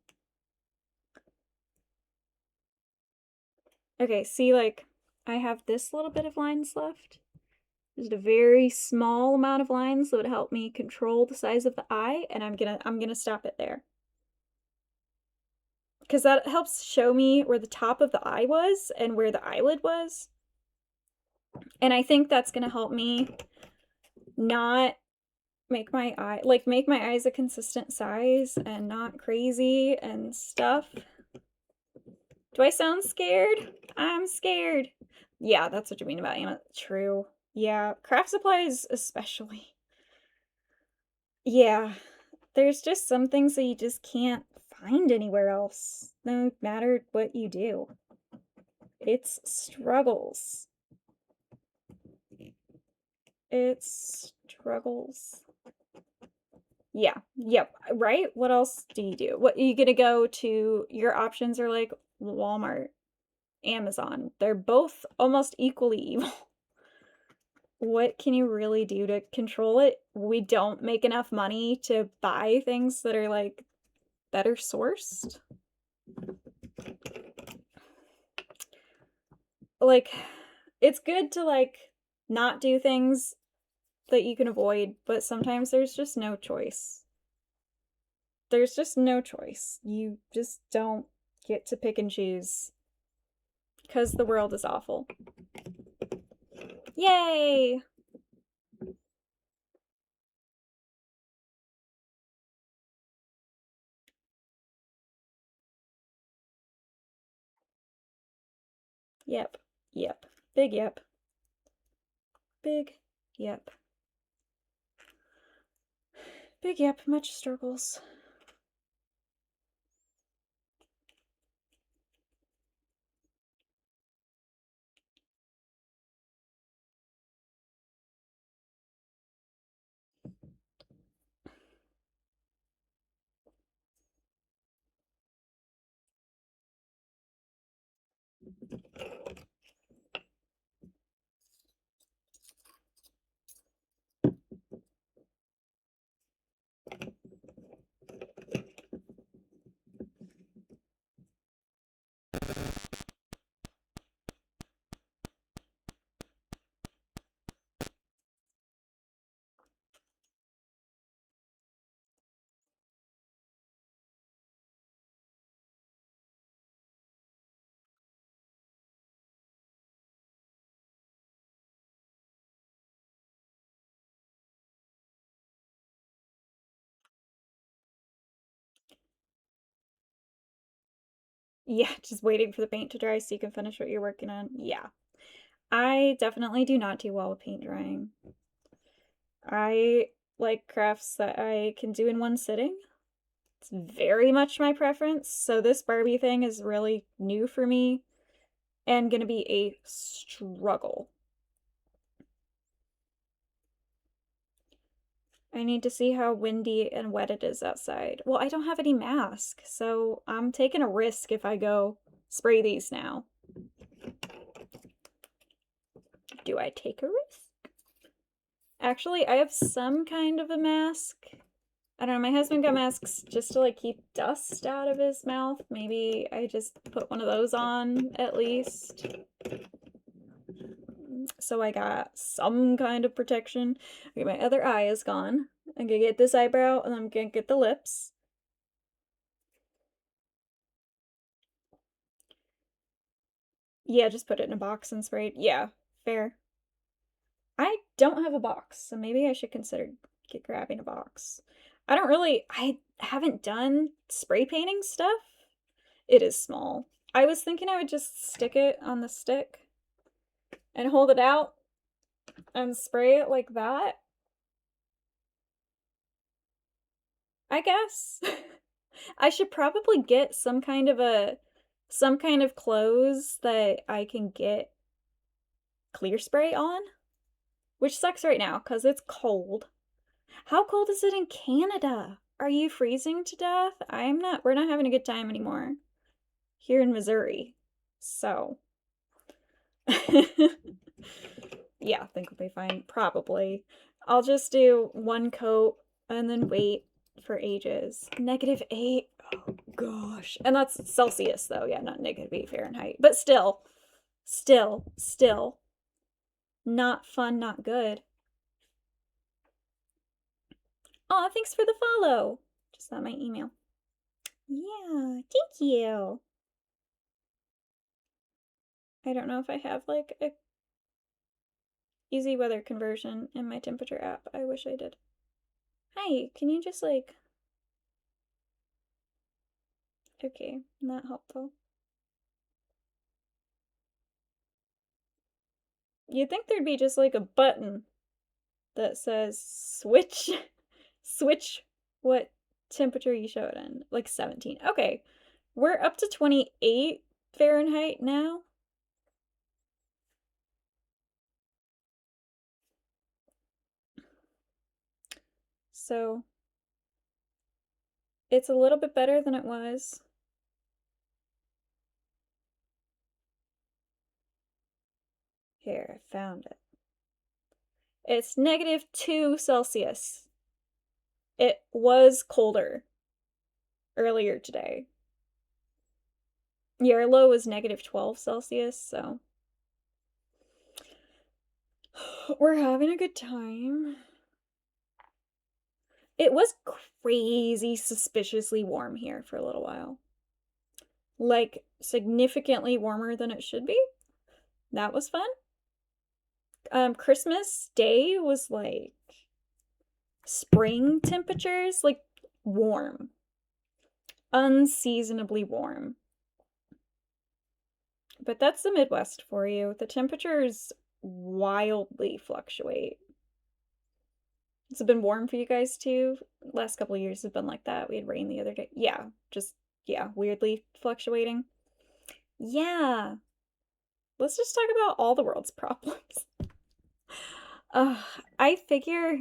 Okay, see, like, I have this little bit of lines left. Just a very small amount of lines that would help me control the size of the eye, and I'm gonna stop it there. Because that helps show me where the top of the eye was and where the eyelid was. And I think that's gonna help me not make my eyes a consistent size and not crazy and stuff. Do I sound scared? I'm scared. Yeah, that's what you mean about Amazon. True. Yeah, craft supplies especially. Yeah, there's just some things that you just can't find anywhere else, no matter what you do. It's struggles. It's struggles. Yeah, yep, right? What else do you do? What, you gonna go to, your options are like Walmart, Amazon. They're both almost equally evil. What can you really do to control it? We don't make enough money to buy things that are like better sourced. Like, it's good to like not do things that you can avoid, but sometimes there's just no choice. There's just no choice. You just don't get to pick and choose because the world is awful. Yay! Yep. Yep. Big yep. Big yep. Big yep. Much struggles. Yeah, just waiting for the paint to dry so you can finish what you're working on. Yeah. I definitely do not do well with paint drying. I like crafts that I can do in one sitting. It's very much my preference. So this Barbie thing is really new for me and gonna be a struggle. I need to see how windy and wet it is outside. Well, I don't have any mask, so I'm taking a risk if I go spray these now. Do I take a risk? Actually, I have some kind of a mask. I don't know, my husband got masks just to like keep dust out of his mouth. Maybe I just put one of those on at least. So I got some kind of protection. Okay, my other eye is gone. I'm gonna get this eyebrow and I'm gonna get the lips. Yeah, just put it in a box and spray it. Yeah, fair. I don't have a box, so maybe I should consider grabbing a box. I haven't done spray painting stuff. It is small. I was thinking I would just stick it on the stick and hold it out and spray it like that. I guess. I should probably get some kind of clothes that I can get clear spray on, which sucks right now because it's cold. How cold is it in Canada? Are you freezing to death? We're not having a good time anymore here in Missouri. So, yeah, I think we'll be fine. Probably. I'll just do one coat and then wait for ages. -8. Oh gosh. And that's Celsius though. Yeah, not -8 Fahrenheit. But still not fun, not good. Oh, thanks for the follow. Just got my email. Yeah, thank you. I don't know if I have like a easy weather conversion in my temperature app. I wish I did. Hi, can you just like. Okay, not helpful. You'd think there'd be just like a button that says switch, switch what temperature you show it in. Like 17. Okay, we're up to 28 Fahrenheit now. So it's a little bit better than it was. Here, I found it. It's -2 Celsius. It was colder earlier today. Your low was -12 Celsius, so we're having a good time. It was crazy suspiciously warm here for a little while. Like, significantly warmer than it should be. That was fun. Christmas Day was like spring temperatures, like warm. Unseasonably warm. But that's the Midwest for you. The temperatures wildly fluctuate. Has it been warm for you guys too? Last couple of years have been like that. We had rain the other day. Yeah, just, yeah, weirdly fluctuating. Yeah. Let's just talk about all the world's problems. Uh, I figure,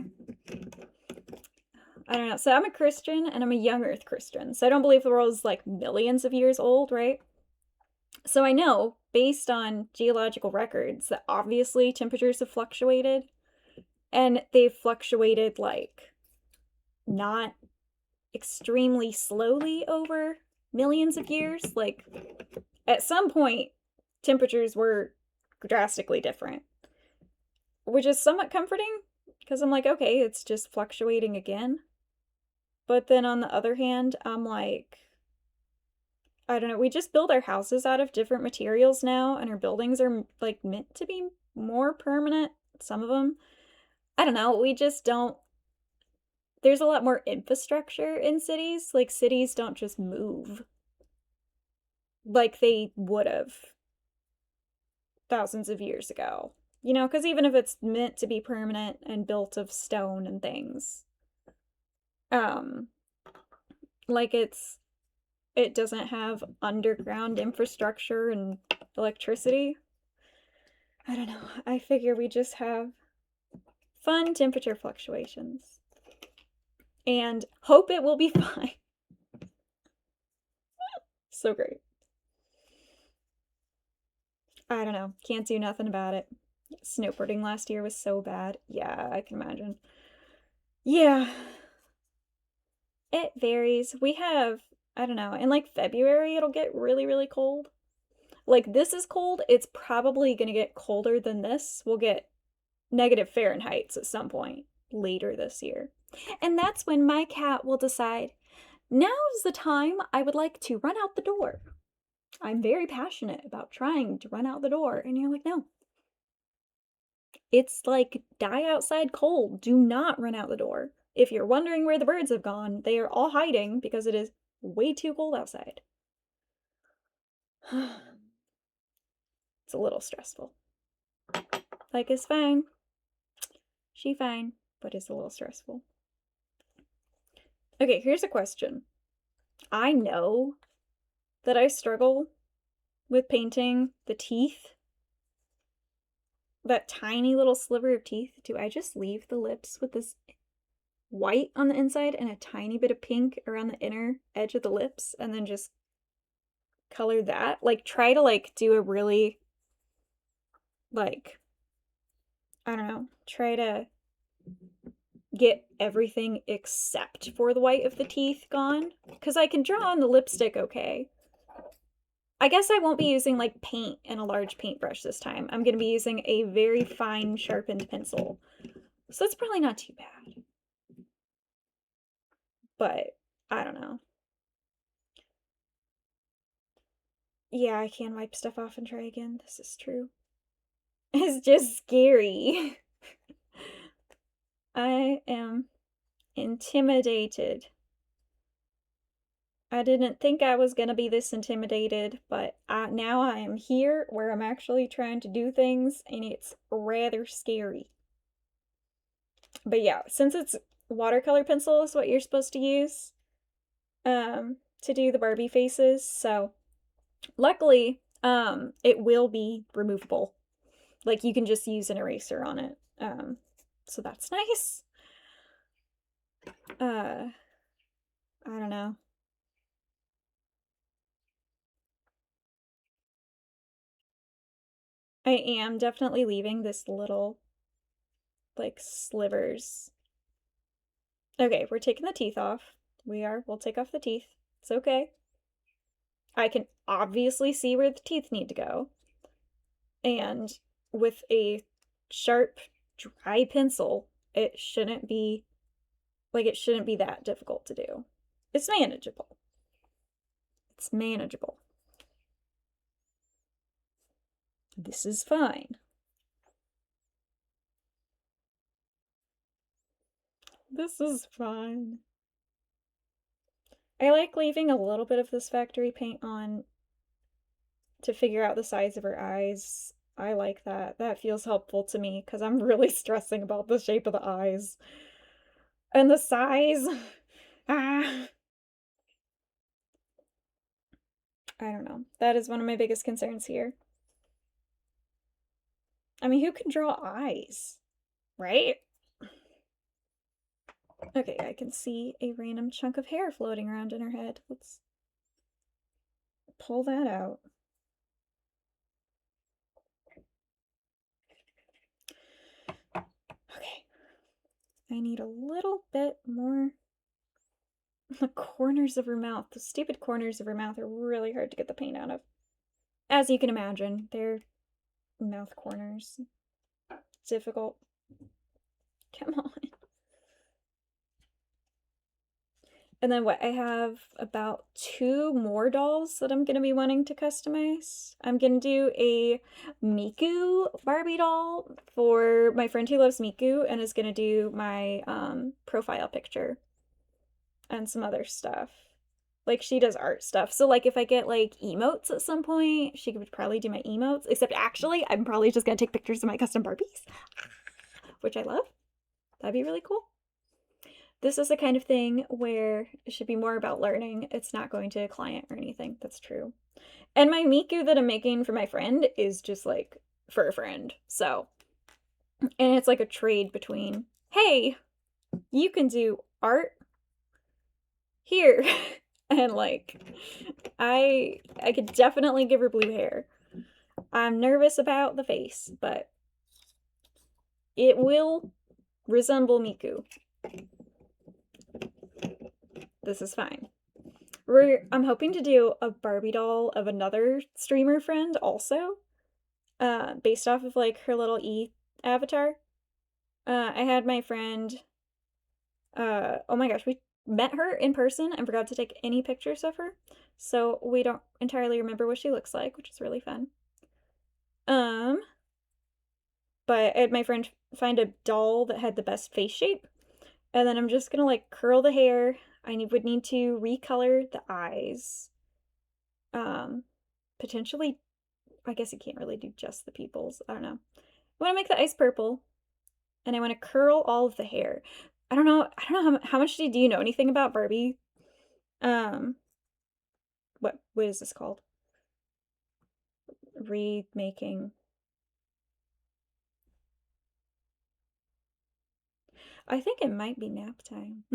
I don't know. So I'm a Christian and I'm a young earth Christian. So I don't believe the world is like millions of years old, right? So I know based on geological records that obviously temperatures have fluctuated and they've fluctuated like not extremely slowly over millions of years. Like at some point, temperatures were drastically different, which is somewhat comforting because I'm like, okay, it's just fluctuating again. But then on the other hand, I'm like, I don't know, we just build our houses out of different materials now, and our buildings are like meant to be more permanent. Some of them. I don't know, we just don't. There's a lot more infrastructure in cities. Like, cities don't just move like they would have thousands of years ago. You know, because even if it's meant to be permanent and built of stone and things, um, like it doesn't have underground infrastructure and electricity. I don't know. I figure we just have fun temperature fluctuations and hope it will be fine. So great. I don't know. Can't do nothing about it. Snowboarding last year was so bad. Yeah, I can imagine. Yeah, it varies. We have, I don't know, in like February, it'll get really, really cold. Like, this is cold. It's probably going to get colder than this. We'll get -Fahrenheits at some point later this year. And that's when my cat will decide, now's the time I would like to run out the door. I'm very passionate about trying to run out the door. And you're like, no. It's like die outside cold. Do not run out the door. If you're wondering where the birds have gone, they are all hiding because it is way too cold outside. It's a little stressful. Like, it's fine. She fine, but it's a little stressful. Okay, here's a question. I know that I struggle with painting the teeth. That tiny little sliver of teeth. Do I just leave the lips with this white on the inside and a tiny bit of pink around the inner edge of the lips and then just color that? Like, try to like do a really like, I don't know, try to get everything except for the white of the teeth gone, because I can draw on the lipstick okay. I guess I won't be using like paint and a large paintbrush this time. I'm going to be using a very fine sharpened pencil. So that's probably not too bad. But I don't know. Yeah, I can wipe stuff off and try again. This is true. It's just scary. I am intimidated. I didn't think I was going to be this intimidated, but now I am here where I'm actually trying to do things, and it's rather scary. But yeah, since it's watercolor pencil is what you're supposed to use to do the Barbie faces, so luckily it will be removable. Like you can just use an eraser on it. So that's nice. I don't know. I am definitely leaving this little like slivers. Okay, we're taking the teeth off. We'll take off the teeth. It's okay. I can obviously see where the teeth need to go. And with a sharp, dry pencil, it shouldn't be that difficult to do. It's manageable. It's manageable. This is fine. This is fine. I like leaving a little bit of this factory paint on to figure out the size of her eyes. I like that. That feels helpful to me because I'm really stressing about the shape of the eyes and the size. Ah, I don't know. That is one of my biggest concerns here. I mean, who can draw eyes? Right? Okay, I can see a random chunk of hair floating around in her head. Let's pull that out. Okay. I need a little bit more. The corners of her mouth. The stupid corners of her mouth are really hard to get the paint out of. As you can imagine, they're mouth corners. Difficult. Come on. And then what? I have about 2 more dolls that I'm going to be wanting to customize. I'm going to do a Miku Barbie doll for my friend who loves Miku and is going to do my profile picture and some other stuff. Like she does art stuff. So like if I get like emotes at some point, she could probably do my emotes. Except actually, I'm probably just going to take pictures of my custom Barbies, which I love. That'd be really cool. This is the kind of thing where it should be more about learning. It's not going to a client or anything. That's true. And my Miku that I'm making for my friend is just like for a friend. So, and it's like a trade between, hey, you can do art here. And like, I could definitely give her blue hair. I'm nervous about the face, but it will resemble Miku. This is fine. I'm hoping to do a Barbie doll of another streamer friend also, based off of like her little avatar. I had my friend. Oh my gosh, we met her in person and forgot to take any pictures of her, so we don't entirely remember what she looks like, which is really fun. But I had my friend find a doll that had the best face shape, and then I'm just gonna like curl the hair. Would need to recolor the eyes. Potentially, I guess you can't really do just the pupils. I don't know. I want to make the eyes purple, and I want to curl all of the hair. I don't know. I don't know how much do you know anything about Barbie? Um, what is this called? Remaking. I think it might be nap time.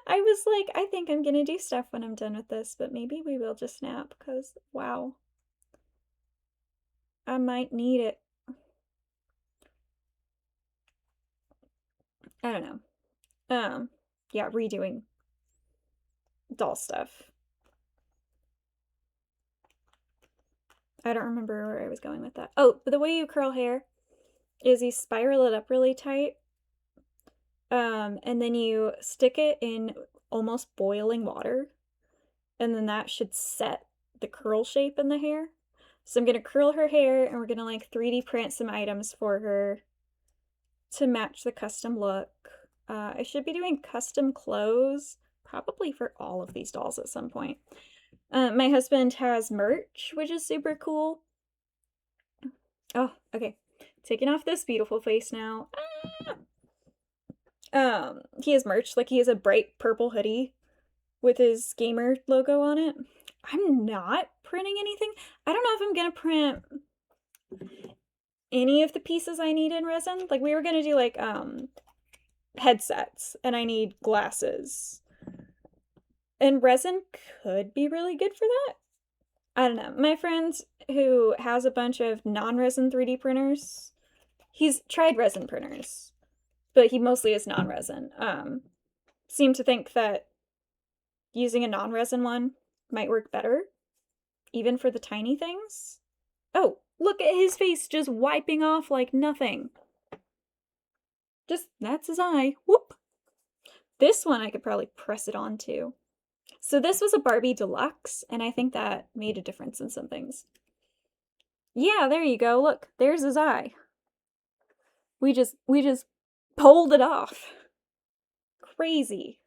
I was like, I think I'm gonna do stuff when I'm done with this, but maybe we will just nap because wow, I might need it. I don't know. Yeah, redoing doll stuff. I don't remember where I was going with that. Oh, the way you curl hair is you spiral it up really tight. And then you stick it in almost boiling water, and then that should set the curl shape in the hair. So I'm gonna curl her hair, and we're gonna like 3D print some items for her to match the custom look. I should be doing custom clothes, probably for all of these dolls at some point. My husband has merch, which is super cool. Oh, okay. Taking off this beautiful face now. He has merch, like he has a bright purple hoodie with his gamer logo on it. I'm not printing anything. I don't know if I'm gonna print any of the pieces I need in resin. Like we were gonna do like headsets, and I need glasses. And resin could be really good for that. I don't know. My friend who has a bunch of non-resin 3D printers, he's tried resin printers, but he mostly is non-resin. Seemed to think that using a non-resin one might work better, even for the tiny things. Oh, look at his face just wiping off like nothing. Just, that's his eye. Whoop. This one I could probably press it onto. So this was a Barbie Deluxe, and I think that made a difference in some things. Yeah, there you go. Look, there's his eye. We just pulled it off. Crazy.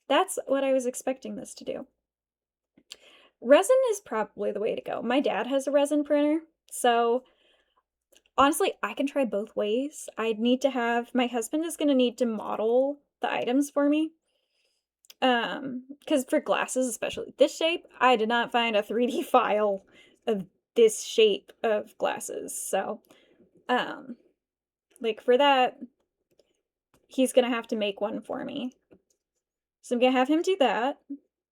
That's what I was expecting this to do. Resin is probably the way to go. My dad has a resin printer, so honestly, I can try both ways. I'd need to have, my husband is going to need to model the items for me. Because for glasses, especially this shape, I did not find a 3D file of this shape of glasses. So, like for that, he's going to have to make one for me. So I'm going to have him do that.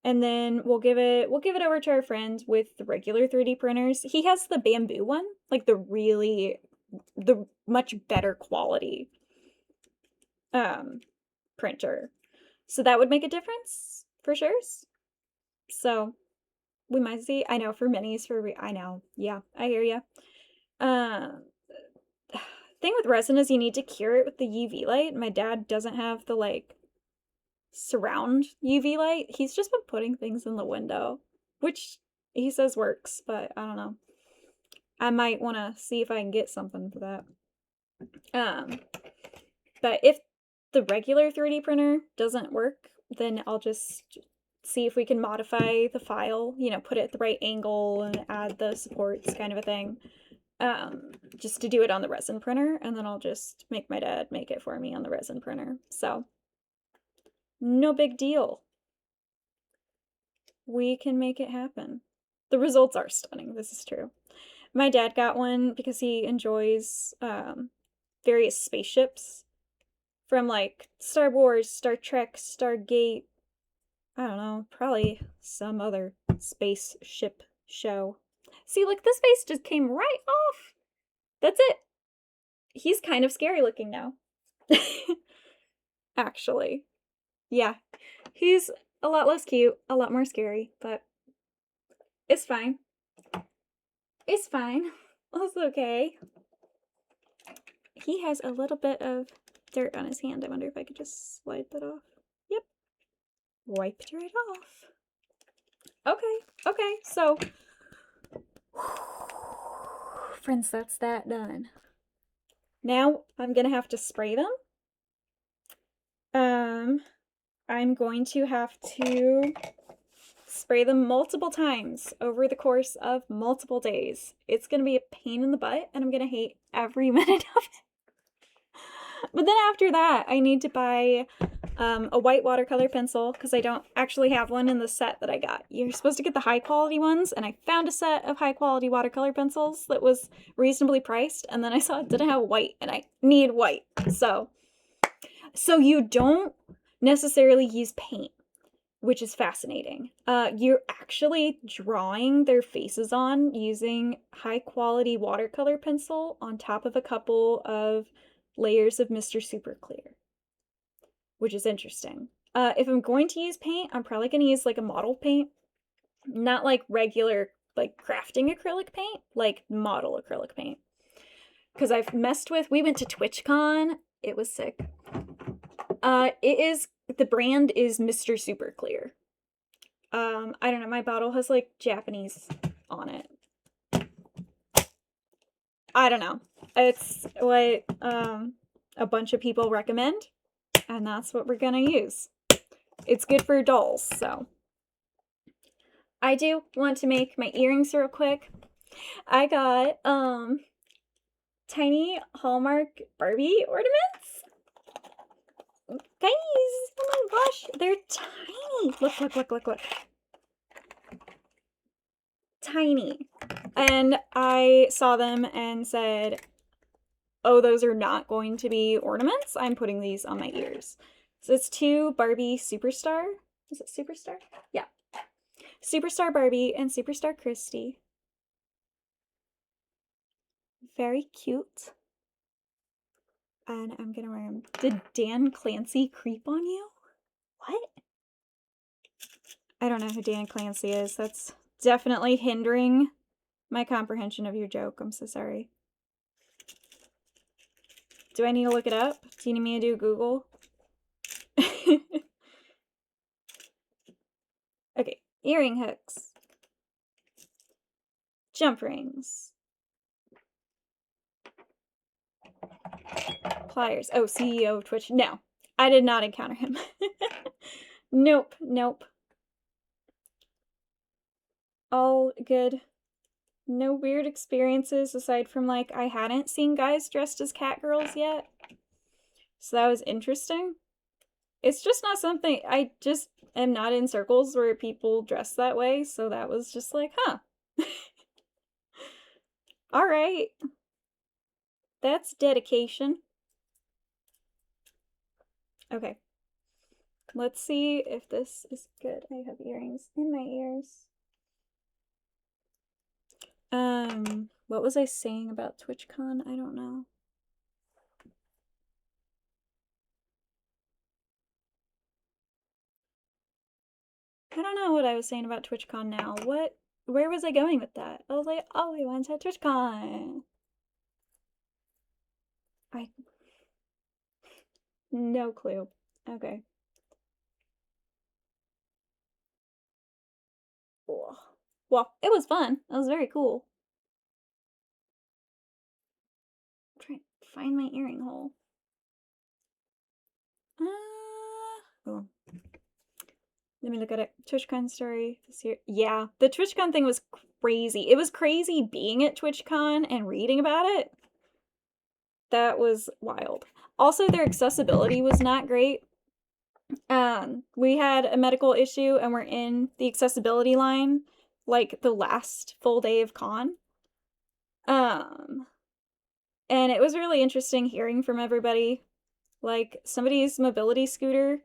And then we'll give it over to our friend with the regular 3D printers. He has the bamboo one, like the much better quality printer. So that would make a difference for sure. So we might see. I know for minis, I know. Yeah, I hear you. Thing with resin is you need to cure it with the UV light. My dad doesn't have the like surround UV light. He's just been putting things in the window, which he says works, but I don't know. I might want to see if I can get something for that. But if the regular 3D printer doesn't work, then I'll just see if we can modify the file, you know, put it at the right angle and add the supports kind of a thing. Just to do it on the resin printer, and then I'll just make my dad make it for me on the resin printer. So, no big deal. We can make it happen. The results are stunning, this is true. My dad got one because he enjoys various spaceships from like Star Wars, Star Trek, Stargate, I don't know, probably some other spaceship show. See, like this face just came right off. That's it. He's kind of scary looking now. Actually. Yeah. He's a lot less cute, a lot more scary, but it's fine. It's fine. It's okay. He has a little bit of dirt on his hand. I wonder if I could just slide that off. Yep. Wiped right off. Okay, so friends, that's that done. Now I'm gonna have to spray them. I'm going to have to spray them multiple times over the course of multiple days. It's gonna be a pain in the butt, and I'm gonna hate every minute of it. But then after that, I need to buy a white watercolor pencil because I don't actually have one in the set that I got. You're supposed to get the high quality ones, and I found a set of high quality watercolor pencils that was reasonably priced, and then I saw it didn't have white, and I need white. So you don't necessarily use paint, which is fascinating. You're actually drawing their faces on using high quality watercolor pencil on top of a couple of layers of Mr. Super Clear, which is interesting. If I'm going to use paint, I'm probably going to use like a model paint, not like regular like crafting acrylic paint, like model acrylic paint. Because I've messed with, we went to TwitchCon, it was sick. The brand is Mr. Super Clear. I don't know, my bottle has like Japanese on it. I don't know. It's what a bunch of people recommend. and that's what we're gonna use. It's good for dolls, so. I do want to make my earrings real quick. I got tiny Hallmark Barbie ornaments. Guys, oh my gosh, they're tiny. Look. Tiny. And I saw them and said, oh, those are not going to be ornaments. I'm putting these on my ears. So it's 2 Barbie Superstar. Is it Superstar? Yeah. Superstar Barbie and Superstar Christy. Very cute. And I'm gonna wear them. Did Dan Clancy creep on you? What? I don't know who Dan Clancy is. That's definitely hindering my comprehension of your joke. I'm so sorry. Do I need to look it up? Do you need me to do Google? Okay, earring hooks. Jump rings. Pliers. Oh, CEO of Twitch. No, I did not encounter him. Nope. All good. No weird experiences aside from like I hadn't seen guys dressed as cat girls yet. So that was interesting. It's just not something I just am not in circles where people dress that way, so that was just like, huh. All right. That's dedication. Okay. Let's see if this is good. I have earrings in my ears. What was I saying about TwitchCon? I don't know. I don't know what I was saying about TwitchCon now. Where was I going with that? I was like, oh, we went to TwitchCon. No clue. Okay. Cool. Well, it was fun. It was very cool. I'm trying to find my earring hole. Oh. Let me look at it. TwitchCon story this year. Yeah, the TwitchCon thing was crazy. It was crazy being at TwitchCon and reading about it. That was wild. Also, their accessibility was not great. We had a medical issue and we're in the accessibility line like the last full day of con. And it was really interesting hearing from everybody. Like somebody's mobility scooter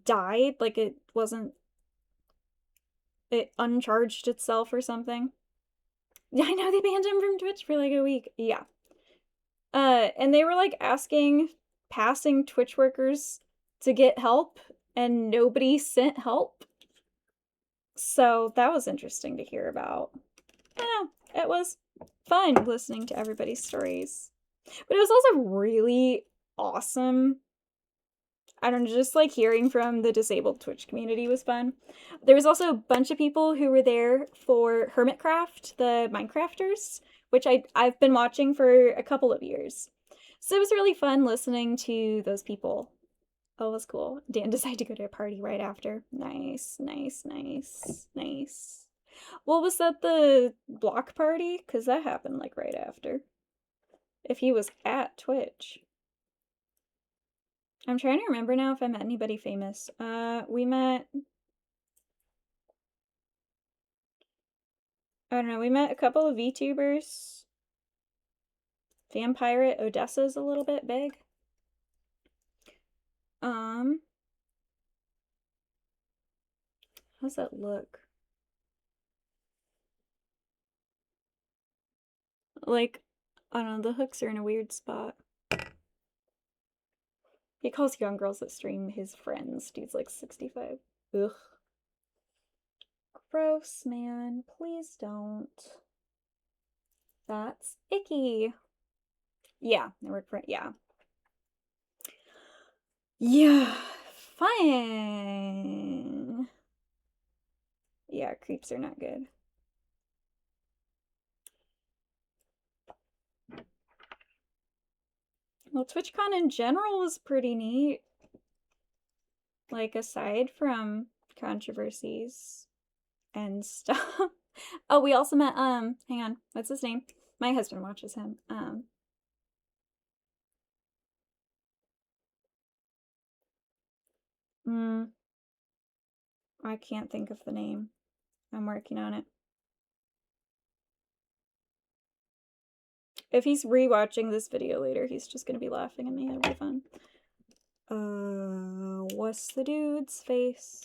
died, like it uncharged itself or something. Yeah, I know they banned him from Twitch for like a week. Yeah. And they were like asking passing Twitch workers to get help and nobody sent help. So that was interesting to hear about. Yeah, it was fun listening to everybody's stories. But it was also really awesome. I don't know, just like hearing from the disabled Twitch community was fun. There was also a bunch of people who were there for Hermitcraft, the Minecrafters, which I've been watching for a couple of years. So it was really fun listening to those people. Oh, it was cool. Dan decided to go to a party right after. Nice. Well, was that the block party? Because that happened like right after. If he was at Twitch. I'm trying to remember now if I met anybody famous. We met... I don't know, we met a couple of VTubers. Vampire Odessa's a little bit big. How's that look? Like, I don't know, the hooks are in a weird spot. He calls young girls that stream his friends. Dude's like 65. Ugh. Gross, man. Please don't. That's icky. Yeah, I work for... Yeah. Yeah. Fine. Yeah, creeps are not good. Well, TwitchCon in general was pretty neat. like aside from controversies and stuff. Oh, we also met hang on, what's his name? My husband watches him. Mm, I can't think of the name. I'm working on it. If he's rewatching this video later, he's just gonna be laughing at me. It'll be fun. What's the dude's face?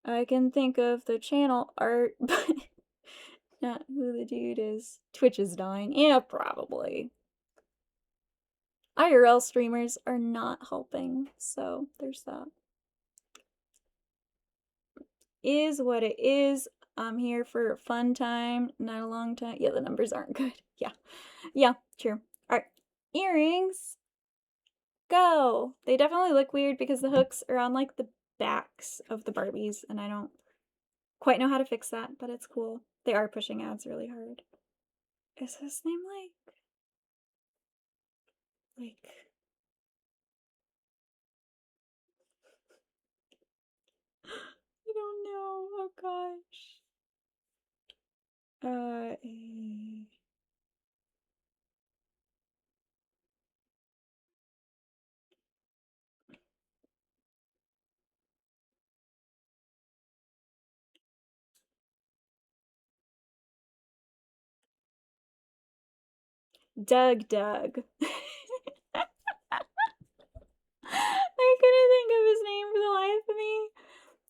I can think of the channel art, but not who the dude is. Twitch is dying. Yeah, probably. IRL streamers are not helping, so there's that. Is what it is. I'm here for a fun time, not a long time. Yeah, the numbers aren't good. Yeah, true. Alright, earrings. Go! They definitely look weird because the hooks are on like the backs of the Barbies, and I don't quite know how to fix that, but it's cool. They are pushing ads really hard. Is his name like I don't know. Oh gosh. Uh, Doug. I couldn't think of his name for the life of me.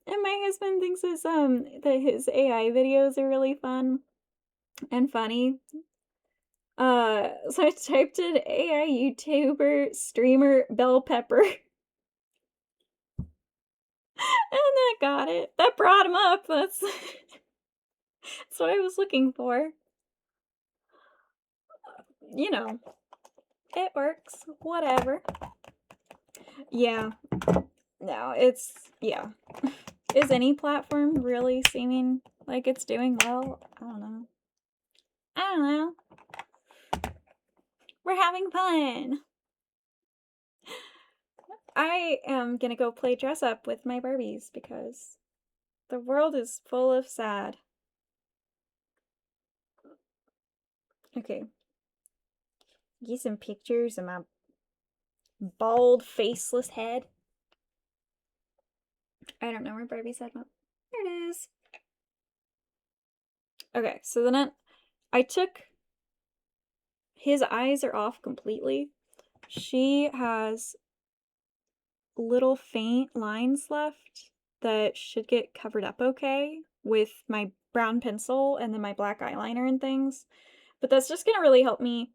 And my husband thinks his that his AI videos are really fun and funny. So I typed in AI YouTuber streamer bell pepper, and that got it. That brought him up. That's what I was looking for. You know, it works. Whatever. Yeah. No, it's yeah. Is any platform really seeming like it's doing well? I don't know. I don't know. We're having fun. I am gonna go play dress up with my Barbies because the world is full of sad. Okay. Get some pictures of my bald, faceless head. I don't know where Barbie's head went. There it is. Okay, so then I took his eyes are off completely. She has little faint lines left that should get covered up okay with my brown pencil and then my black eyeliner and things. But that's just gonna really help me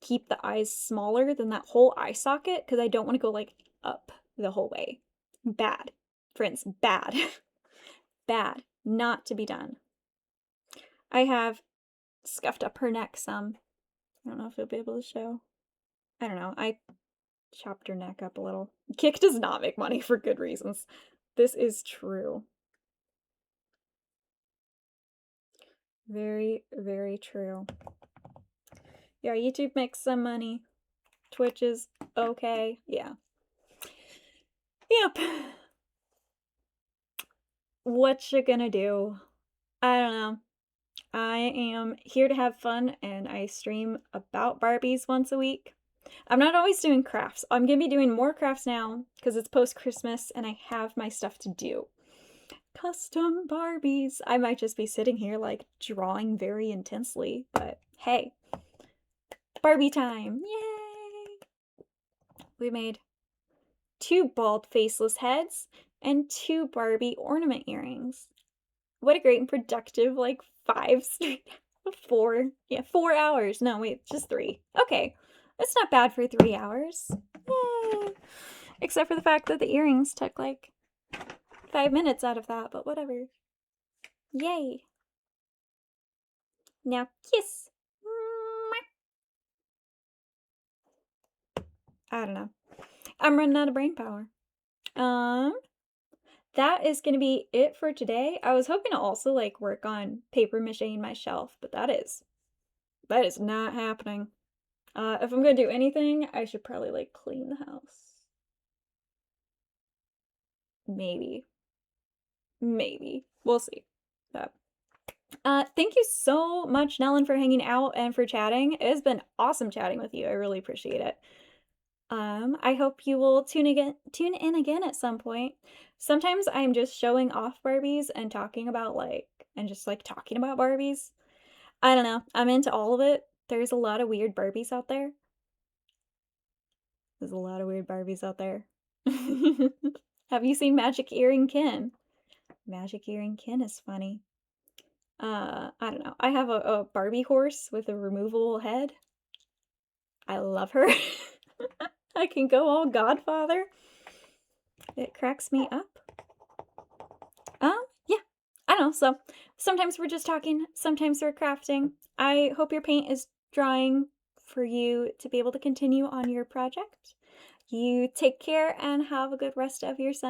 keep the eyes smaller than that whole eye socket because I don't want to go like up the whole way. Bad. Friends, bad. Bad. Not to be done. I have scuffed up her neck some. I don't know if you'll be able to show. I don't know. I chopped her neck up a little. Kick does not make money for good reasons. This is true. Very, very true. Yeah, YouTube makes some money. Twitch is okay. Yeah. Yep. What you gonna do? I don't know. I am here to have fun and I stream about Barbies once a week. I'm not always doing crafts. I'm gonna be doing more crafts now because it's post Christmas and I have my stuff to do. Custom Barbies. I might just be sitting here like drawing very intensely, but hey, Barbie time! Yay! We made 2 bald faceless heads and 2 Barbie ornament earrings. What a great and productive, like 5 straight, 4, yeah, 4 hours. No, wait, just 3. Okay, that's not bad for 3 hours. Yay! Except for the fact that the earrings took like 5 minutes out of that, but whatever. Yay! Now kiss. I don't know. I'm running out of brain power. That is gonna be it for today. I was hoping to also like work on paper macheing my shelf, but that is not happening. If I'm gonna do anything, I should probably, like, clean the house. Maybe. Maybe. We'll see. But, thank you so much, Nellen, for hanging out and for chatting. It has been awesome chatting with you. I really appreciate it. I hope you will tune in again at some point. Sometimes I'm just showing off Barbies and talking about, like and just, like, talking about Barbies. I don't know. I'm into all of it. There's a lot of weird Barbies out there. There's a lot of weird Barbies out there. Have you seen Magic Earring Kin? Magic Earring Kin is funny. I don't know. I have a Barbie horse with a removable head. I love her. I can go all Godfather. It cracks me up. Yeah. I don't know. So sometimes we're just talking, sometimes we're crafting. I hope your paint is drying for you to be able to continue on your project. You take care and have a good rest of your Sunday.